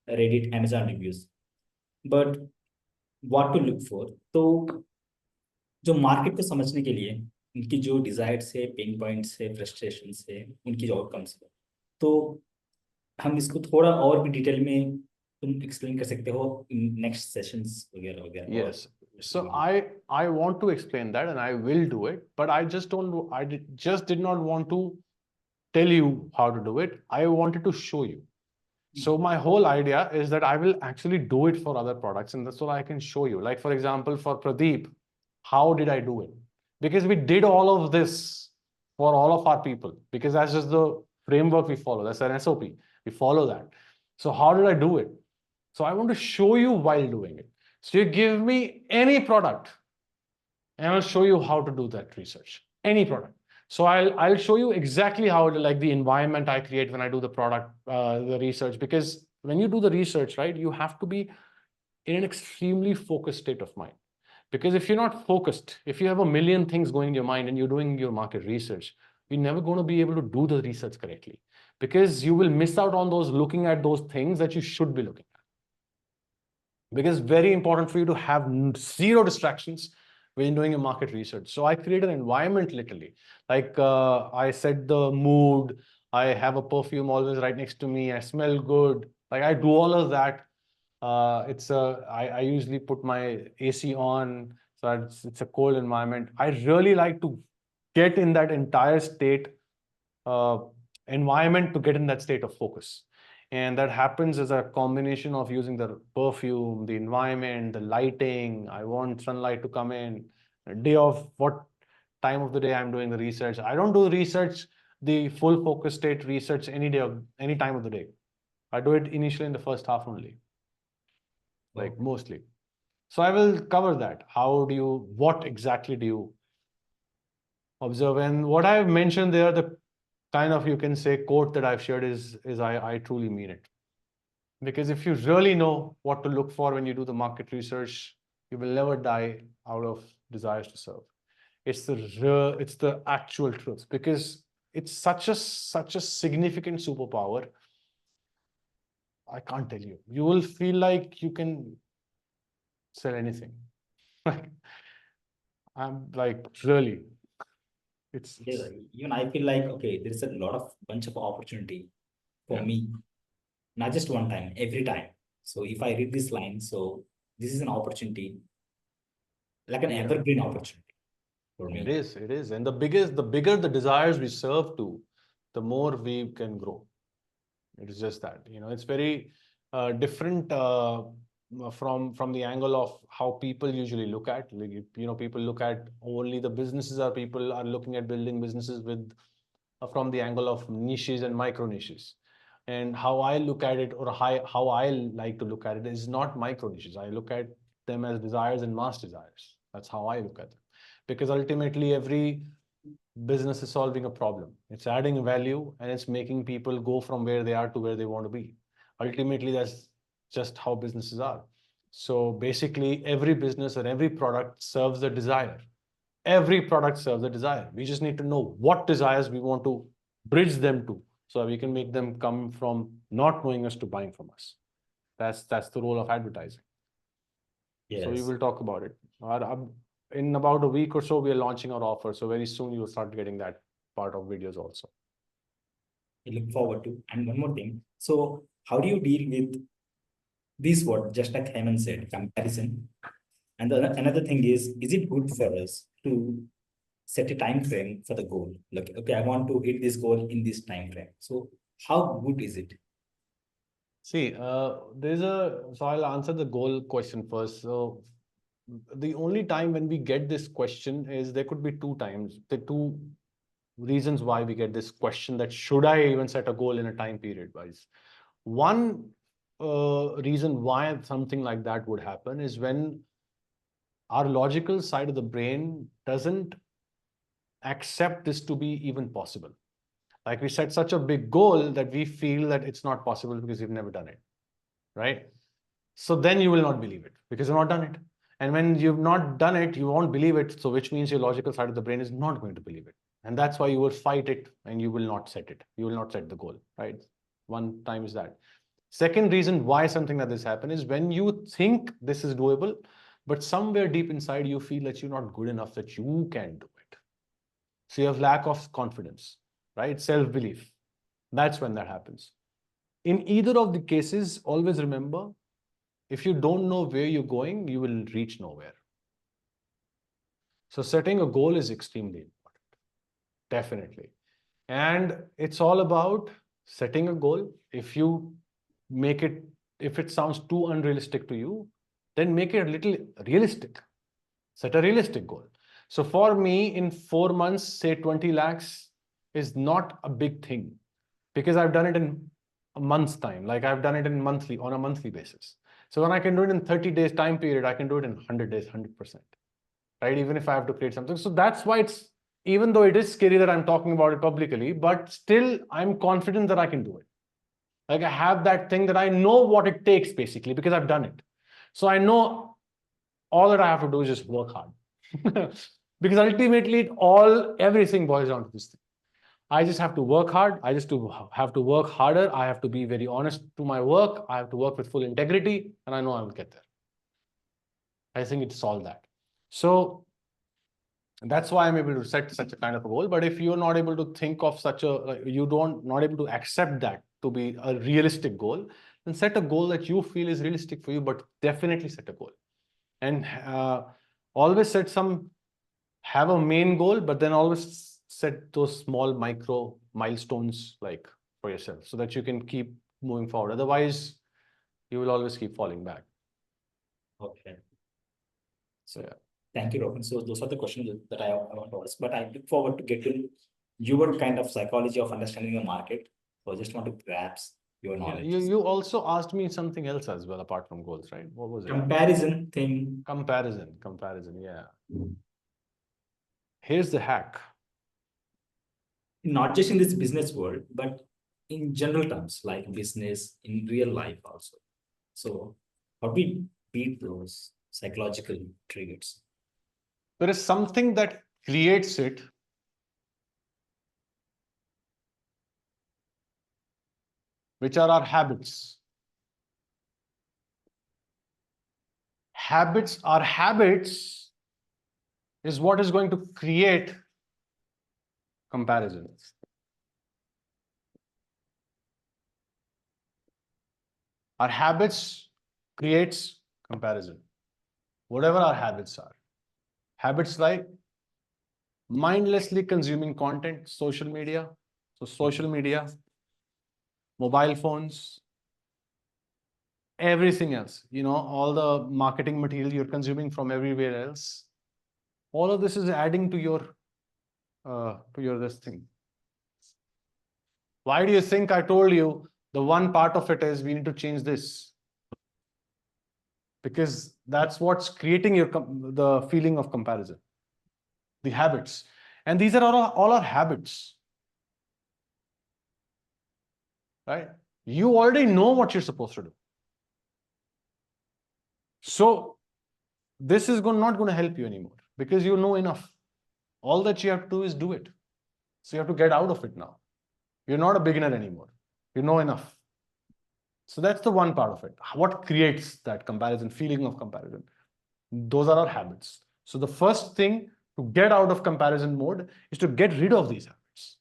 [SPEAKER 2] Reddit, Amazon reviews. But what to look for, तो जो market को समझने के लिए उनकी जो डिजायर्स है, पेन पॉइंट्स है, फ्रस्ट्रेशंस है, उनकी जो आउटकम्स है, तो हम इसको थोड़ा और भी डिटेल में तुम एक्सप्लेन कर सकते हो नेक्स्ट सेशंस वगैरह वगैरह.
[SPEAKER 1] Yes. So I want to explain that, and I will do it, but I just just did not want to tell you how to do it. I wanted to show you. So my whole idea is that I will actually do it for other products, and that's what I can show you. Like for example, for Pradeep, how did I do it? Because we did all of this for all of our people, because that's just the framework we follow. That's an SOP. We follow that. So how did I do it? So I want to show you while doing it. So you give me any product, and I'll show you how to do that research. Any product. So I'll show you exactly how, like the environment I create when I do the product, the research. Because when you do the research, right, you have to be in an extremely focused state of mind. Because if you're not focused, if you have a million things going in your mind and you're doing your market research, you're never going to be able to do the research correctly. Because you will miss out on those, looking at those things that you should be looking at. Because it's very important for you to have zero distractions when doing your market research. So I create an environment literally. Like I set the mood. I have a perfume always right next to me. I smell good. Like I do all of that. I usually put my AC on, so it's a cold environment. I really like to get in that entire state, environment, to get in that state of focus. And that happens as a combination of using the perfume, the environment, the lighting. I want sunlight to come in. A day of what time of the day I'm doing the research. I don't do research, the full focus state research any day of any time of the day. I do it initially in the first half only, like mostly. So I will cover that. What exactly do you observe? And what I've mentioned there, the kind of, you can say, quote that I've shared is I truly mean it. Because if you really know what to look for when you do the market research, you will never die out of desires to serve. It's the actual truth, because it's such a significant superpower. I can't tell you. You will feel like you can sell anything. I'm like, really, it's
[SPEAKER 2] Even I feel like, okay, there is a bunch of opportunity for me, not just one time, every time. So if I read this line, so this is an opportunity, like an evergreen opportunity for me.
[SPEAKER 1] It is. And the bigger the desires we serve to, the more we can grow. It is just that, it's very different from the angle of how people usually look at, like, people look at only the businesses, or people are looking at building businesses with from the angle of niches and micro niches. And how I look at it, or how I like to look at it, is not micro niches. I look at them as desires and mass desires. That's how I look at it. Because ultimately, every business is solving a problem. It's adding value and it's making people go from where they are to where they want to be. Ultimately, that's just how businesses are. So basically, every business and every product serves a desire. Every product serves a desire. We just need to know what desires we want to bridge them to, so that we can make them come from not knowing us to buying from us. That's the role of advertising. So we
[SPEAKER 2] Yes.
[SPEAKER 1] will talk about it. In about a week or so, we are launching our offer. So very soon you will start getting that part of videos also.
[SPEAKER 2] I look forward to. And one more thing. So how do you deal with this word, just like Hemant said, comparison? And another thing is it good for us to set a time frame for the goal? Like, okay, I want to hit this goal in this time frame. So how good is it?
[SPEAKER 1] See, so I'll answer the goal question first. So the only time when we get this question is there could be two times. The two reasons why we get this question, that should I even set a goal in a time period wise. One reason why something like that would happen is when our logical side of the brain doesn't accept this to be even possible. Like we set such a big goal that we feel that it's not possible because we've never done it, right? So then you will not believe it because you've not done it. And when you've not done it, you won't believe it. So which means your logical side of the brain is not going to believe it. And that's why you will fight it and you will not set it. You will not set the goal, right? One time is that. Second reason why something like this happens is when you think this is doable, but somewhere deep inside you feel that you're not good enough, that you can do it. So you have lack of confidence, right? Self-belief. That's when that happens. In either of the cases, always remember, if you don't know where you're going, you will reach nowhere. So setting a goal is extremely important, definitely. And it's all about setting a goal. If it sounds too unrealistic to you, then make it a little realistic. Set a realistic goal. So for me, in 4 months, say 20 lakhs is not a big thing because I've done it in a month's time. Like I've done it on a monthly basis. So when I can do it in 30 days time period, I can do it in 100 days, 100%, right? Even if I have to create something. So that's why even though it is scary that I'm talking about it publicly, but still I'm confident that I can do it. Like I have that thing that I know what it takes basically because I've done it. So I know all that I have to do is just work hard. Because ultimately everything boils down to this thing. I just have to work hard. I just have to work harder. I have to be very honest to my work. I have to work with full integrity, and I know I will get there. I think it's all that. So that's why I'm able to set such a kind of a goal. But if you're not able to think of not able to accept that to be a realistic goal, then set a goal that you feel is realistic for you, but definitely set a goal. And always have a main goal, but then always set those small micro milestones like for yourself so that you can keep moving forward. Otherwise, you will always keep falling back.
[SPEAKER 2] Okay.
[SPEAKER 1] So yeah.
[SPEAKER 2] Thank you, Rohan. So those are the questions that I want to ask, but I look forward to getting your kind of psychology of understanding the market. So I just want to grasp your knowledge.
[SPEAKER 1] You also asked me something else as well apart from goals, right? What was it?
[SPEAKER 2] Comparison thing.
[SPEAKER 1] Comparison, yeah. Here's the hack.
[SPEAKER 2] Not just in this business world, but in general terms, like business, in real life also. So how do we beat those psychological triggers?
[SPEAKER 1] There is something that creates it, which are our habits. Our habits is what is going to create comparisons. Our habits creates comparison. Whatever our habits are. Habits like mindlessly consuming content, social media. So social media, mobile phones, everything else, all the marketing material you're consuming from everywhere else. All of this is adding to your this thing. Why do you think I told you the one part of it is we need to change this? Because That's what's creating the feeling of comparison. The habits. And these are all our habits. Right? You already know what you're supposed to do. So this is not going to help you anymore because you know enough. All that you have to do is do it. So you have to get out of it now. You're not a beginner anymore. You know enough. So that's the one part of it. What creates that comparison, feeling of comparison? Those are our habits. So the first thing to get out of comparison mode is to get rid of these habits.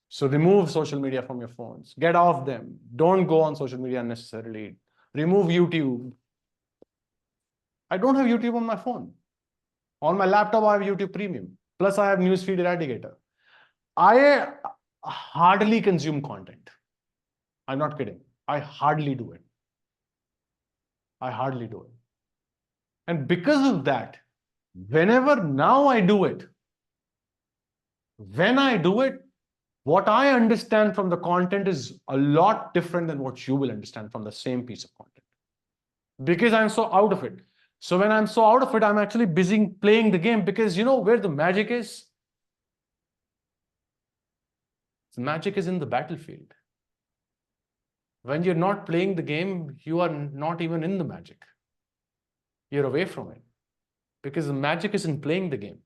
[SPEAKER 1] So remove social media from your phones. Get off them. Don't go on social media unnecessarily. Remove YouTube. I don't have YouTube on my phone. On my laptop, I have YouTube Premium. Plus, I have Newsfeed Eradicator. I hardly consume content. I'm not kidding. I hardly do it. I hardly do it. And because of that, whenever now I do it, when I do it, what I understand from the content is a lot different than what you will understand from the same piece of content. Because I'm so out of it. So when I'm so out of it, I'm actually busy playing the game because you know where the magic is? The magic is in the battlefield. When you're not playing the game, you are not even in the magic. You're away from it. Because the magic is in playing the game.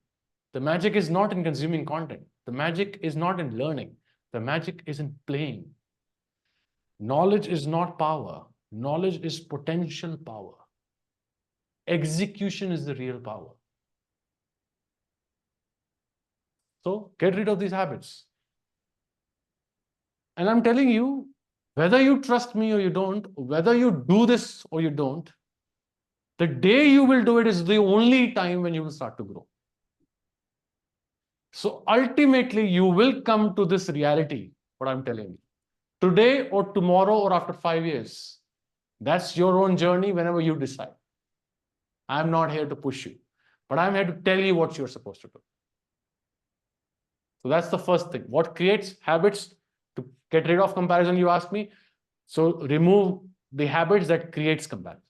[SPEAKER 1] The magic is not in consuming content. The magic is not in learning. The magic is in playing. Knowledge is not power. Knowledge is potential power. Execution is the real power. So get rid of these habits. And I'm telling you, whether you trust me or you don't, whether you do this or you don't, the day you will do it is the only time when you will start to grow. So ultimately, you will come to this reality, what I'm telling you. Today or tomorrow or after 5 years. That's your own journey whenever you decide. I'm not here to push you, but I'm here to tell you what you're supposed to do. So that's the first thing. What creates habits to get rid of comparison, you ask me? So remove the habits that creates comparison.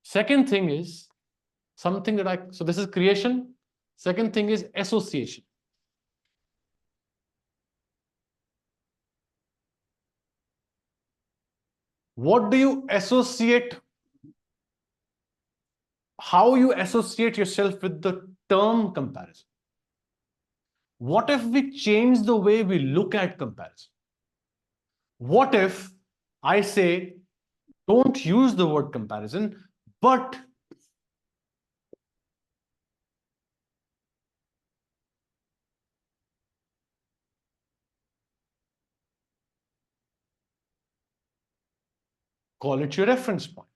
[SPEAKER 1] Second thing is something that so this is creation. Second thing is association. What do you associate? How you associate yourself with the term comparison? What if we change the way we look at comparison? What if I say, don't use the word comparison, but call it your reference point.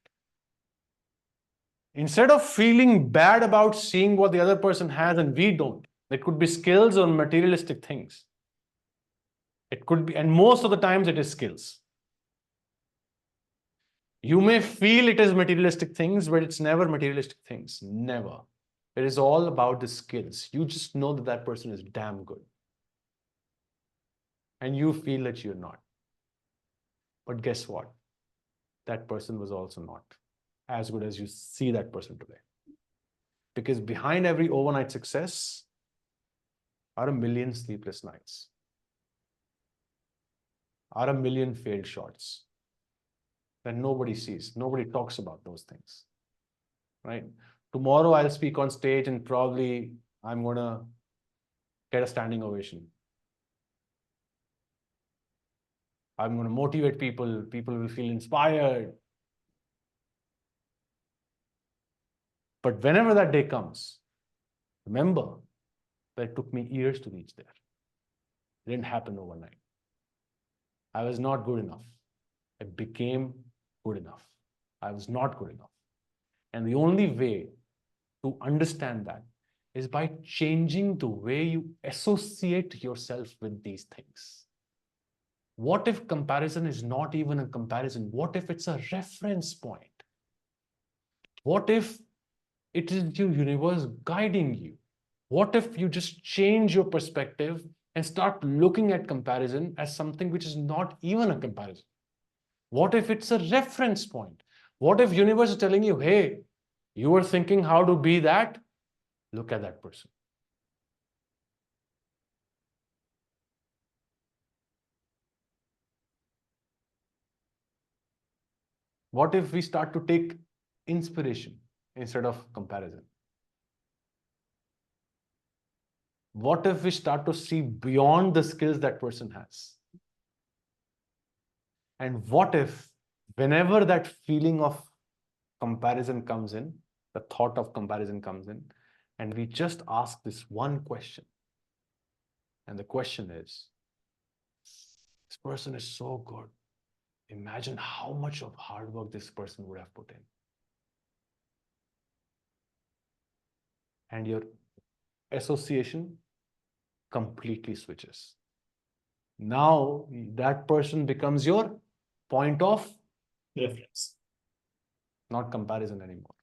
[SPEAKER 1] Instead of feeling bad about seeing what the other person has and we don't, it could be skills or materialistic things. It could be, and most of the times it is skills. You may feel it is materialistic things, but it's never materialistic things. Never. It is all about the skills. You just know that that person is damn good. And you feel that you're not. But guess what? That person was also not as good as you see that person today. Because behind every overnight success are a million sleepless nights, are a million failed shots that nobody sees. Nobody talks about those things, right? Tomorrow I'll speak on stage and probably I'm going to get a standing ovation. I'm going to motivate people. People will feel inspired. But whenever that day comes, remember that it took me years to reach there. It didn't happen overnight. I was not good enough. I became good enough. I was not good enough. And the only way to understand that is by changing the way you associate yourself with these things. What if comparison is not even a comparison? What if it's a reference point? What if it is your universe guiding you? What if you just change your perspective and start looking at comparison as something which is not even a comparison? What if it's a reference point? What if universe is telling you, hey, you were thinking how to be that? Look at that person. What if we start to take inspiration instead of comparison? What if we start to see beyond the skills that person has? And what if whenever that feeling of comparison comes in, the thought of comparison comes in, and we just ask this one question. And the question is, this person is so good. Imagine how much of hard work this person would have put in. And your association completely switches. Now that person becomes your point of
[SPEAKER 2] Reference.
[SPEAKER 1] not comparison anymore.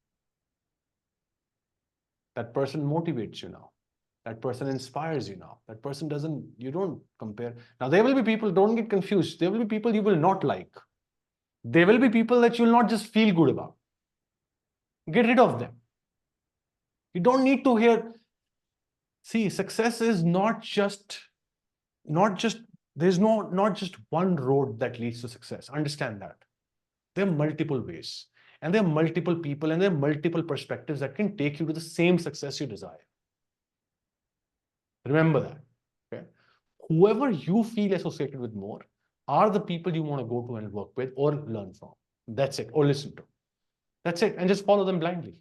[SPEAKER 1] That person motivates you now. That person inspires you now. That person you don't compare. Now there will be people, don't get confused. There will be people you will not like. There will be people that you'll not just feel good about. Get rid of them. You don't need to hear. See, success is not just, there's not just one road that leads to success. Understand that. There are multiple ways. And there are multiple people and there are multiple perspectives that can take you to the same success you desire. Remember that. Okay? Whoever you feel associated with more are the people you want to go to and work with or learn from. That's it. Or listen to. That's it. And just follow them blindly.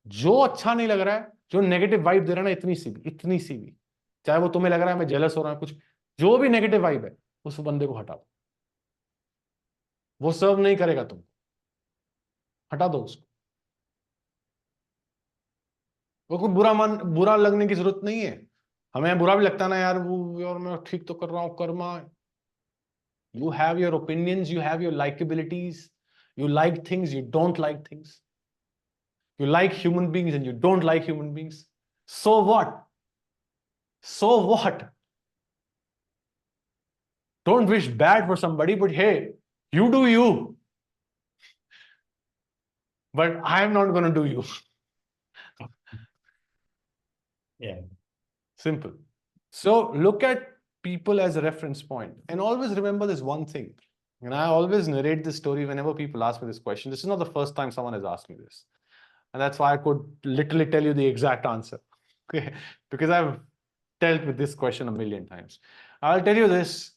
[SPEAKER 1] जो अच्छा नहीं लग रहा है, जो negative vibe दे रहा है ना, इतनी सी भी, चाहे वो तुम्हें लग रहा है मैं जेलस हो रहा हूं कुछ, जो भी नेगेटिव वाइब है उस बंदे को हटाओ. वो सर्व नहीं करेगा तुमको. हटा दो उसको. वो कोई बुरा लगने की जरूरत नहीं है. हमें बुरा भी लगता है ना यार, वो यार मैं ठीक तो कर रहा हूं, Karma. You have your opinions, you have your likabilities, you like things, you don't like things. You like human beings and you don't like human beings. So what? So what? Don't wish bad for somebody, but hey, you do you. But I am not going to do you.
[SPEAKER 2] Yeah.
[SPEAKER 1] Simple. So look at people as a reference point and always remember this one thing. And I always narrate this story whenever people ask me this question. This is not the first time someone has asked me this. And that's why I could literally tell you the exact answer. Okay? Because I've dealt with this question a million times. I'll tell you this.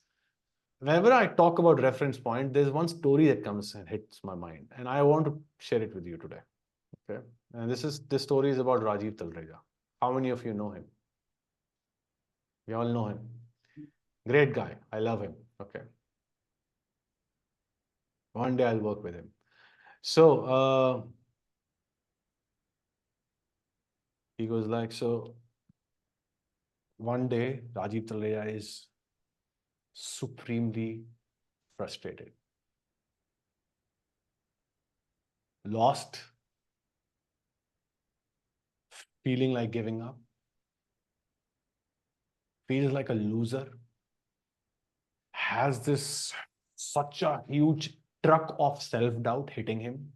[SPEAKER 1] Whenever I talk about reference point, there's one story that comes and hits my mind. And I want to share it with you today. Okay? And this story is about Rajiv Talreja. How many of you know him? We all know him. Great guy. I love him. Okay. One day I'll work with him. So he goes like, so one day Rajiv Talreja is supremely frustrated, lost, feeling like giving up, feels like a loser, has this such a huge truck of self-doubt hitting him.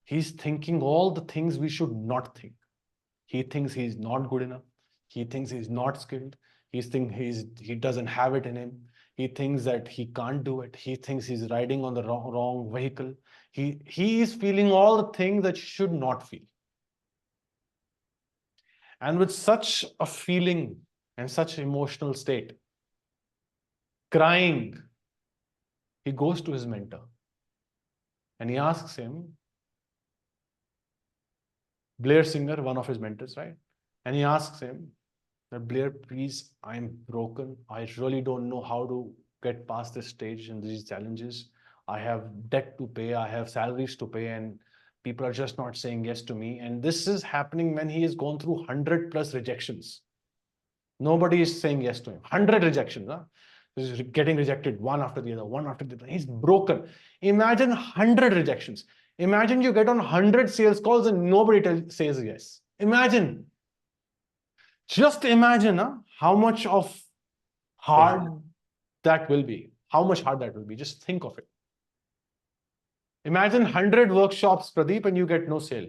[SPEAKER 1] He's thinking all the things we should not think. He thinks he's not good enough. He thinks he's not skilled. He doesn't have it in him. He thinks that he can't do it. He thinks he's riding on the wrong vehicle. He is feeling all the things that you should not feel. And with such a feeling and such emotional state, crying, he goes to his mentor and he asks him, Blair Singer, one of his mentors, right? And he asks him that, Blair, please, I'm broken. I really don't know how to get past this stage and these challenges. I have debt to pay. I have salaries to pay, and people are just not saying yes to me. And this is happening when he has gone through 100+ rejections. Nobody is saying yes to him. 100 rejections. Huh? He's getting rejected one after the other, one after the other. He's broken. Imagine 100 rejections. Imagine you get on 100 sales calls and nobody says yes. Imagine. Just imagine how much of hard that will be. How much hard that will be. Just think of it. Imagine 100 workshops, Pradeep, and you get no sale.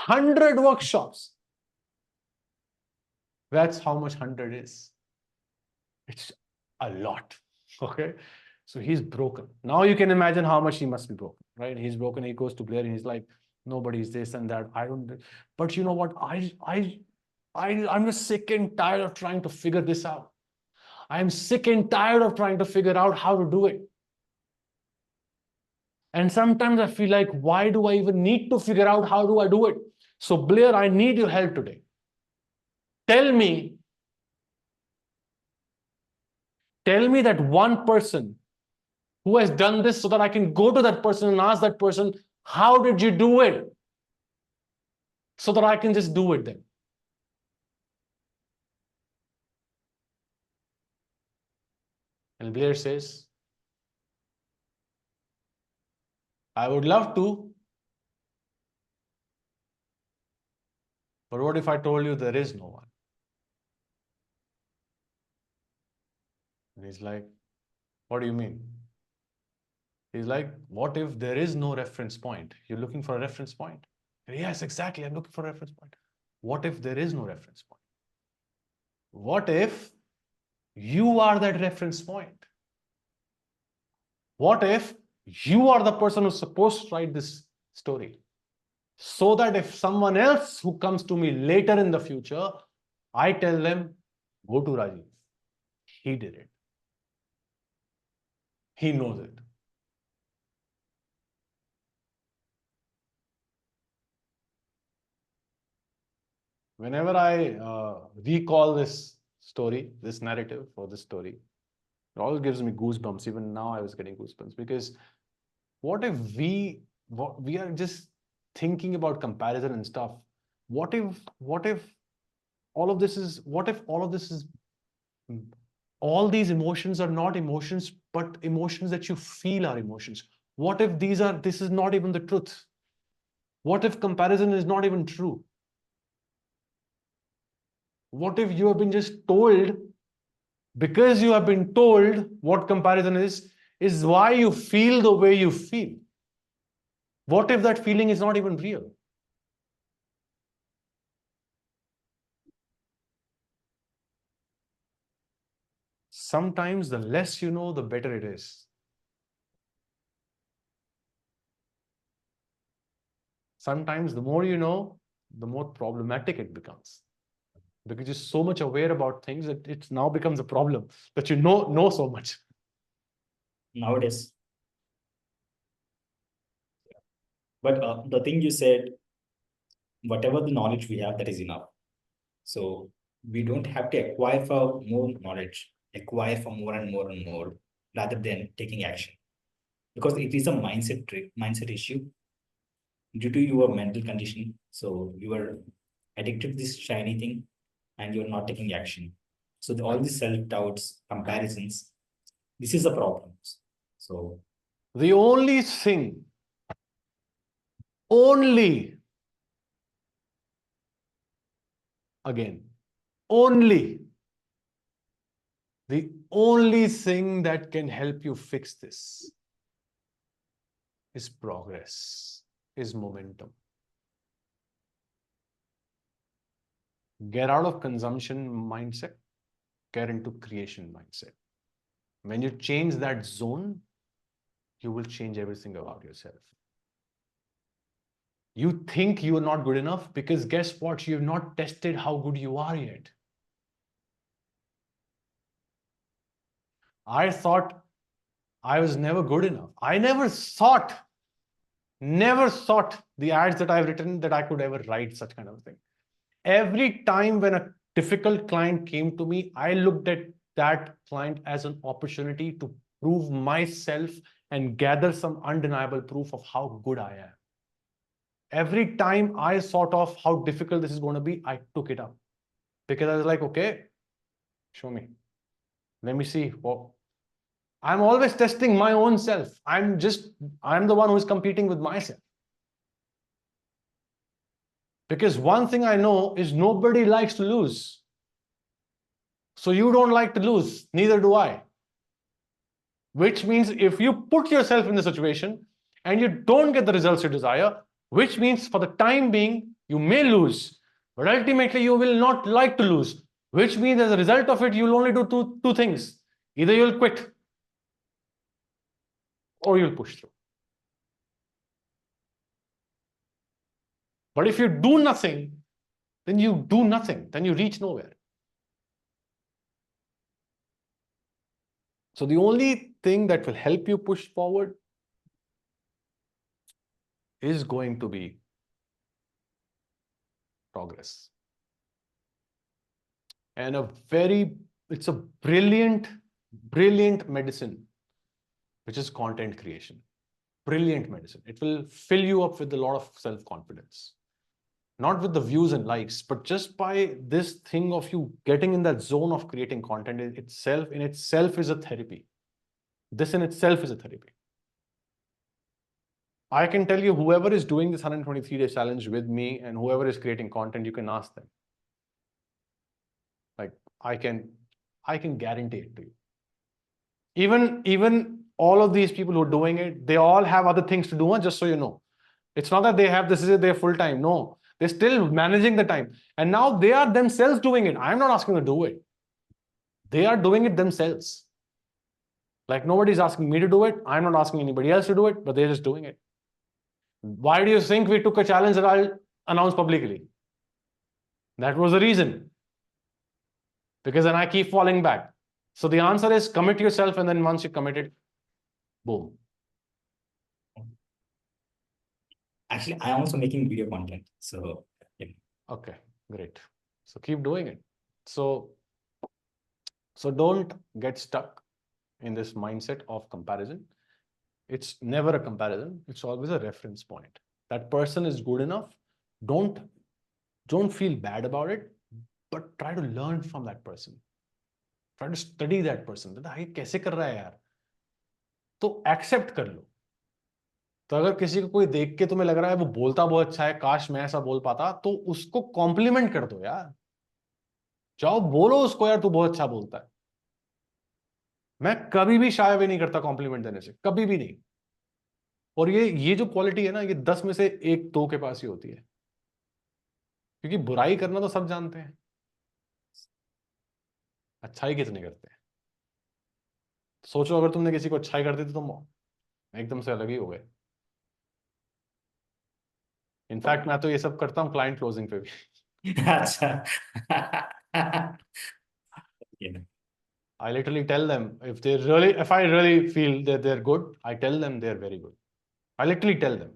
[SPEAKER 1] 100 workshops. That's how much 100 is. It's a lot. Okay. So he's broken. Now you can imagine how much he must be broken, right? He's broken. He goes to Blair and he's like, nobody's this and that. I don't. But you know what? I'm just sick and tired of trying to figure this out. I'm sick and tired of trying to figure out how to do it. And sometimes I feel like, why do I even need to figure out how do I do it? So Blair, I need your help today. Tell me that one person who has done this so that I can go to that person and ask that person, how did you do it? So that I can just do it then. And Blair says, I would love to. But what if I told you there is no one? And he's like, what do you mean? He's like, what if there is no reference point? You're looking for a reference point? Yes, exactly. I'm looking for a reference point. What if there is no reference point? What if you are that reference point? What if you are the person who's supposed to write this story? So that if someone else who comes to me later in the future, I tell them, go to Rajiv. He did it. He knows it. Whenever I recall this story, this narrative or this story, it always gives me goosebumps. Even now I was getting goosebumps because what if we are just thinking about comparison and stuff? What if all of this is all these emotions are not emotions, but emotions that you feel are emotions? What if this is not even the truth? What if comparison is not even true? What if you have been just told, because you have been told what comparison is why you feel the way you feel? What if that feeling is not even real? Sometimes the less you know, the better it is. Sometimes the more you know, the more problematic it becomes. Because you're so much aware about things that it now becomes a problem that you know so much.
[SPEAKER 2] Nowadays. But the thing you said, whatever the knowledge we have, that is enough. So we don't have to acquire for more knowledge, acquire for more and more and more, rather than taking action. Because it is a mindset issue due to your mental condition. So you are addicted to this shiny thing and you're not taking action. So all these self-doubts, comparisons, this is the problem. So
[SPEAKER 1] the only thing, only the only thing that can help you fix this is progress, is momentum. Get out of consumption mindset, get into creation mindset. When you change that zone, you will change everything about yourself. You think you are not good enough because guess what? You have not tested how good you are yet. I thought I was never good enough. I never thought the ads that I've written that I could ever write such kind of thing. Every time when a difficult client came to me, I looked at that client as an opportunity to prove myself and gather some undeniable proof of how good I am. Every time I thought of how difficult this is going to be, I took it up because I was like, okay, show me. Let me see. Well, I'm always testing my own self. I'm the one who's competing with myself. Because one thing I know is nobody likes to lose. So you don't like to lose, neither do I. which means if you put yourself in the situation and you don't get the results you desire, which means for the time being, you may lose, but ultimately you will not like to lose, which means as a result of it, you'll only do two things. Either you'll quit or you'll push through. But if you do nothing, then you do nothing, then you reach nowhere. So the only thing that will help you push forward is going to be progress. And it's a brilliant medicine, which is content creation. Brilliant medicine. It will fill you up with a lot of self-confidence. Not with the views and likes, but just by this thing of you getting in that zone of creating content in itself is a therapy. This in itself is a therapy. I can tell you, whoever is doing this 123-day challenge with me and whoever is creating content, you can ask them. Like, I can guarantee it to you. Even all of these people who are doing it, they all have other things to do, just so you know. It's not that this is their full time. No, they're still managing the time. And now they are themselves doing it. I'm not asking them to do it. They are doing it themselves. Like, nobody's asking me to do it. I'm not asking anybody else to do it, but they're just doing it. Why do you think we took a challenge that I'll announce publicly? That was the reason. Because then I keep falling back. So the answer is commit yourself, and then once you commit it, boom.
[SPEAKER 2] Actually, I'm also making video content. So, yeah.
[SPEAKER 1] Okay, great. So keep doing it. So don't get stuck in this mindset of comparison. It's never a comparison. It's always a reference point. That person is good enough. Don't feel bad about it, but try to learn from that person. Try to study that person. ये कैसे कर रहा है यार? तो accept कर लो. तो अगर किसी को कोई देख के तुम्हें लग रहा है वो बोलता बहुत अच्छा है, काश मैं ऐसा बोल पाता, तो उसको कॉम्प्लीमेंट कर दो यार. जाओ बोलो उसको, यार तू बहुत अच्छा बोलता है. मैं कभी भी शाय भी नहीं करता कॉम्प्लीमेंट देने से, कभी भी नहीं. और ये जो क्वालिटी है ना, ये 10 में से 1-2 के पास ही होती है. क्योंकि बुराई करना तो सब जानते हैं, अच्छाई कितने करते हैं. सोचो अगर तुमने किसी को अच्छाई कर दी तो तुम एकदम से अलग ही हो गए. इनफैक्ट मैं तो ये सब करता हूँ क्लाइंट क्लोजिंग पे भी.
[SPEAKER 2] अच्छा. Yeah.
[SPEAKER 1] I literally tell them if I really feel that they're good, I tell them they're very good. I literally tell them.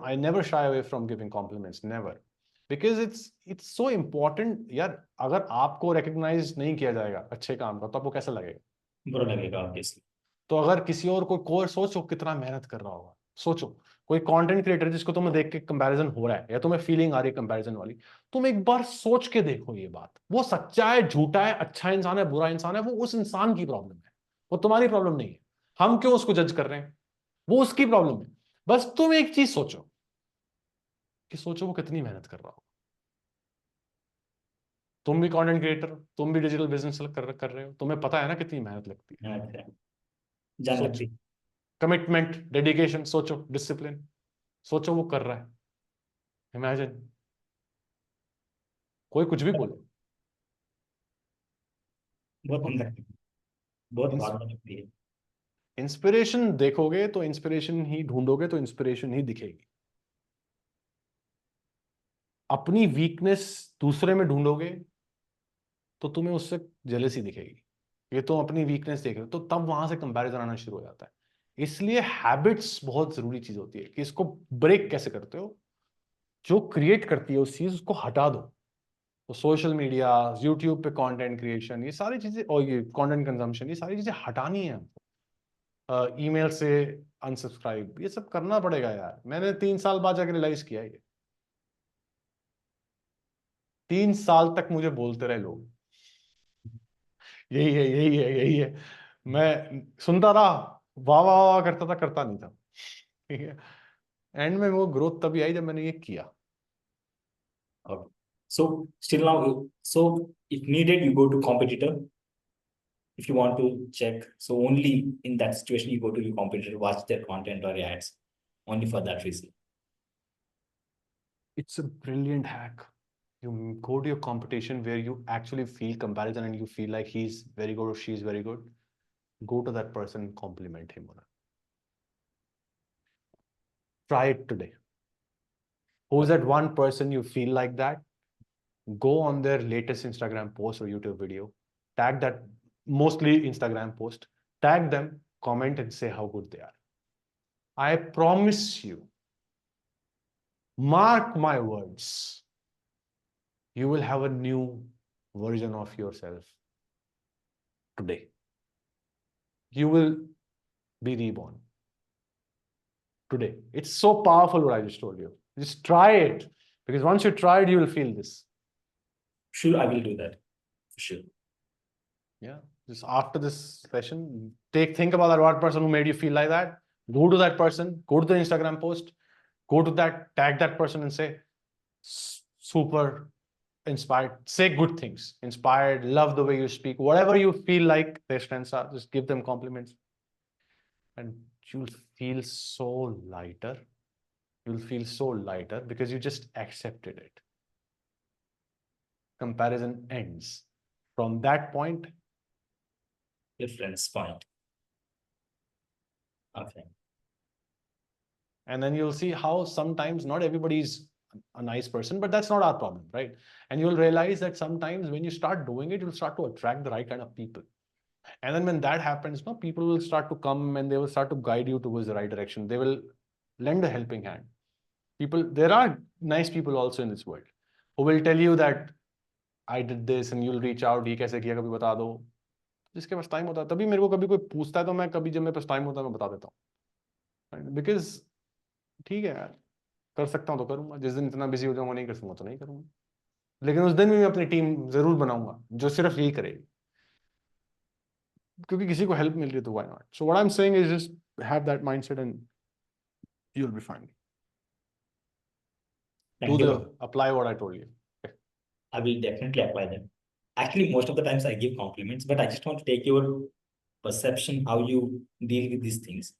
[SPEAKER 1] I never shy away from giving compliments, never. Because it's so important. यार अगर आपको recognize नहीं किया जाएगा अच्छे काम का, तो आपको कैसा लगेगा?
[SPEAKER 2] बुरा लगेगा obviously.
[SPEAKER 1] तो अगर किसी और कोई सोचो कितना मेहनत कर रहा होगा. सोचो कोई कंटेंट क्रिएटर जिसको तुम्हें देख के कंपैरिजन हो रहा है या तुम्हें फीलिंग आ रही है कंपैरिजन वाली, तुम एक बार सोच के देखो ये बात. वो सच्चा है, झूठा है, अच्छा इंसान है, बुरा इंसान है, वो उस इंसान की प्रॉब्लम है, वो तुम्हारी प्रॉब्लम नहीं है. हम क्यों उसको जज कर रहे हैं? वो उसकी प्रॉब्लम है. बस तुम एक चीज सोचो कि सोचो वो कितनी मेहनत कर रहा हो. तुम भी कंटेंट क्रिएटर, तुम भी डिजिटल बिजनेस कर रहे हो, तुम्हें पता है ना कितनी मेहनत लगती है.
[SPEAKER 2] जान लगती.
[SPEAKER 1] कमिटमेंट, डेडिकेशन, सोचो, डिसिप्लिन, सोचो वो कर रहा है. इमेजिन कोई कुछ भी बोले,
[SPEAKER 2] बहुत अंदर, बहुत बात लगती है.
[SPEAKER 1] इंस्पिरेशन देखोगे तो इंस्पिरेशन ही ढूंढोगे तो इंस्पिरेशन ही दिखेगी. अपनी वीकनेस दूसरे में ढूंढोगे तो तुम्हें उससे जेलसी दिखेगी. ये तुम अपनी वीकनेस देख रहे हो तो तब वहां से कंपैरिजन आना शुरू हो जाता है. इसलिए हैबिट्स बहुत जरूरी चीज होती है कि इसको ब्रेक कैसे करते हो. जो क्रिएट करती है उस चीज उसको हटा दो. तो सोशल मीडिया, यूट्यूब पे कंटेंट क्रिएशन, ये सारी चीजें, और ये कंटेंट कंजम्पशन, ये सारी चीजें हटानी है हमको. ईमेल से अनसब्सक्राइब, ये सब करना पड़ेगा यार. मैंने 3 साल बाद जाकर रियलाइज किया ये. 3 साल तक मुझे बोलते रहे लोग, यही है यही है यही है. मैं सुनता रहा, वाह वाह वाह करता था, करता नहीं था. ठीक है. एंड में वो ग्रोथ तभी आई जब मैंने ये किया.
[SPEAKER 2] So still now, so if needed, you go to competitor. if you want to check, so only in that situation you go to your competitor, watch their content or ads, only for that reason.
[SPEAKER 1] It's a brilliant hack. You go to your competition where you actually feel comparison and you feel like he's very good or she's very good. Go to that person and compliment him on it. Try it today. Who's that one person you feel like that? Go on their latest Instagram post or YouTube video, tag that, mostly Instagram post, tag them, comment and say how good they are. I promise you, mark my words, you will have a new version of yourself today. You will be reborn today. It's so powerful what I just told you. Just try it, because once you try it, you will feel this.
[SPEAKER 2] Sure, I will do that. Sure.
[SPEAKER 1] Yeah, just after this session, think about that one person who made you feel like that. Go to that person, go to the Instagram post, go to that, tag that person and say, super inspired, say good things, inspired, love the way you speak, whatever you feel like their strengths are, just give them compliments. And you'll feel so lighter. You'll feel so lighter because you just accepted it. Comparison ends. From that point,
[SPEAKER 2] Difference point. Okay.
[SPEAKER 1] and then you'll see how sometimes not everybody's a nice person, but that's not our problem, right? And you'll realize that sometimes when you start doing it, you'll start to attract the right kind of people. And then when that happens, no, people will start to come and they will start to guide you towards the right direction. They will lend a helping hand. There are nice people also in this world who will tell you that I did this and you'll reach out, ये कैसे किया, कभी बता दो. जिसके पास time होता है, तभी मेरे को कभी कोई पूछता है तो मैं कभी जब मेरे पास टाइम होता है मैं बता देता हूँ. Because ठीक है यार, कर सकता हूँ तो करूंगा, जिस दिन इतना बिजी हो जाऊंगा नहीं कर सकूंगा तो नहीं करूंगा, लेकिन उस दिन भी मैं अपनी टीम जरूर बनाऊंगा जो सिर्फ यही करेगी, क्योंकि किसी को हेल्प मिल रही है तो why not. So what I am saying is just have that mindset and you will be fine.
[SPEAKER 2] Thank you.
[SPEAKER 1] Apply what I told you.
[SPEAKER 2] I will definitely apply them. Actually, most of the times I give compliments, but I just want to take your perception, how you deal with these things,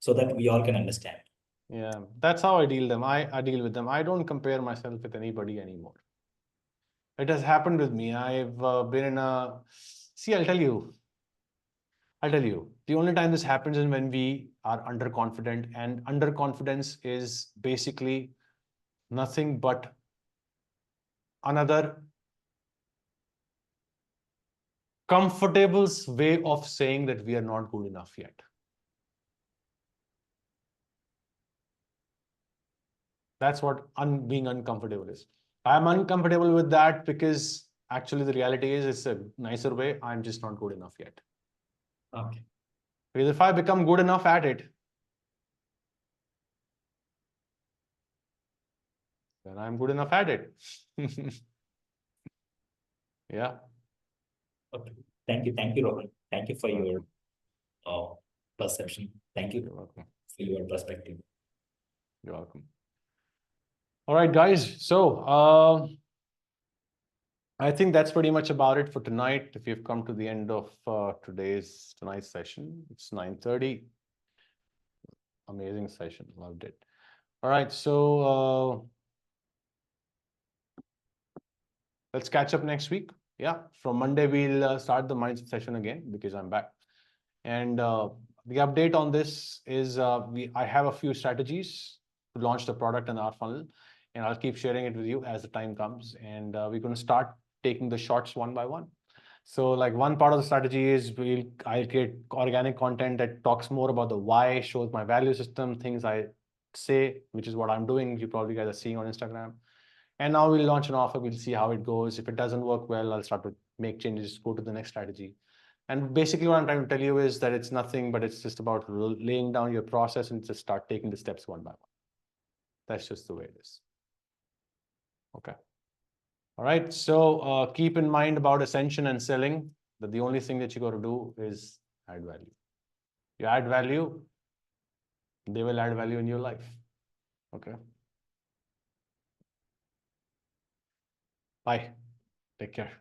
[SPEAKER 2] so that we all can understand.
[SPEAKER 1] Yeah, that's how I deal them. I deal with them. I don't compare myself with anybody anymore. It has happened with me. I've been in a... See, I'll tell you. The only time this happens is when we are underconfident, and underconfidence is basically nothing but another comfortable way of saying that we are not good enough yet. That's what being uncomfortable is. I'm uncomfortable with that because actually the reality is it's a nicer way. I'm just not good enough yet.
[SPEAKER 2] Okay.
[SPEAKER 1] Because if I become good enough at it, then I'm good enough at it. Yeah.
[SPEAKER 2] Okay. Thank you, Rohan. Thank you for your perception. Thank you
[SPEAKER 1] You're welcome.
[SPEAKER 2] for your perspective.
[SPEAKER 1] You're welcome. All right, guys. So I think that's pretty much about it for tonight. If you've come to the end of tonight's session, it's 9:30. Amazing session. Loved it. All right. So let's catch up next week. Yeah. From Monday, we'll start the mindset session again because I'm back. And the update on this is I have a few strategies to launch the product in our funnel, and I'll keep sharing it with you as the time comes. And we're going to start taking the shots one by one. So like one part of the strategy is I'll create organic content that talks more about the why, shows my value system, things I say, which is what I'm doing. You probably guys are seeing on Instagram. And now we'll launch an offer. We'll see how it goes. If it doesn't work well, I'll start to make changes, go to the next strategy. And basically what I'm trying to tell you is that it's nothing, but it's just about laying down your process and just start taking the steps one by one. That's just the way it is. Okay. All right. So keep in mind about Ascension and selling that the only thing that you got to do is add value. You add value, they will add value in your life. Okay. Bye. Take care.